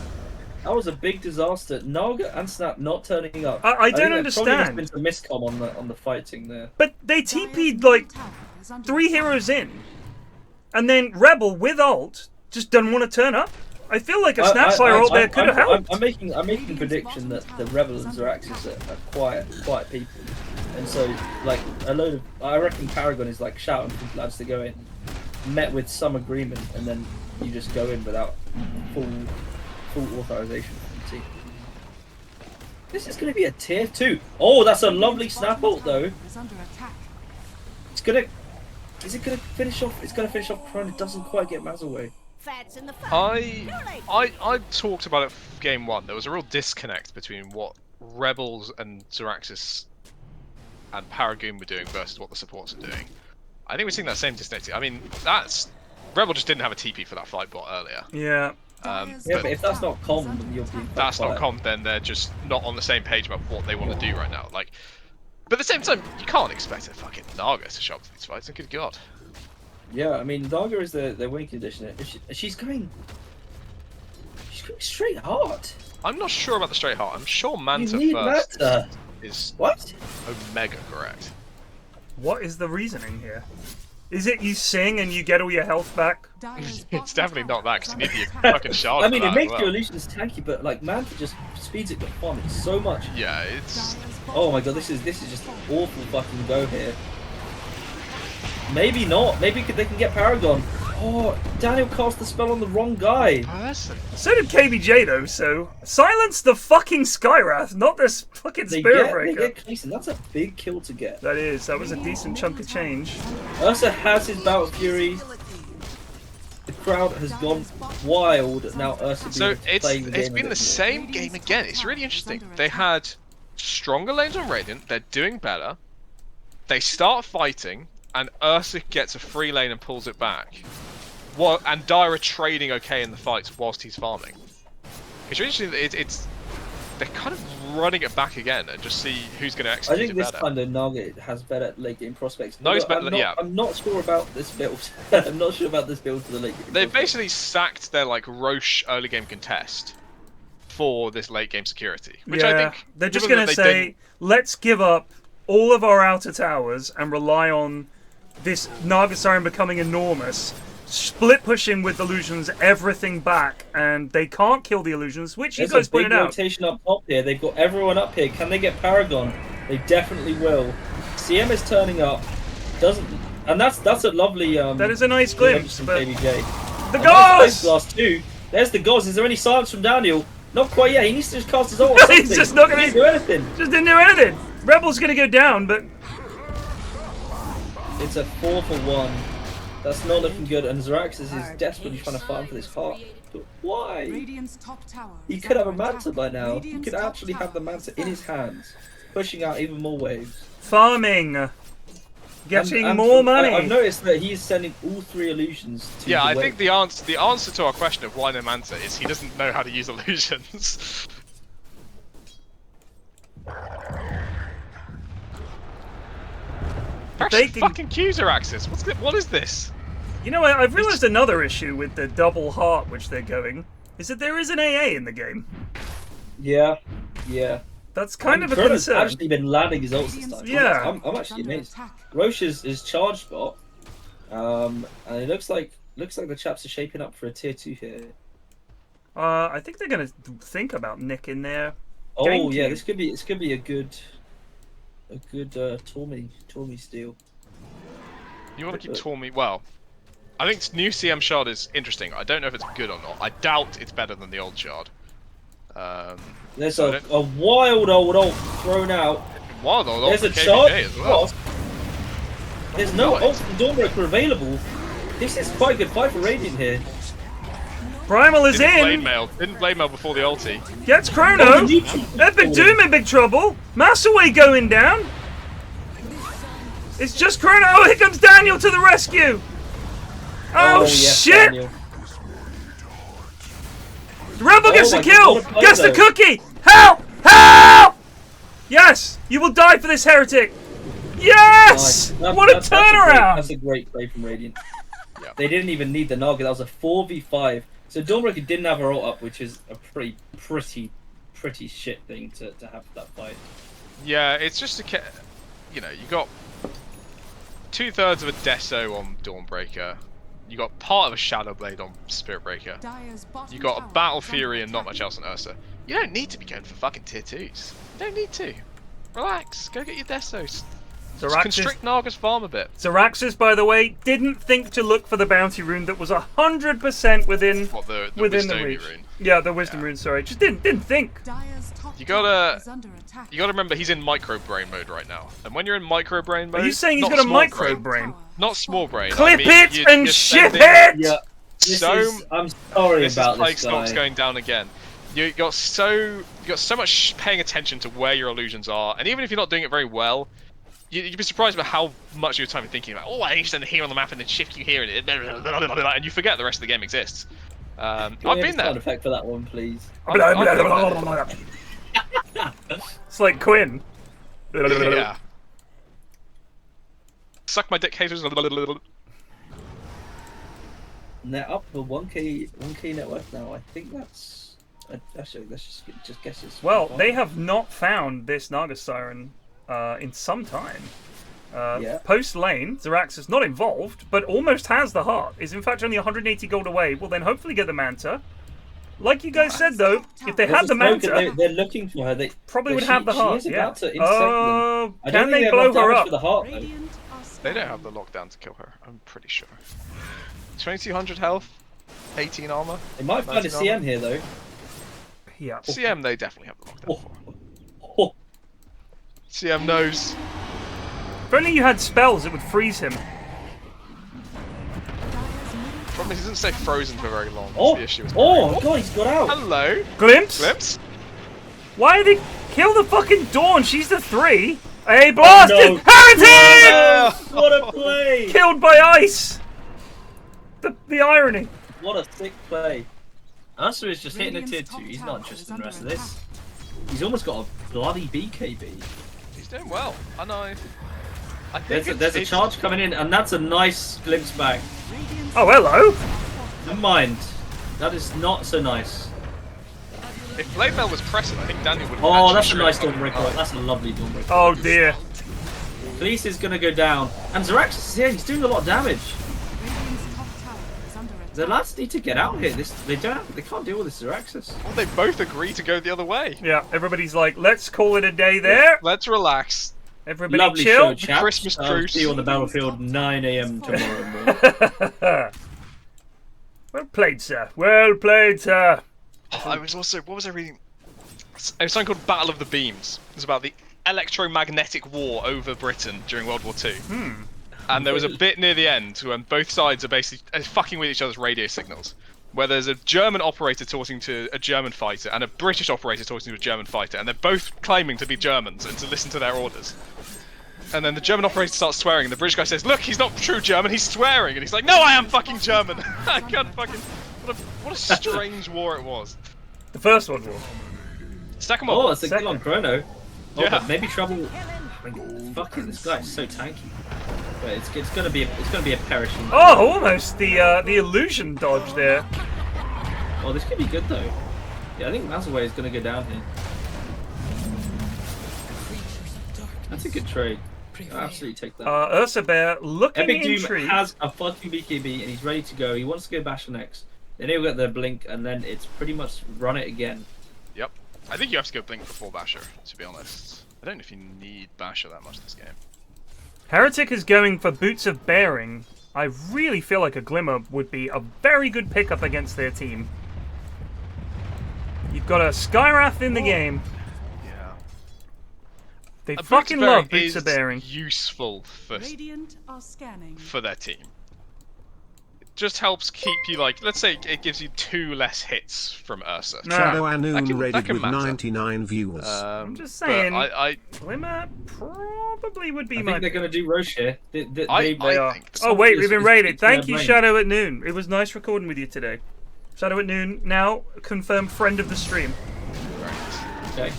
That was a big disaster. Naga and Snap not turning up. I don't think understand. Probably just been some miscom on the fighting there. But they TP'd like 3 heroes in. And then Rebel with ult just doesn't want to turn up. I feel like a Snapfire ult there could have helped. I'm making a prediction that the Rebel and Zeraxsas are quiet people. And so, like, I reckon Paragon is like shouting for lads to go in, met with some agreement, and then you just go in without full authorization from the team. This is going to be a tier 2. Oh, that's a lovely snap ult though. It's gonna. Is it going to finish off? It's going to finish off. Chrono doesn't quite get Maselway. I talked about it for game 1. There was a real disconnect between what Rebels and Zeraxsas and Paragon were doing versus what the supports are doing. I think we're seeing that same disconnect. I mean, Rebel just didn't have a TP for that fight bot earlier. Yeah. But if that's not common, then you're being that's not common, then they're just not on the same page about what they want to do right now. Like, but at the same time, you can't expect a fucking Naga to show up to these fights. And good God. Yeah, I mean, Naga is the win conditioner. She's going straight hard. I'm not sure about the straight heart. I'm sure Manta You need first Manta. is What? Omega correct. What is the reasoning here? Is it you sing and you get all your health back? It's definitely not that, because you need your fucking shard. I mean, for it that makes as your well. illusions tanky, but like Manta just speeds it performance so much. Yeah, it's. Oh my god, this is just an awful fucking go here. Maybe not. Maybe they can get Paragon. Oh, Daniel cast the spell on the wrong guy. So did KBJ though, so silence the fucking Skywrath, not this fucking Spirit Breaker. They get Cleese, and that's a big kill to get. That was a decent chunk of change. Ursa has his Bout of Fury. The crowd has gone wild. Now Ursa So playing the game it's been the same game again. It's really interesting. They had stronger lanes on Radiant. They're doing better. They start fighting, and Ursa gets a free lane and pulls it back. And Dire are trading okay in the fights whilst he's farming. It's really interesting. They're kind of running it back again and just see who's going to I execute think it this better. time the Naga has better late game prospects. No, it's better. Yeah. I'm not sure about this build. I'm not sure about this build for the late game. They've basically sacked their like Roche early game contest for this late game security, which I think they're just going to say, let's give up all of our outer towers and rely on this Nagasarian becoming enormous, split pushing with illusions everything back, and they can't kill the illusions, which you guys pointed out. There's a big rotation up top here. They've got everyone up here. Can they get Paragon? They definitely will. CM is turning up. And that's a lovely. That is a nice glimpse. But KBJ. The Gauze! Last two. There's the Gauze. Is there any silence from Daniel? Not quite yet. He needs to just cast his ult. He's just not going to do anything. Just didn't do anything. Rebel's going to go down, but it's a 4-for-1. That's not looking good, and Zeraxsas is desperately trying to farm for this heart. But why? He could have a Manta by now. He could actually have the Manta in his hands, pushing out even more waves. Farming. Getting And more money. I've noticed that he's sending all 3 illusions to Yeah, the I wave. think the answer to our question of why no Manta is he doesn't know how to use illusions. They can fucking Q Zeraxsas. What is this? You know, I've realised another issue with the double heart which they're going is that there is an AA in the game. Yeah. That's kind of a Chrono's concern. actually been landing his ults this time. Yeah. I'm actually amazed. Roche is charged bot, and it looks like the chaps are shaping up for a tier 2 here. I think they're going to think about nicking their. Oh yeah, this could be a good Tormy steal. You want to keep Tormy? Well, I think new CM shard is interesting. I don't know if it's good or not. I doubt it's better than the old shard. There's a wild old ult thrown out. Wild old ult. There's a KBJ charge. as well. There's no ult from Dawnbreaker available. This is quite a good fight for Radiant here. Primal is Didn't in. Didn't blade mail before the ulti. Gets Chrono. Epic Doom in big trouble. Maselway going down. It's just Chrono. Oh, here comes Daniel to the rescue. Oh, yes, shit. Daniel. The Rebel gets the my kill. God, what a Gets the play, though. cookie. Help! Help! Yes, you will die for this heretic. Yes! What a turnaround! That's a great play from Radiant. They didn't even need the Naga. That was a 4v5. So Dawnbreaker didn't have her ult up, which is a pretty shit thing to have for that fight. Yeah, it's just a, you know, you got 2/3 of a Deso on Dawnbreaker. You got part of a Shadow Blade on Spirit Breaker. You got a Battle Fury and not much else on Ursa. You don't need to be going for fucking tier 2s. You don't need to. Relax. Go get your Desos. Just constrict Naga's farm a bit. Zeraxsas, by the way, didn't think to look for the bounty rune that was 100% within the within the Wisdom reach. rune? Yeah, the wisdom rune. Sorry, just didn't think. You gotta remember he's in micro brain mode right now, and when you're in micro brain mode, Are you saying he's not got a small micro brain? Not small brain. Clip I mean, it and you're ship spending it. Yeah. I'm sorry this about is Plague this Stalk's guy. going down again. You got so much paying attention to where your illusions are, and even if you're not doing it very well, you'd be surprised about how much of your time you're thinking about. Oh, I need to send it here on the map and then shift you here, and you forget the rest of the game exists. I've been there. Sound effect for that one, please. It's like Quinn. Yeah. Suck my dick, haters. And they're up for 1k net worth now. I think that's. Actually, let's just guess this. Well, they have not found this Naga Siren in some time. Post lane, Zeraxsas not involved, but almost has the heart. Is in fact only 180 gold away. Will then hopefully get the Manta. Like you guys said though, if they had the Manta, they're looking for her. They probably would have the heart. She is Yeah. about to intersect them. I don't Can think they have blow enough her damage up? for the heart, though. They don't have the lockdown to kill her. I'm pretty sure. 2200 health, 18 armor. They might find a 19 CM armor. here though. Yeah. CM, they definitely have the lockdown for. CM knows. If only you had spells, it would freeze him. Problem is, he doesn't stay frozen for very long. Oh, That's the issue. oh God, he's got out. Hello. Glimpse? Glimpse? Why did they kill the fucking Dawn? She's the 3. Hey, blasted! no. Heretic! What a play! Killed by ice! The irony. What a sick play. Ursa is just hitting a tier 2. He's not interested in the rest of this. He's almost got a bloody BKB. He's doing well. I know. I think There's a charge coming in, and that's a nice glimpse back. Oh, hello. Never mind. That is not so nice. If Blade Mail was pressing, I think Daniel would have Oh, actually that's a nice stripped him. Dawnbreaker. That's a lovely Dawnbreaker. Oh dear. Cleese is gonna go down, and Zeraxsas is here. He's doing a lot of damage. The lads need to get out here. They can't deal with this Zeraxsas. Well, they both agree to go the other way. Yeah, everybody's like, let's call it a day there. Let's relax. Everybody Lovely chill. show, chaps. Christmas I'll truce. see you on the battlefield 9 AM tomorrow morning. Well played, sir. Well played, sir. Oh, I was also, what was I reading? It was something called Battle of the Beams. It was about the electromagnetic war over Britain during World War II. And there was a bit near the end when both sides are basically fucking with each other's radio signals. Where there's a German operator talking to a German fighter and a British operator talking to a German fighter, and they're both claiming to be Germans and to listen to their orders. And then the German operator starts swearing, and the British guy says, "Look, he's not true German, he's swearing." And he's like, "No, I am fucking German." I can't fucking. What a strange war it was. The first one was. Second one. Oh, it's a kill on Chrono. Oh, Yeah. but maybe trouble. I mean, fucking this guy is so tanky. But it's gonna be a perishing. Oh, almost the illusion dodge there. Oh, this could be good though. Yeah, I think Maselway is gonna go down here. That's a good trade. I'll absolutely take that. Ursa Bear looking Epic Doom intrigued. has a fucking BKB and he's ready to go. He wants to go Basher next. Then he'll get the blink and then it's pretty much run it again. Yep. I think you have to go Blink before Basher, to be honest. I don't know if you need Basher that much this game. Heretic is going for Boots of Bearing. I really feel like a Glimmer would be a very good pickup against their team. You've got a Skyrath in the game. Yeah. They A fucking Boots of love Bearing Boots of is Bearing. useful for their team. just helps keep you like. Let's say it gives you 2 less hits from Ursa. Shadow Anoon that rated can with matter. 99 viewers. I'm just saying. I Glimmer probably would be I my. think they're going to do Roche here. They are. think Oh wait, we've been raided. it's in Thank their you, brain. Shadow at Noon. It was nice recording with you today. Shadow at Noon, now confirmed friend of the stream. Okay.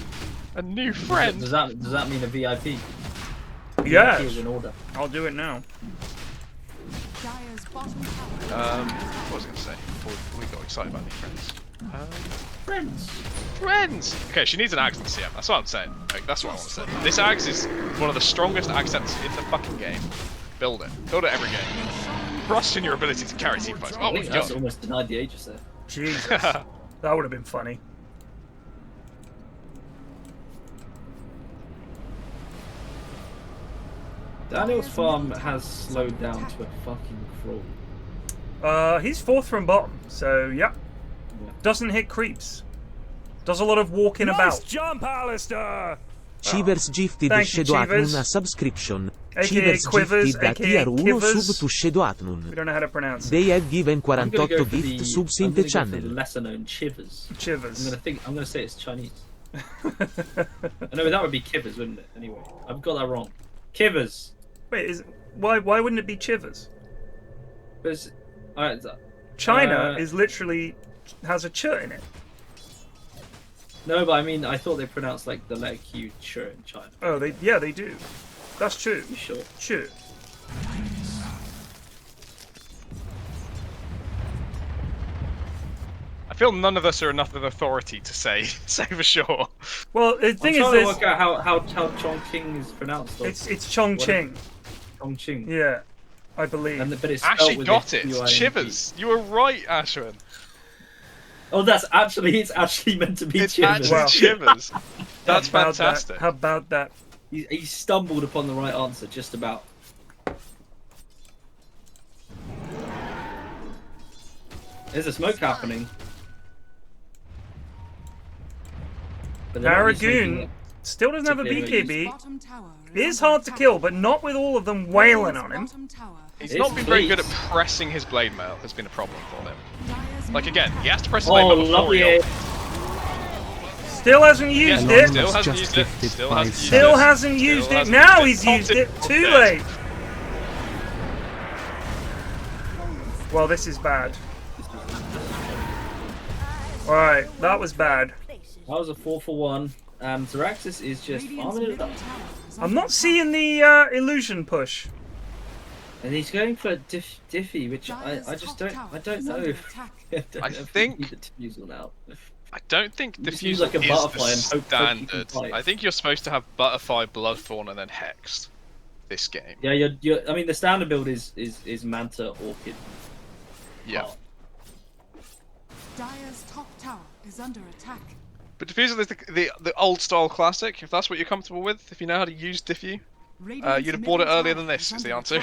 A new friend. Does that mean a VIP? Yeah. VIP is in order. I'll do it now. What was I going to say? Before we got excited about new friends. Friends. Okay, she needs an Axe in the CM. That's what I'm saying. Like, that's what I want to say. This Axe is one of the strongest accents in the fucking game. Build it. Build it every game. Trust in your ability to carry team fights. Oh my That's god. almost denied the Aegis there. Jesus. That would have been funny. Daniel's farm has slowed down to a fucking crawl. He's 4th from bottom, so yeah. Doesn't hit creeps. Does a lot of walking about. jump, Alistair! Chivers gifted Thank you, Shadow Atnun Chivers. a subscription. AKA Chivers Quivers, gifted a AKA tier 1 Kivers. sub to Shadow Atnun. We don't know how to pronounce it. They have given I'm gonna 48 go for gift the- subs I'm in gonna the go for channel. the lesser known Chivers. Chivers. I'm gonna say it's Chinese. No, that would be Kivers, wouldn't it? Anyway, I've got that wrong. Kivers. Wait, why wouldn't it be Chivers? Because China is literally has a ch in it. No, but I mean, I thought they pronounced like the letter Q ch in China. Oh, they do. That's true. You sure? Sure. I feel none of us are enough of an authority to say for sure. Well, the thing I'm is, trying to work out how Chongqing is pronounced. it's Chongqing. Chongqing. Yeah, I believe. But it's Ashley spelled got with it. a Q-I-N-G. Chivers. You were right, Ashwin. Oh, it's actually meant to be It's Chivers. actually Chivers. That's How about fantastic. That? How about that? He stumbled upon the right answer, just about. There's a smoke happening. But they're not really smoking Paragon it. still doesn't have a Typically, BKB. It is hard to kill, but not with all of them wailing on him. He's not been very good at pressing his blade mail. Has been a problem for him. Like again, he has to press his blade mail before lovely. he Still hasn't used it. Still hasn't used it. Still hasn't used it. Still hasn't used it. Now he's used it. Too late. Well, this is bad. Alright, that was bad. That was a 4-for-1. Zeraxsas is just farming it up. I'm not seeing the illusion push. And he's going for Diffy, which I don't know. I think now. I don't think Just use like Diffusal a is butterfly the and hope you can standard. fight. I think you're supposed to have Butterfly, Bloodthorn, and then Hexed. This game. Yeah, you're. I mean, the standard build is Manta Orchid. Yeah. Dire's top tower is under attack. But Diffusal is the old style classic. If that's what you're comfortable with, if you know how to use Diffu, you'd have bought it earlier than this. Is the answer.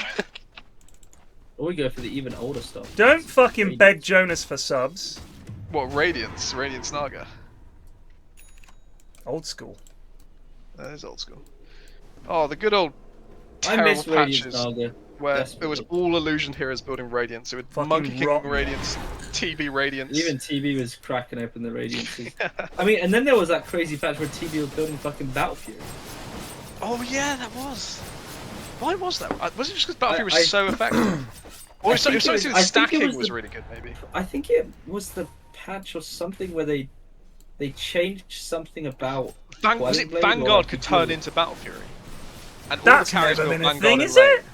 Or we go for the even older stuff. Don't fucking beg Jonas for subs. What, Radiance Naga? Old school. That is old school. Oh, the good old I terrible miss Radiance patches Naga. where Desperately. it was all illusion heroes building Radiance. It would Fucking Monkey King rotten. Radiance, TB Radiance. Even TB was cracking open the Radiances. I mean, and then there was that crazy patch where TB was building fucking Battle Fury. Oh yeah, that was. Why was that? Was it just because Battle Fury was so effective? Or it was something with stacking was really good, maybe. I think it was the patch or something where they changed something about. Was it Blade Vanguard or could turn into Battle Fury? And That's all the carries never built been a Vanguard thing, in is lane. it?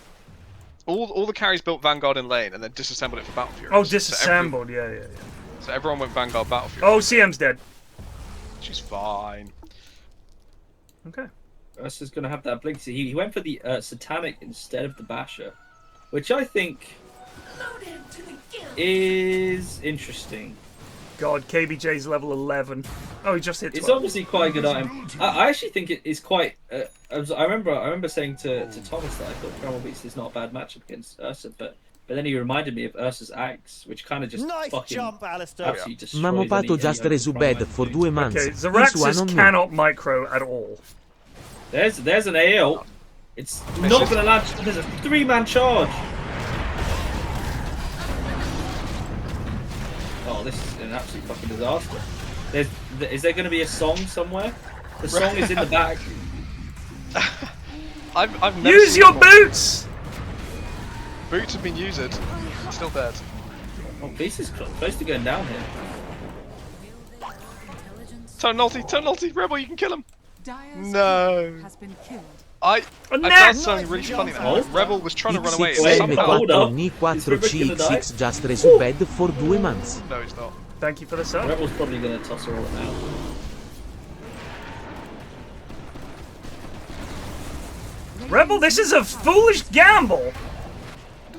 All the carries built Vanguard in lane and then disassembled it for Battle Fury. Oh, disassembled. Yeah. So everyone went Vanguard Battle Fury. Oh, CM's dead. She's fine. Okay. Ursa's gonna have that blink. So he went for the Satanic instead of the Basher, which I think is interesting. God, KBJ's level 11. Oh, he just hit 12. It's obviously quite a good item. I actually think it is quite. I remember saying to Thomas that I thought Primal Beast is not a bad matchup against Ursa, but then he reminded me of Ursa's Axe, which kind of just fucking absolutely destroys Mamopato just resubbed for 2 months. Okay, This one Zeraxsas on me. cannot micro at all. There's an AL. It's not gonna land. There's a 3-man charge. Oh, this is an absolute fucking disaster. Is there going to be a song somewhere? The song is in the back. I've never Use seen your one. boots! Boots have been used. Still dead. Oh, Cleese is close to going down here. Turn ulti, Rebel, you can kill him. Dyer's No. has been killed. I done something really funny there. Rebel was trying to run away. And somehow... XM4Ni4CXX just resubbed for 2 months. No, he's not. Thank you for the sub. Rebel's probably going to toss her all out. Rebel, this is a foolish gamble.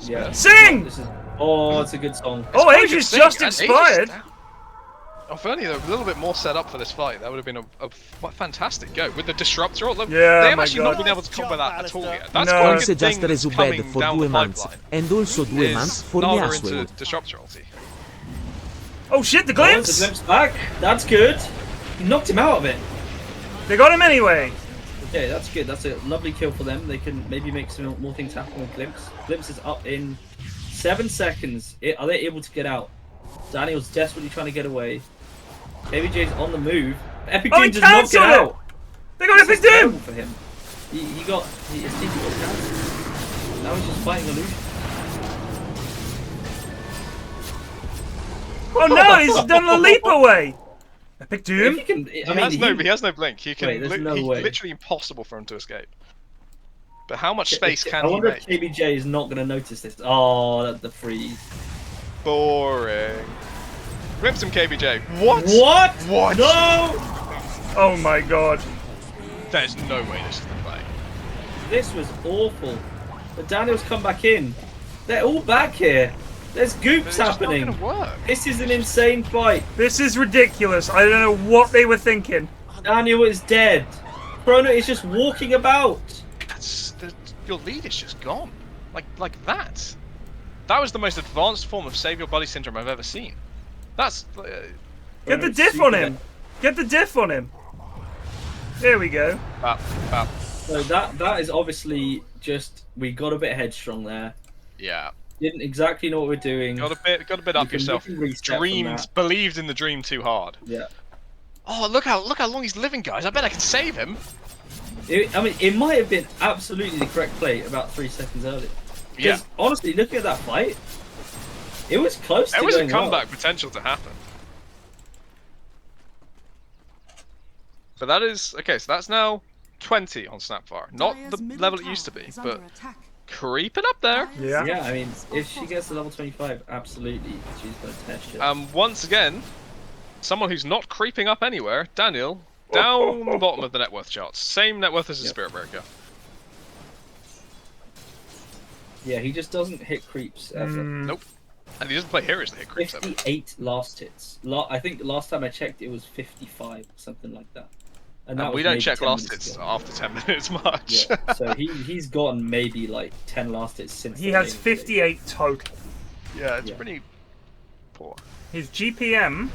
Yeah. Sing! Oh, it's a good song. Oh, Aegis just expired. Oh, if only they were a little bit more set up for this fight, that would have been a fantastic go. With the disruptor, Yeah, they have my actually God. not been able to combat that at all yet. That's No. quite a Cleese good just thing that's resubbed coming for down 2 the months. pipeline. And also 2 months for Naga Maselway. into disruptor ulti. Oh shit, the Oh, glimpse! the glimpse back. That's good. He knocked him out of it. They got him anyway. Okay, that's good. That's a lovely kill for them. They can maybe make some more things happen with Glimpse. Glimpse is up in 7 seconds. Are they able to get out? Daniel's desperately trying to get away. KBJ's on the move. Epic Doom does not get out. They got Epic Doom for him. His team got cancelled. Now he's just fighting illusion. Oh no, he's done the leap away. Epic Doom? He has no blink. He can. Wait, there's no he's way. literally impossible for him to escape. But how much space can I he wonder make? if KBJ is not going to notice this. Oh, the freeze. Boring. Glimpse him, KBJ. What? What? What? No! Oh my God. There's no way this is the play. This was awful. But Daniel's come back in. They're all back here. There's goops happening. Not gonna work. This is an insane fight. This is ridiculous. I don't know what they were thinking. Daniel is dead. Chrono is just walking about. Your lead is just gone. Like that. That was the most advanced form of Save Your Body Syndrome I've ever seen. That's... Get the diff on him. Get the diff on him. There we go. So that is obviously just... We got a bit headstrong there. Yeah. Didn't exactly know what we're doing. Got a bit up yourself. Believed in the dream too hard. Yeah. Oh, look how long he's living, guys. I bet I can save him. It might have been absolutely the correct play about 3 seconds earlier. Yeah. Honestly, looking at that fight, it was close to There was a going comeback well. potential to happen. But that is... Okay, so that's now 20 on Snapfire. Not the level it used to be, but creeping up there. Yeah, I mean, if she gets to level 25, absolutely, she's going to test it. Once again, someone who's not creeping up anywhere, Daniel, down the bottom of the net worth charts. Same net worth as a Spirit Breaker. Yeah, he just doesn't hit creeps ever. Nope. And he doesn't play heroes that hit creeps ever. 58 last hits. I think last time I checked it was 55, something like that. And we don't check last hits after 10 minutes much. Yeah, so he's gotten maybe like 10 last hits since. He has 58 total. Yeah, it's pretty poor. His GPM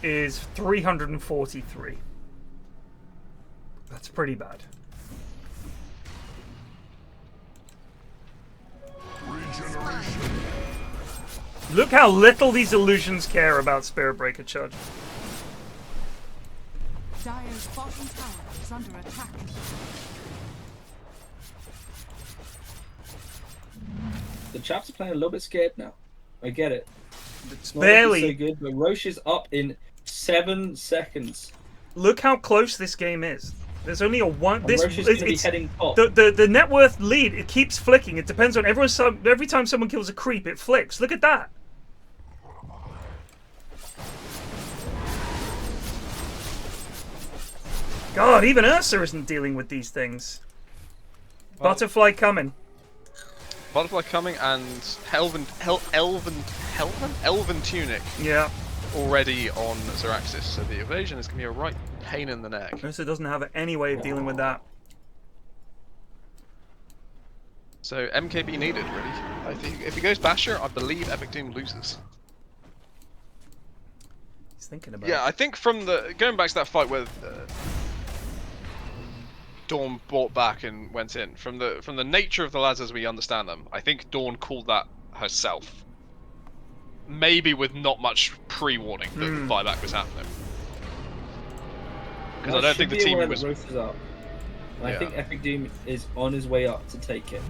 is 343. That's pretty bad. Look how little these illusions care about Spirit Breaker charge. Dyer's bottom tower is under attack. The chaps are playing a little bit scared now. I get it. It's barely so good, but Roche is up in 7 seconds. Look how close this game is. There's only a one. And This Roche is gonna be heading top. the net worth lead. It keeps flicking. It depends on everyone. Every time someone kills a creep, it flicks. Look at that. God, even Ursa isn't dealing with these things. Well, Butterfly coming. Butterfly coming and Elven Tunic. Yeah. Already on Zeraxsas, so the evasion is going to be a right pain in the neck. Ursa doesn't have any way of dealing with that. So MKB needed, really. I think if he goes Basher, I believe Epic Doom loses. He's thinking about Yeah, I think from the going back to that fight where Dawn brought back and went in, from the nature of the lads as we understand them, I think Dawn called that herself. maybe with not much pre-warning that buyback was happening. Because I don't think the team was. Up. I think Epic Doom is on his way up to take it.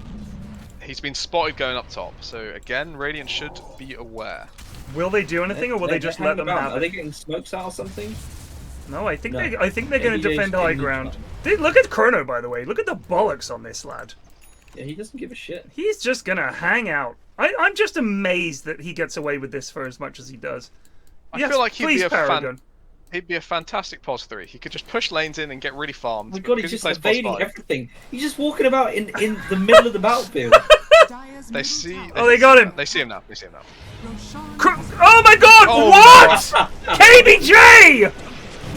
He's been spotted going up top, so again, Radiant should be aware. Will they do anything, or will they just let them have it? Are they getting smokes out or something? No, I think they're going to defend high ground. Look at Chrono, by the way. Look at the bollocks on this lad. Yeah, he doesn't give a shit. He's just going to hang out. I'm just amazed that he gets away with this for as much as he does. I feel like he'd be a fantastic pos 3. He could just push lanes in and get really farmed. Oh my god, he's just evading everything. He's just walking about in the middle of the battlefield. They see. Oh, they got him. They see him now. They see him now. Oh my god! Oh, what? KBJ!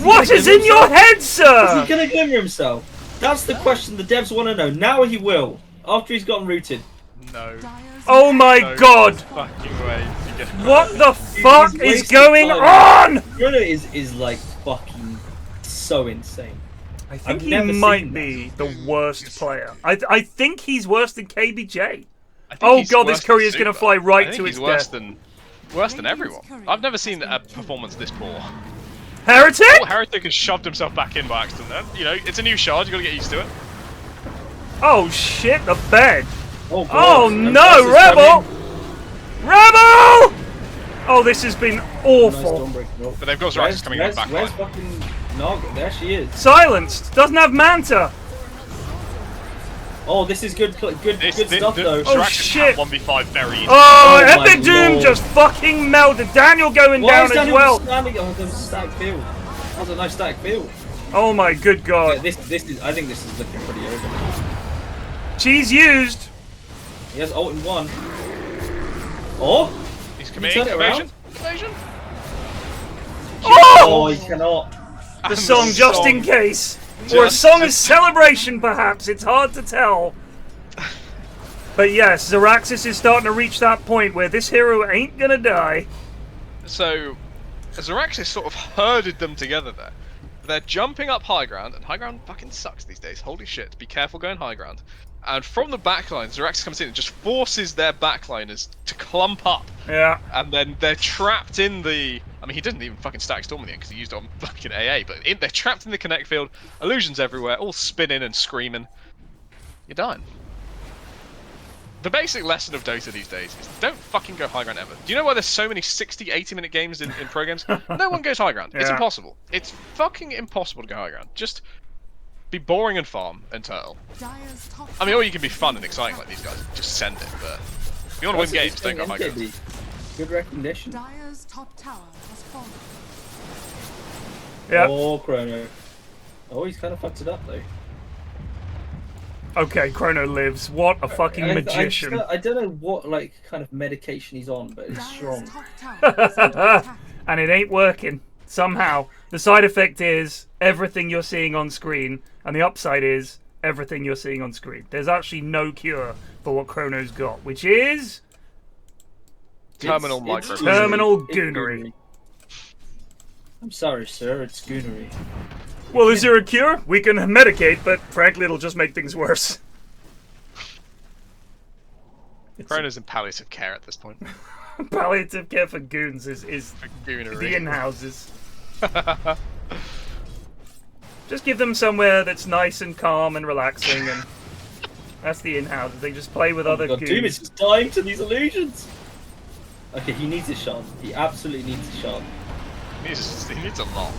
What is in your head, sir? Is he gonna glimmer himself? That's the question the devs want to know. Now he will. After he's gotten rooted. No. Oh my god! Fucking way. What the fuck is going on? Chrono is like fucking so insane. I think he might be the worst player. I think he's worse than KBJ. Oh god, this courier's gonna fly right to its death. Worse than everyone. I've never seen a performance this poor. Heretic? Oh, Heretic has shoved himself back in by accident then. You know, it's a new shard, you gotta get used to it. Oh shit, the bed. Oh, oh no, Rebel! Rebel! Oh, this has been awful. But they've got Zeraxsas coming in back. Where's fucking Naga? There she is. Silenced! Doesn't have Manta! Oh, this is good stuff though. Oh shit! 1v5 very easy. Oh, Epic Doom just fucking melted. Daniel going down as well. Oh, that was a static field. That was a nice static field. Oh my good god. Yeah, this is. I think this is looking pretty over. Cheese used. He has ult in one. Oh! He's committing evasion. Evasion. Oh! He cannot. The song just in case. Or a song of celebration, perhaps. It's hard to tell. But yes, Zeraxsas is starting to reach that point where this hero ain't gonna die. So, Zeraxsas sort of herded them together there. They're jumping up high ground, and high ground fucking sucks these days. Holy shit, be careful going high ground. And from the backline, Zeraxsas comes in and just forces their backliners to clump up. Yeah. And then they're trapped in the... I mean, he didn't even fucking stack Storm in the end because he used it on fucking AA, but they're trapped in the connect field, illusions everywhere, all spinning and screaming. You're dying. The basic lesson of Dota these days is don't fucking go high ground ever. Do you know why there's so many 60, 80-minute games in pro games? No one goes high ground. It's impossible. It's fucking impossible to go high ground. Just be boring and farm and turtle. I mean, or you can be fun and exciting like these guys. Just send it, but if you want to win games, don't go high ground. Good recognition. Dire's top tower has fallen. Yeah. Oh, Chrono. Oh, he's kind of fucked it up though. Okay, Chrono lives. What a fucking magician. I don't know what like kind of medication he's on, but it's strong. And it ain't working. Somehow. The side effect is everything you're seeing on screen, and the upside is everything you're seeing on screen. There's actually no cure for what Chrono's got, which is... Terminal micro. Terminal goonery. I'm sorry, sir. It's goonery. Well, is there a cure? We can medicate, but frankly, it'll just make things worse. Chrono's in palliative care at this point. Palliative care for goons is goonery. The in-houses. Just give them somewhere that's nice and calm and relaxing, and that's the in-houses. They just play with other goons. Doom is just dying to these illusions. Okay, he needs a shot. He absolutely needs a shot. He needs a lot.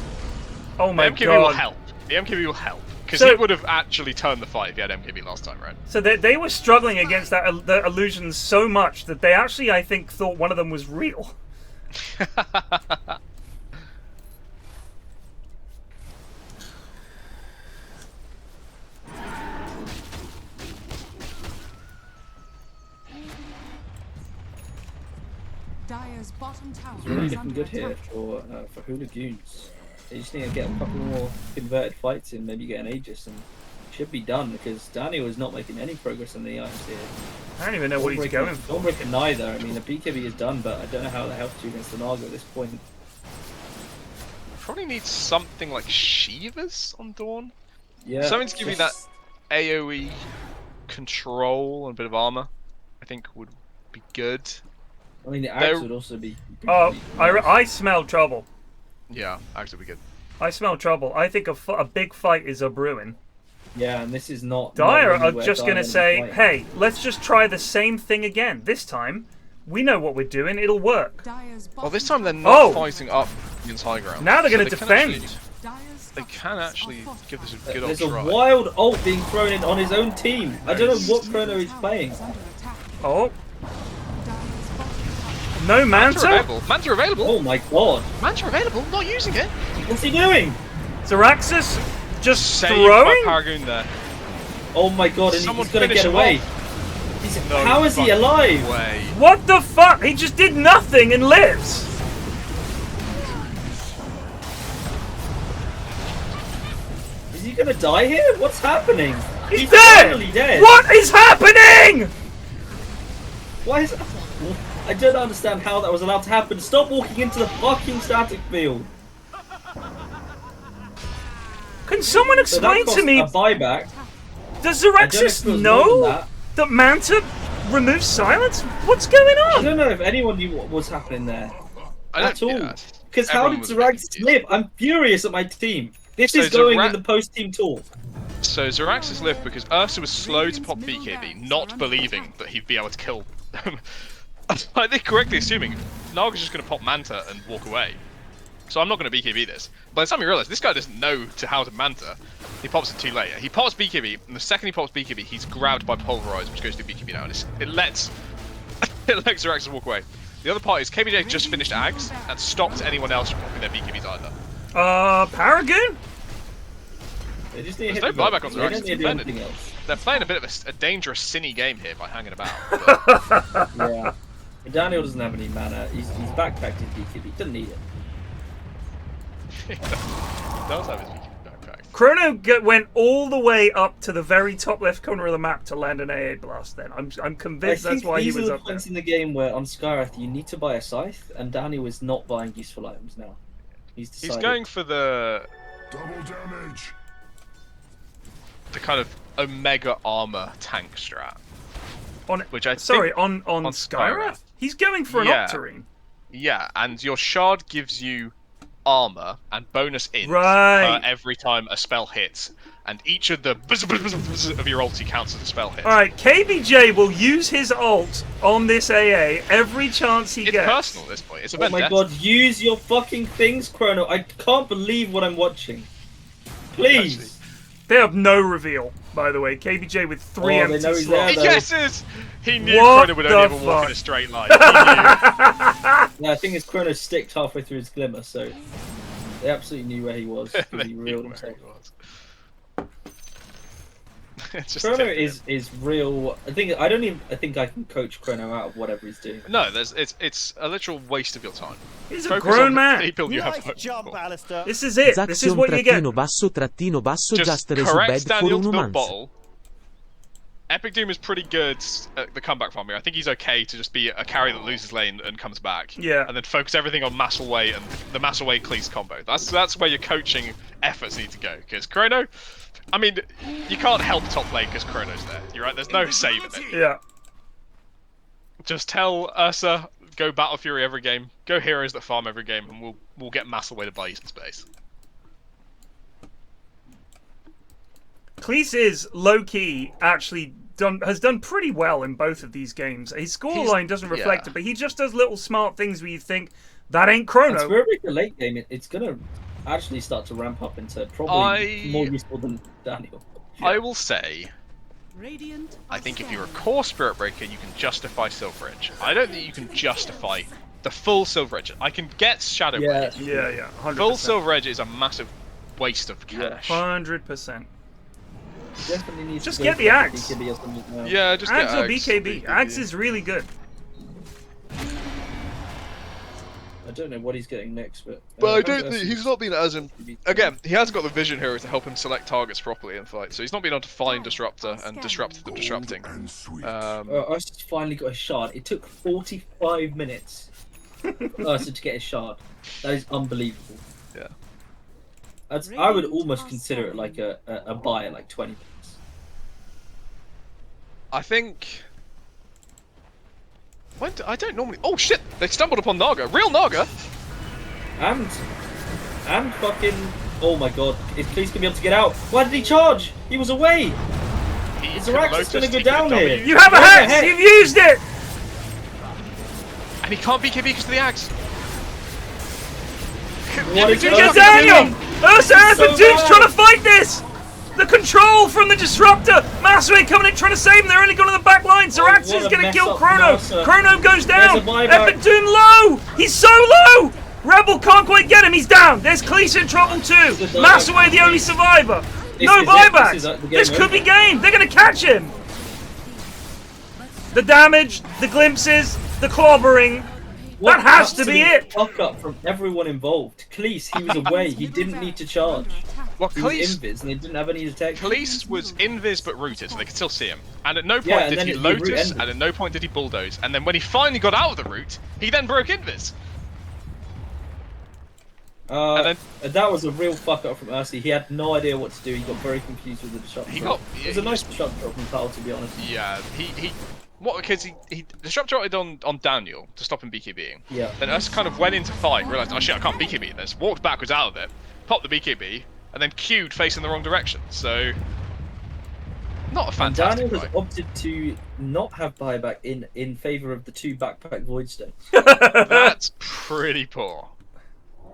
Oh my god. The MKB will help. The MKB will help. Because he would have actually turned the fight if he had MKB last time, right? So they were struggling against the illusions so much that they actually, I think, thought one of them was real. Dire's bottom tower It's really is looking under good here attack. for Hooligoons. They just need to get a couple more converted fights in, maybe get an Aegis, and should be done because Daniel is not making any progress on the items here. I don't even know what he's going for. Stormbreaker neither. I mean, the BKB is done, but I don't know how that helps you against the Naga at this point. Probably needs something like Shivas on Dawn. Yeah. Something to give you that AoE control and a bit of armor. I think would be good. I mean, the axe would also be. Oh, I smell trouble. Yeah, axe would be good. I smell trouble. I think a big fight is a brewing. Yeah, and this is not. Dire are just going to say, hey, let's just try the same thing again. This time, we know what we're doing. It'll work. Well, this time they're not fighting up against high ground. Now they're going to defend. They can actually give this a good old There's try. a wild ult being thrown in on his own team. I don't know what Chrono is playing. Oh. No Manta? Manta available. Oh my god. Manta available, not using it. What's he doing? Zeraxsas just Saved throwing? by Paragon there. Oh my god, and Someone he's gonna finish get him away. No How is he alive? Way. What the fuck? He just did nothing and lives. Is he gonna die here? What's happening? He's dead! Finally dead. What is happening? Why is... I don't understand how that was allowed to happen. Stop walking into the fucking static field. Can someone explain to me? A buyback. Does Zeraxsas know that Manta removes silence? What's going on? I don't know if anyone knew what was happening there at all. Yeah. Because how did Zeraxsas live? I'm furious at my team. This is going in the post-team talk. So Zeraxsas lived because Ursa was slow to pop BKB, not believing that he'd be able to kill. I think correctly assuming Naga's just going to pop Manta and walk away. So I'm not going to BKB this. By the time you realise this guy doesn't know how to Manta, he pops it too late. He pops BKB, and the second he pops BKB, he's grabbed by Pulverize, which goes to BKB now, and it lets Zeraxsas walk away. The other part is KBJ just finished Ags and stopped anyone else from popping their BKBs either. Paragon? They just need There's no buyback on Zeraxsas. They're playing a bit of a dangerous, sinny game here by hanging about. Yeah. But Daniel doesn't have any mana. He's backpacked his BKB. Doesn't need it. Does have his BKB backpack. Chrono went all the way up to the very top left corner of the map to land an AA blast. Then I'm convinced that's why he was up there. These are the points in the game where on Skyrath you need to buy a scythe, and Daniel is not buying useful items now. He's going for the double damage. The kind of Omega armor tank strat. On Skyrath? He's going for an Octarine. Yeah, and your shard gives you armor and bonus int every time a spell hits, and each of the of your ulti counts as a spell hit. Alright, KBJ will use his ult on this AA every chance he gets. It's personal at this point. It's a vendetta. Oh my god, use your fucking things, Chrono. I can't believe what I'm watching. Please. They have no reveal, by the way. KBJ with 3 empty slots. He guesses! He knew Chrono would only ever walk in a straight line. He knew. Yeah, I think his Chrono sticked halfway through his glimmer, so they absolutely knew where he was. He reeled himself. Chrono is real. I think I can coach Chrono out of whatever he's doing. No, it's a literal waste of your time. He's a grown man. This is it. This is what you get. Just correct Daniel to the bottle. Epic Doom is pretty good at the comeback farming. I think he's okay to just be a carry that loses lane and comes back. Yeah. And then focus everything on Maselway and the Maselway Cleese combo. That's where your coaching efforts need to go. Because Chrono, I mean, you can't help top lane because Chrono's there. You're right. There's no saving it. Yeah. Just tell Ursa, go Battle Fury every game, go heroes that farm every game, and we'll get Maselway to buy you some space. Cleese is low-key actually has done pretty well in both of these games. His scoreline doesn't reflect it, but he just does little smart things where you think, that ain't Chrono. It's very the late game. It's going to actually start to ramp up into probably more useful than Daniel. I will say, I think if you're a core Spirit Breaker, you can justify Silver Edge. I don't think you can justify the full Silver Edge. I can get Shadow Blade. Yeah, 100%. Full Silver Edge is a massive waste of cash. 100%. Definitely needs just to get the axe. Yeah, just get axe or BKB. Axe is really good. I don't know what he's getting next, but well, I don't think he's not been as again. He hasn't got the vision hero to help him select targets properly in fight, so he's not been able to find Disruptor and disrupt the disrupting. I just finally got a shard. It took 45 minutes to get a shard. That is unbelievable. Yeah. I would almost consider it like a buy at like 20 minutes. I think I don't normally. Oh shit! They stumbled upon Naga. Real Naga. And fucking. Oh my god! Is Cleese gonna be able to get out? Why did he charge? He was away. Is Zeraxsas gonna go down here? You have a hex. You've used it. And he can't BKB because of the axe. What is Get Daniel! Ursa and Duke's trying to fight this! The control from the Disruptor! Maselway coming in trying to save him, they're only going to the back line! Zeraxsas is going to kill Chrono! Chrono goes down! Doom low! He's so low! Rebel can't quite get him, he's down! There's Cleese in trouble too! Maselway the only survivor! No buybacks! This could be game! They're going to catch him! The damage, the glimpses, the clobbering... That has to be it! Fuck up from everyone involved. Cleese, he was away. He didn't need to charge. Well, he Cleese, was invis and they didn't have any detection. Cleese was invis but rooted, so they could still see him. And at no point did he lotus, and at no point did he bulldoze. And then when he finally got out of the route, he then broke invis. That was a real fuck up from Ursa. He had no idea what to do. He got very confused with the disruptor. It was a nice disruptor from Kyle, to be honest. Yeah, because he disrupted on Daniel to stop him BKBing. Yeah. Then Ursa kind of went into fight, realized, oh shit, I can't BKB this, walked backwards out of it, popped the BKB, and then queued facing the wrong direction. So, not a fantastic Daniel fight. has opted to not have buyback in favor of the 2 backpack void stones. That's pretty poor.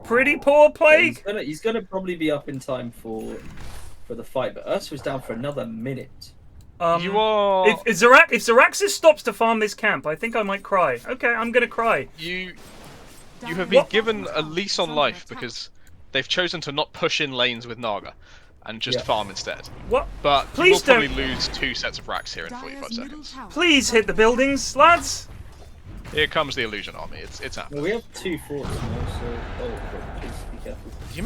Pretty poor, Plague. Yeah, he's gonna probably be up in time for the fight, but Ursa was down for another minute. You are. If Zeraxsas stops to farm this camp, I think I might cry. Okay, I'm gonna cry. You have been given a lease on life because they've chosen to not push in lanes with Naga and just farm instead. What? But Please you will probably don't lose 2 sets of racks here in 45 seconds. Please hit the buildings, lads. Here comes the illusion army. It's happening. Well, we have 2 forts now, so please be careful. You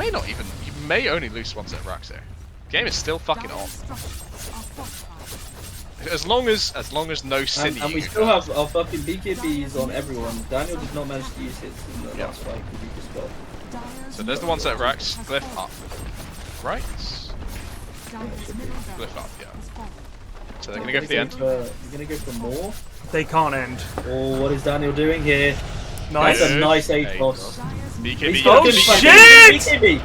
may only lose 1 set of racks here. The game is still fucking on. As long as no city. And we still have our fucking BKBs on everyone. Daniel did not manage to use his in the last fight because he just got. So there's the 1 set of racks. Glyph up. Right? Glyph up, yeah. So they're gonna go for the end. You're gonna go for more? They can't end. Oh, what is Daniel doing here? Nice. That's a nice A-toss. BKB. Oh shit! BKB.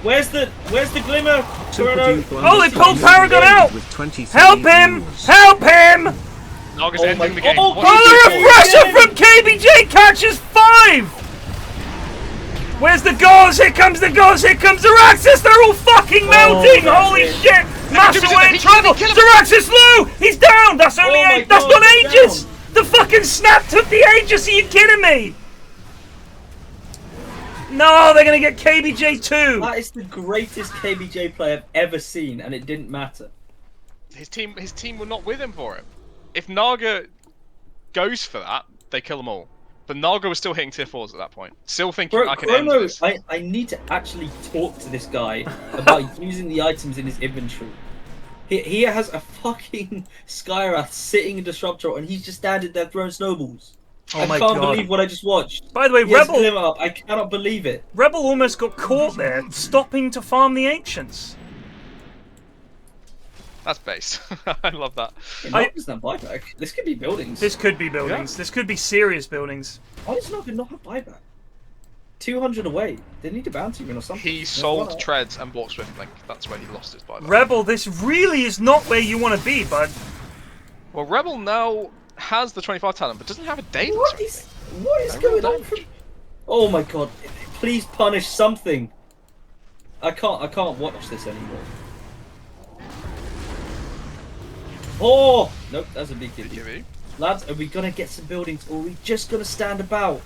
Where's the glimmer? Chrono? Oh, they pulled Paragon out! Help him! Help him! Naga's ending the game. Oh, the refresher from KBJ catches 5! Where's the goals? Here comes the goals! Here comes Zeraxsas! They're all fucking melting! Holy shit! Maselway in trouble! Zeraxsas low! He's down! That's only that's not Aegis! The fucking snap took the Aegis! Are you kidding me? No, they're gonna get KBJ too. That is the greatest KBJ play I've ever seen, and it didn't matter. His team were not with him for him. If Naga goes for that, they kill them all. But Naga was still hitting tier 4s at that point. Still thinking I can end this. I need to actually talk to this guy about using the items in his inventory. He has a fucking Skywrath sitting in Disruptor, and he's just standing there throwing snowballs. Oh I can't believe what I just watched. By the way, Rebel up. I cannot believe it. Rebel almost got caught there, stopping to farm the Ancients. That's base. I love that. Buyback. This could be buildings. This could be buildings. Yeah. This could be serious buildings. Why does not have buyback? 200 away. They need a bounty win or something. He sold treads and bought Swift Link. That's where he lost his buyback. Rebel, this really is not where you want to be, bud. Well, Rebel now has the 25 talent, but doesn't have a daily. What is going on? Oh my god! Please punish something. I can't watch this anymore. Oh nope, that's a BKB. Lads, are we gonna get some buildings, or are we just gonna stand about?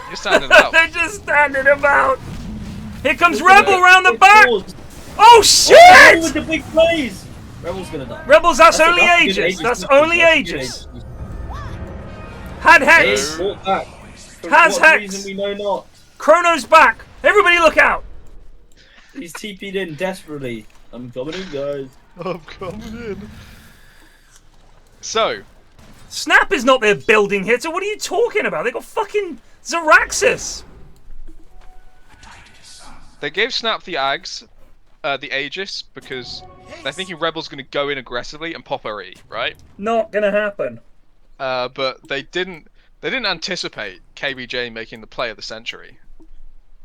You're standing about. They're just standing about. Here comes Rebel round the back. Oh shit! Oh, with the big plays. Rebel's gonna die. Rebels, that's only Aegis. That's only Aegis. Had Hex. Has Hex. Reason we know not. Chrono's back. Everybody look out. He's TP'd in desperately. I'm coming in, guys. I'm coming in. So. Snap is not their building hitter. What are you talking about? They got fucking Zeraxsas. They gave Snap the Ags, the Aegis, because they're thinking Rebel's going to go in aggressively and pop her E, right? Not going to happen. But they didn't They didn't anticipate KBJ making the play of the century.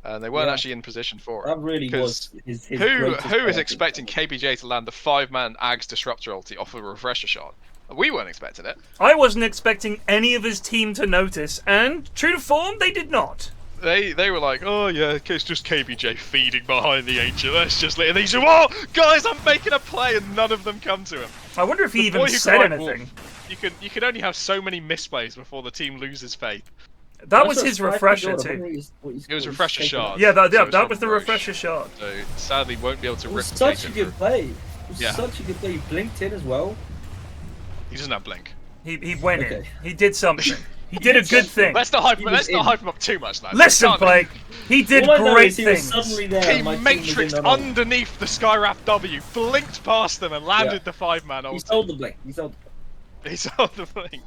And they weren't actually in position for it. That really was his who is expecting KBJ to land the 5-man Ags Disruptor ulti off a refresher shot? We weren't expecting it. I wasn't expecting any of his team to notice, and true to form, they did not. They were like, oh yeah, it's just KBJ feeding behind the Ancient. Let's just let. And they said, "Whoa, guys, I'm making a play," and none of them come to him. I wonder if he even said anything. You can only have so many misplays before the team loses faith. That was his refresher too. It was refresher shard. Yeah, that was the refresher shard. So sadly, won't be able to. It was such a good play. It was such a good play. He blinked in as well. He doesn't have blink. He went in. He did something. He did a good thing. Let's not hype him up too much, lads. Listen, Blake. He did great things. He matrixed underneath the Skywrath W, blinked past them, and landed the 5-man ulti. He sold the blink. He sold the blink.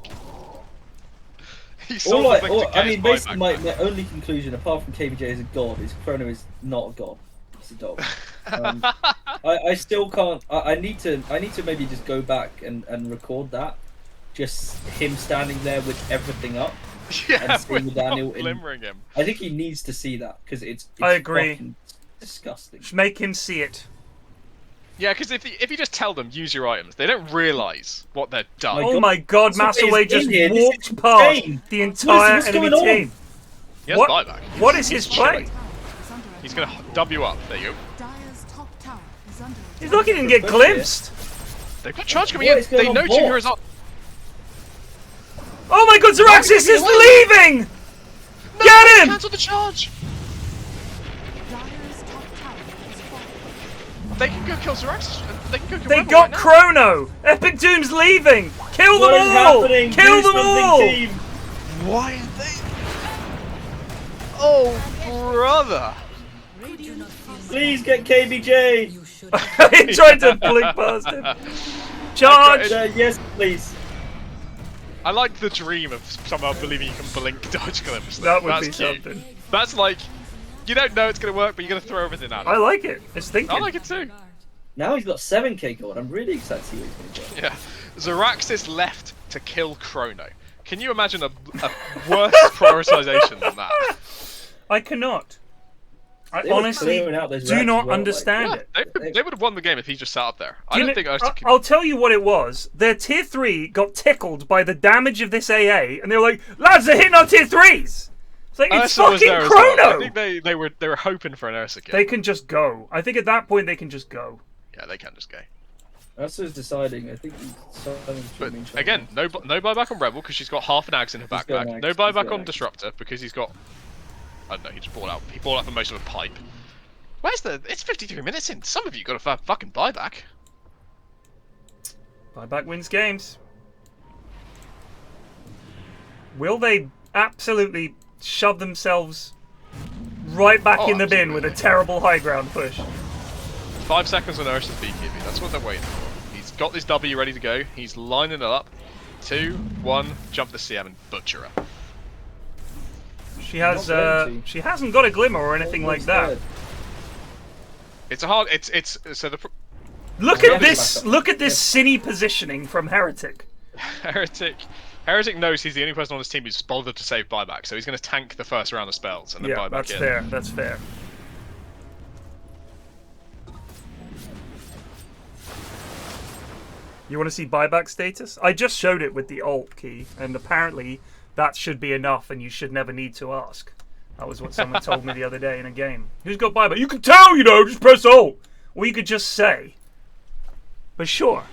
I mean, basically, my only conclusion, apart from KBJ is a god, is Chrono is not a god. He's a dog. I still can't. I need to maybe just go back and record that. Just him standing there with everything up. Yeah, and seeing Daniel glimmering him. I think he needs to see that because it's I agree. Disgusting. Just make him see it. Yeah, because if you just tell them use your items, they don't realise what they're done. Oh my God, Maselway just walked past the entire enemy team. He has buyback. What is his play? He's gonna W up. There you go. He's looking to get glimpsed. They've got charge coming in. They know 2 heroes up. Oh my God, Zeraxsas is leaving! No, Get him! Cancel the charge. They can go kill Zeraxsas. They can go kill They Rebel got right now. Chrono! Epic Doom's leaving! Kill them all! Kill them all! Why are they... Oh, brother! Please get KBJ! He tried to blink past him. Charge! Yes, please. I like the dream of somehow believing you can blink dodge glimpse. That would be cute. something. That's like, you don't know it's going to work, but you're going to throw everything at it. I like it. It's thinking. I like it too. Now he's got 7k gold. I'm really excited to see what he's going to do. Yeah. Zeraxsas left to kill Chrono. Can you imagine a worse prioritization than that? I cannot. I honestly do not understand it. They would have won the game if he just sat up there. I don't think I'll tell you what it was. Their tier 3 got tickled by the damage of this AA, and they were like, "Lads, they're hitting our tier 3s." It's like, it's fucking Chrono! Well. I think they were hoping for an Ursa kill. They can just go. I think at that point they can just go. Yeah, they can just go. Ursa's deciding. I think But again, no buyback on Rebel because she's got half an Ags in her backpack. No buyback on Disruptor because he's got... I don't know, he just bought out. He bought out for most of a pipe. Where's the... It's 53 minutes in. Some of you got a fucking buyback. Buyback wins games. Will they absolutely shove themselves right back in the bin with a terrible high ground push? 5 seconds on Ursa's BKB. That's what they're waiting for. He's got this W ready to go. He's lining it up. 2, 1, jump the CM and butcher her. She has. She hasn't got a glimmer or anything like that. It's a hard. It's so the. Look at this! Look at this Cine positioning from Heretic. Heretic knows he's the only person on his team who's bothered to save buyback, so he's going to tank the first round of spells and then buy back in. That's fair. That's fair. You want to see buyback status? I just showed it with the alt key, and apparently that should be enough, and you should never need to ask. That was what someone told me the other day in a game. Who's got buyback? You can tell, you know, just press alt. Or you could just say. But sure.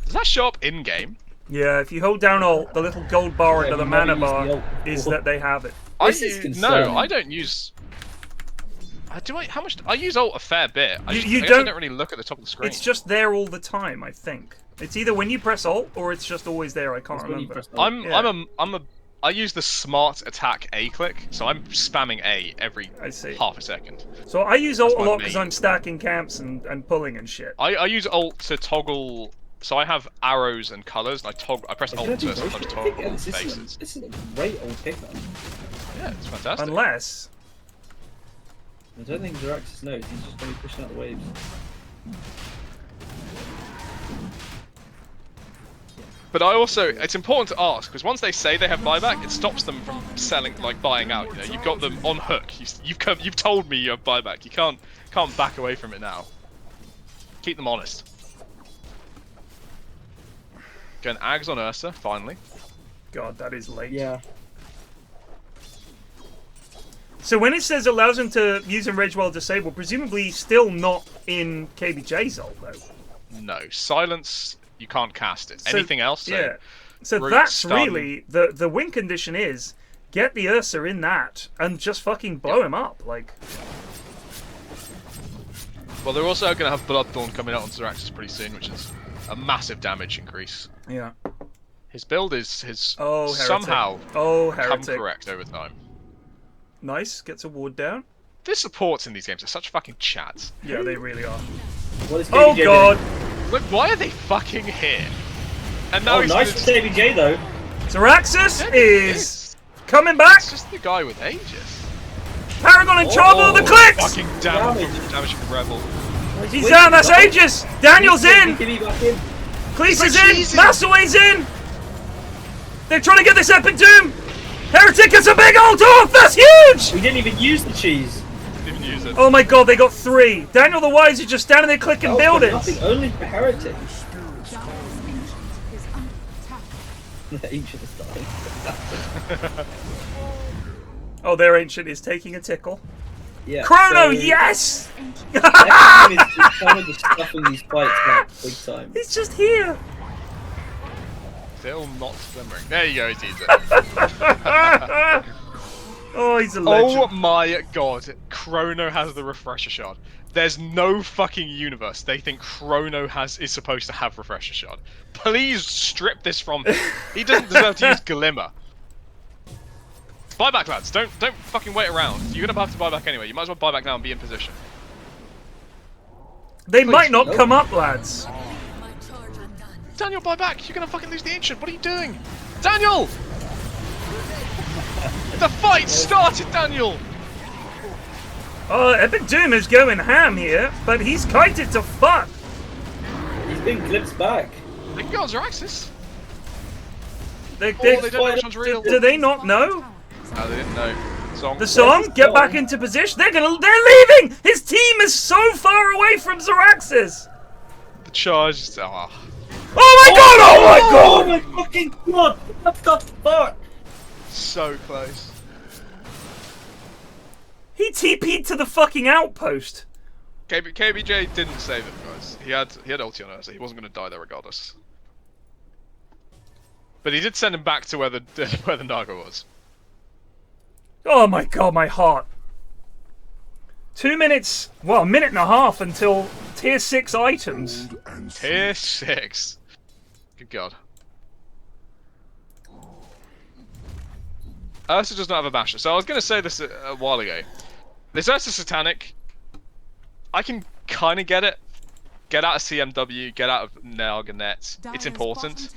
Does that show up in-game? Yeah, if you hold down alt, the little gold bar under the mana bar is that they have it. No, I don't use... How much? I use alt a fair bit. I You don't really look at the top of the screen. It's just there all the time, I think. It's either when you press alt or it's just always there. I can't remember. I use the smart attack A click, so I'm spamming A every half a second. So I use alt a lot because I'm stacking camps and pulling and shit. I use alt to toggle. So I have arrows and colors, and I press alt to sometimes toggle faces. This is a great old pickup. Yeah, it's fantastic. Unless. I don't think Zeraxsas knows. He's just going to be pushing out the waves. But I also, it's important to ask, because once they say they have buyback, it stops them from selling, like buying out. You know, you've got them on hook. You've told me you have buyback. You can't back away from it now. Keep them honest. Going Ags on Ursa, finally. God, that is late. Yeah. So when it says allows him to use and rage while disabled, presumably still not in KBJ's ult though. No, silence. You can't cast it. Anything else? So yeah. So root, that's stun. really the win condition is get the Ursa in that and just fucking blow him up. Like. Well, they're also going to have Bloodthorn coming out on Zeraxsas pretty soon, which is a massive damage increase. Yeah. His build has somehow come correct over time. Nice, gets a ward down. The supports in these games are such fucking chads. Yeah, they really are. What is oh god! Look, why are they fucking here? And now he's nice for KBJ though. Zeraxsas is coming back. It's just the guy with Aegis. Paragon in trouble. The clicks. Fucking damage from Rebel. He's down. That's Aegis. Daniel's in. Cleese is in. Maselway's in. They're trying to get this epic doom. Heretic gets a big old off! That's huge! We didn't even use the cheese. Didn't use it. Oh my god, they got 3. DanielTheWise is just standing there clicking buildings. Nothing, only for Heretic. The Ancient is dying. Oh, their Ancient is taking a tickle. Yeah, Chrono, so yes! Next is kind of just stuffing these fights back big time. He's just here. Still not glimmering. There you go, he's easy. Oh, he's a legend. Oh my god, Chrono has the refresher shard. There's no fucking universe they think Chrono is supposed to have refresher shard. Please strip this from him. He doesn't deserve to use Glimmer. Buy back, lads. Don't fucking wait around. You're gonna have to buy back anyway. You might as well buy back now and be in position. They might not come up, lads. Daniel, buy back! You're gonna fucking lose the Ancient! What are you doing? Daniel! The fight started, Daniel! Epic Doom is going ham here, but he's kited to fuck! He's been glimpsed back. They can go on Zeraxsas. They don't know which one's real. Do they not know? No, they didn't know. The song, get back into position. They're leaving! His team is so far away from Zeraxsas! The charge is... Oh. Oh my god! Oh my god! Oh my fucking god! What the fuck? So close. He TP'd to the fucking outpost. KBJ didn't save him, guys. He had ulti on her, so he wasn't going to die there regardless. But he did send him back to where the Naga was. Oh my god, my heart. 2 minutes, well, a minute and a half until tier 6 items. Tier 6. Good god. Ursa does not have a basher. So I was going to say this a while ago. This Ursa Satanic, I can kind of get it. Get out of CMW, get out of Narganet. It's important.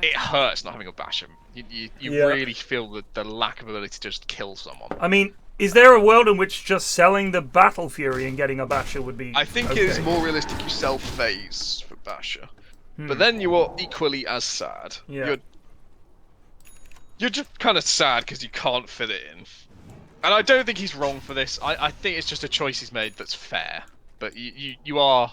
It hurts not having a basher. You really feel the lack of ability to just kill someone. I mean, is there a world in which just selling the Battle Fury and getting a basher would be I think okay? it is more realistic you sell phase for basher. But then you are equally as sad. Yeah. You're just kind of sad because you can't fit it in. And I don't think he's wrong for this. I think it's just a choice he's made that's fair. But you are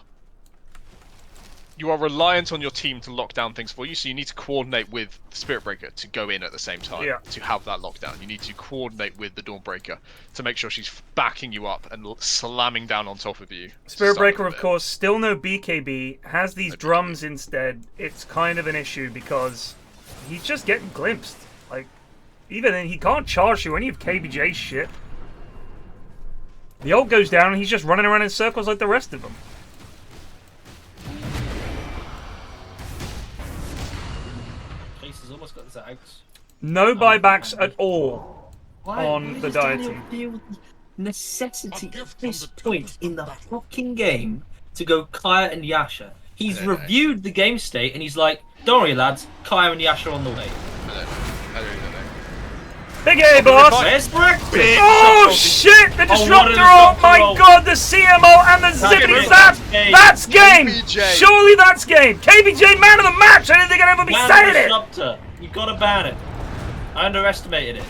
reliant on your team to lock down things for you, so you need to coordinate with the Spirit Breaker to go in at the same time to have that lockdown. You need to coordinate with the Dawnbreaker to make sure she's backing you up and slamming down on top of you. Spirit Breaker, of course, still no BKB, has these drums instead. It's kind of an issue because he's just getting glimpsed. Like, even then, he can't charge through any of KBJ's shit. The ult goes down and he's just running around in circles like the rest of them. Cleese has almost got his eggs. No buybacks at all on the Daniel dieting. feel the necessity at this point in the fucking game to go Kaya and Yasha? He's reviewed the game state and he's like, don't worry lads, Kaya and Yasha on the way. I don't know. Big A, boss! Oh shit! The disruptor! Oh my god! The CMO and the zippity zap! That's game! Surely that's game! KBJ man of the match! I didn't think I'd ever be saying it! Disruptor. You gotta ban it. I underestimated it.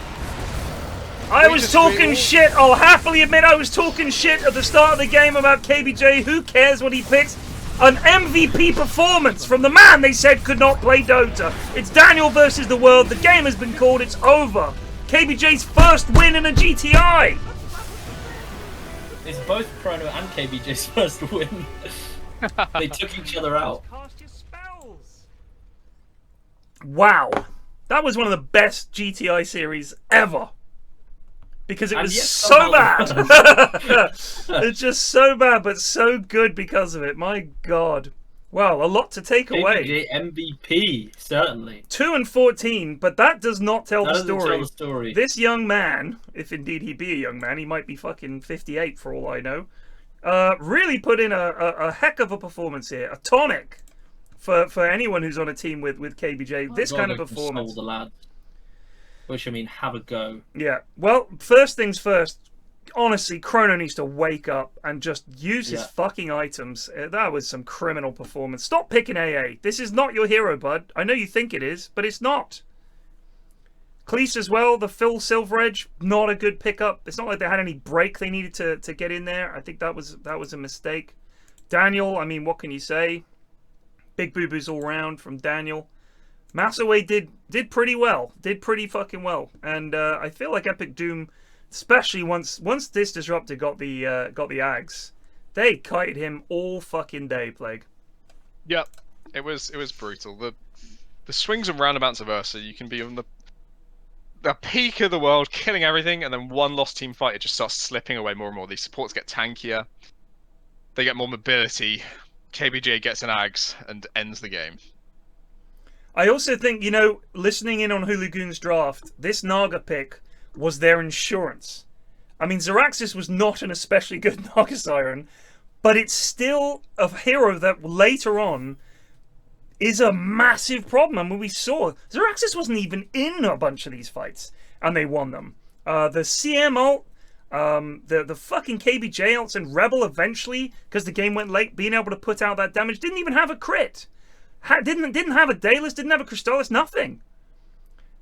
I was talking shit. I'll happily admit I was talking shit at the start of the game about KBJ. Who cares what he picks? An MVP performance from the man they said could not play Dota. It's Daniel versus the world. The game has been called. It's over. KBJ's first win in a GTI. It's both Chrono and KBJ's first win. They took each other out. Wow. That was one of the best GTI series ever. Because it was so bad. It's just so bad, but so good because of it. My God. Well, a lot to take away. MVP, certainly. 2 and 14, but that does not tell the story. Tell the story. This young man, if indeed he be a young man, he might be fucking 58 for all I know, really put in a heck of a performance here. A tonic for anyone who's on a team with KBJ. This kind of performance. The lad. Which, I mean, have a go. Yeah. Well, first things first. Honestly, Chrono needs to wake up and just use his fucking items. That was some criminal performance. Stop picking AA. This is not your hero, bud. I know you think it is, but it's not. Cleese as well, the Phil Silver Edge, not a good pickup. It's not like they had any break they needed to get in there. I think that was a mistake. Daniel, I mean, what can you say? Big boo-boos all round from Daniel. Maselway did pretty well. Did pretty fucking well. And I feel like Epic Doom, especially once this disruptor got the Ags, they kited him all fucking day, Plague. Yep. It was brutal. The swings and roundabouts of Ursa, you can be on the peak of the world, killing everything, and then one lost team fight, it just starts slipping away more and more. These supports get tankier. They get more mobility. KBJ gets an Ags and ends the game. I also think, you know, listening in on Hooligoons draft, this Naga pick was their insurance. I mean, Zeraxsas was not an especially good Naga Siren, but it's still a hero that later on is a massive problem. I mean, we saw Zeraxsas wasn't even in a bunch of these fights, and they won them. The CM ult, the fucking KBJ ults and Rebel eventually, because the game went late, being able to put out that damage, didn't even have a crit. Didn't have a Daedalus, didn't have a Crystallis, nothing.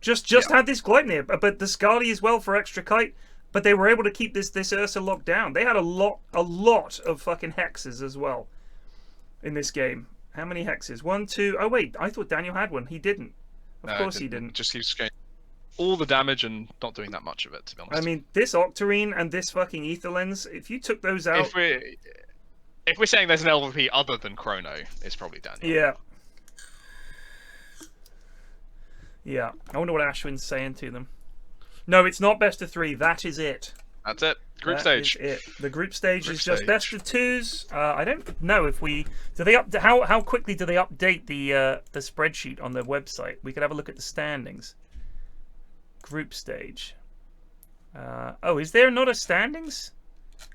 Just had this Gleipnir, but the Skadi as well for extra kite. But they were able to keep this Ursa locked down. They had a lot of fucking hexes as well in this game. How many hexes? 1, 2. Oh wait, I thought Daniel had one. He didn't. Of course he didn't. Just keeps getting all the damage and not doing that much of it, to be honest. I mean, this Octarine and this fucking Ether Lens, if you took those out... If we're saying there's an LVP other than Chrono, it's probably Daniel. Yeah. Yeah. I wonder what Ashwin's saying to them. No, it's not best of 3. That is it. That's it. Group stage. Is it. The group stage is just best of 2s. I don't know if we how quickly do they update the spreadsheet on their website? We could have a look at the standings. Group stage. Oh, is there not a standings?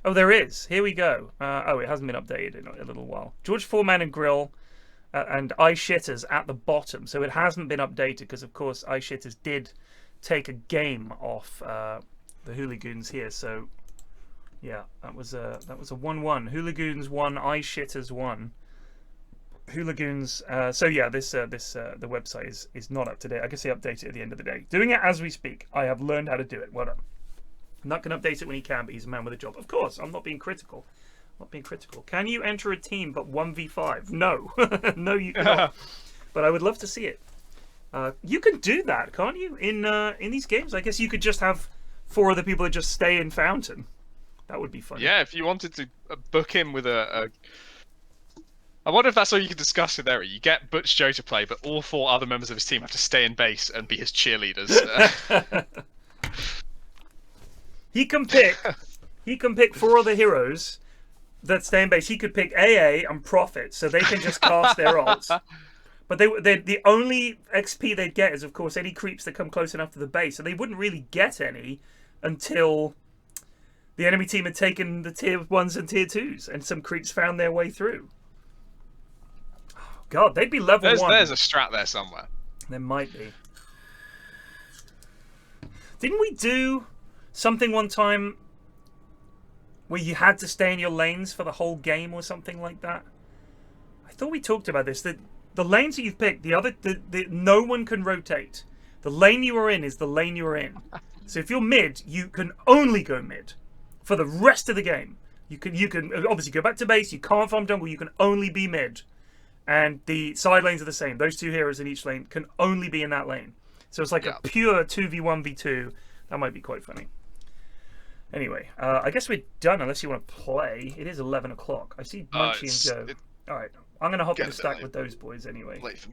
Oh, there is. Here we go. Oh, it hasn't been updated in a little while. George Fourman and Grill and iShitters at the bottom. So it hasn't been updated because, of course, iShitters did take a game off the Hooligoons here. So, yeah, that was a 1-1. Hooligoons 1, iShitters 1. Hooligoons. So yeah, the website is not up to date. I guess they update it at the end of the day. Doing it as we speak. I have learned how to do it. Well done. I'm not going to update it when he can, but he's a man with a job. Of course, I'm not being critical. Not being critical. Can you enter a team but 1v5? No. No, you cannot. But I would love to see it. You can do that, can't you? In these games, I guess you could just have 4 other people that just stay in Fountain. That would be fun. Yeah, if you wanted to book him with a... I wonder if that's all you could discuss with Eric. You get ButtersJr to play, but all 4 other members of his team have to stay in base and be his cheerleaders. He can pick 4 other heroes that stay in base. He could pick AA and Prophet, so they can just cast their ults. But the only XP they'd get is, of course, any creeps that come close enough to the base. So they wouldn't really get any until the enemy team had taken the tier 1s and tier 2s, and some creeps found their way through. Oh, God, they'd be level 1. There's a strat there somewhere. There might be. Didn't we do something one time where you had to stay in your lanes for the whole game or something like that? I thought we talked about this. That the lanes that you've picked, no one can rotate. The lane you are in is the lane you are in. So if you're mid, you can only go mid for the rest of the game. You can obviously go back to base. You can't farm jungle. You can only be mid. And the side lanes are the same. Those two heroes in each lane can only be in that lane. So it's like a pure 2v1v2. That might be quite funny. Anyway, I guess we're done unless you want to play. It is 11 o'clock. I see Munchie and Joe. All right, I'm going to hop in the stack with those boys anyway. Late for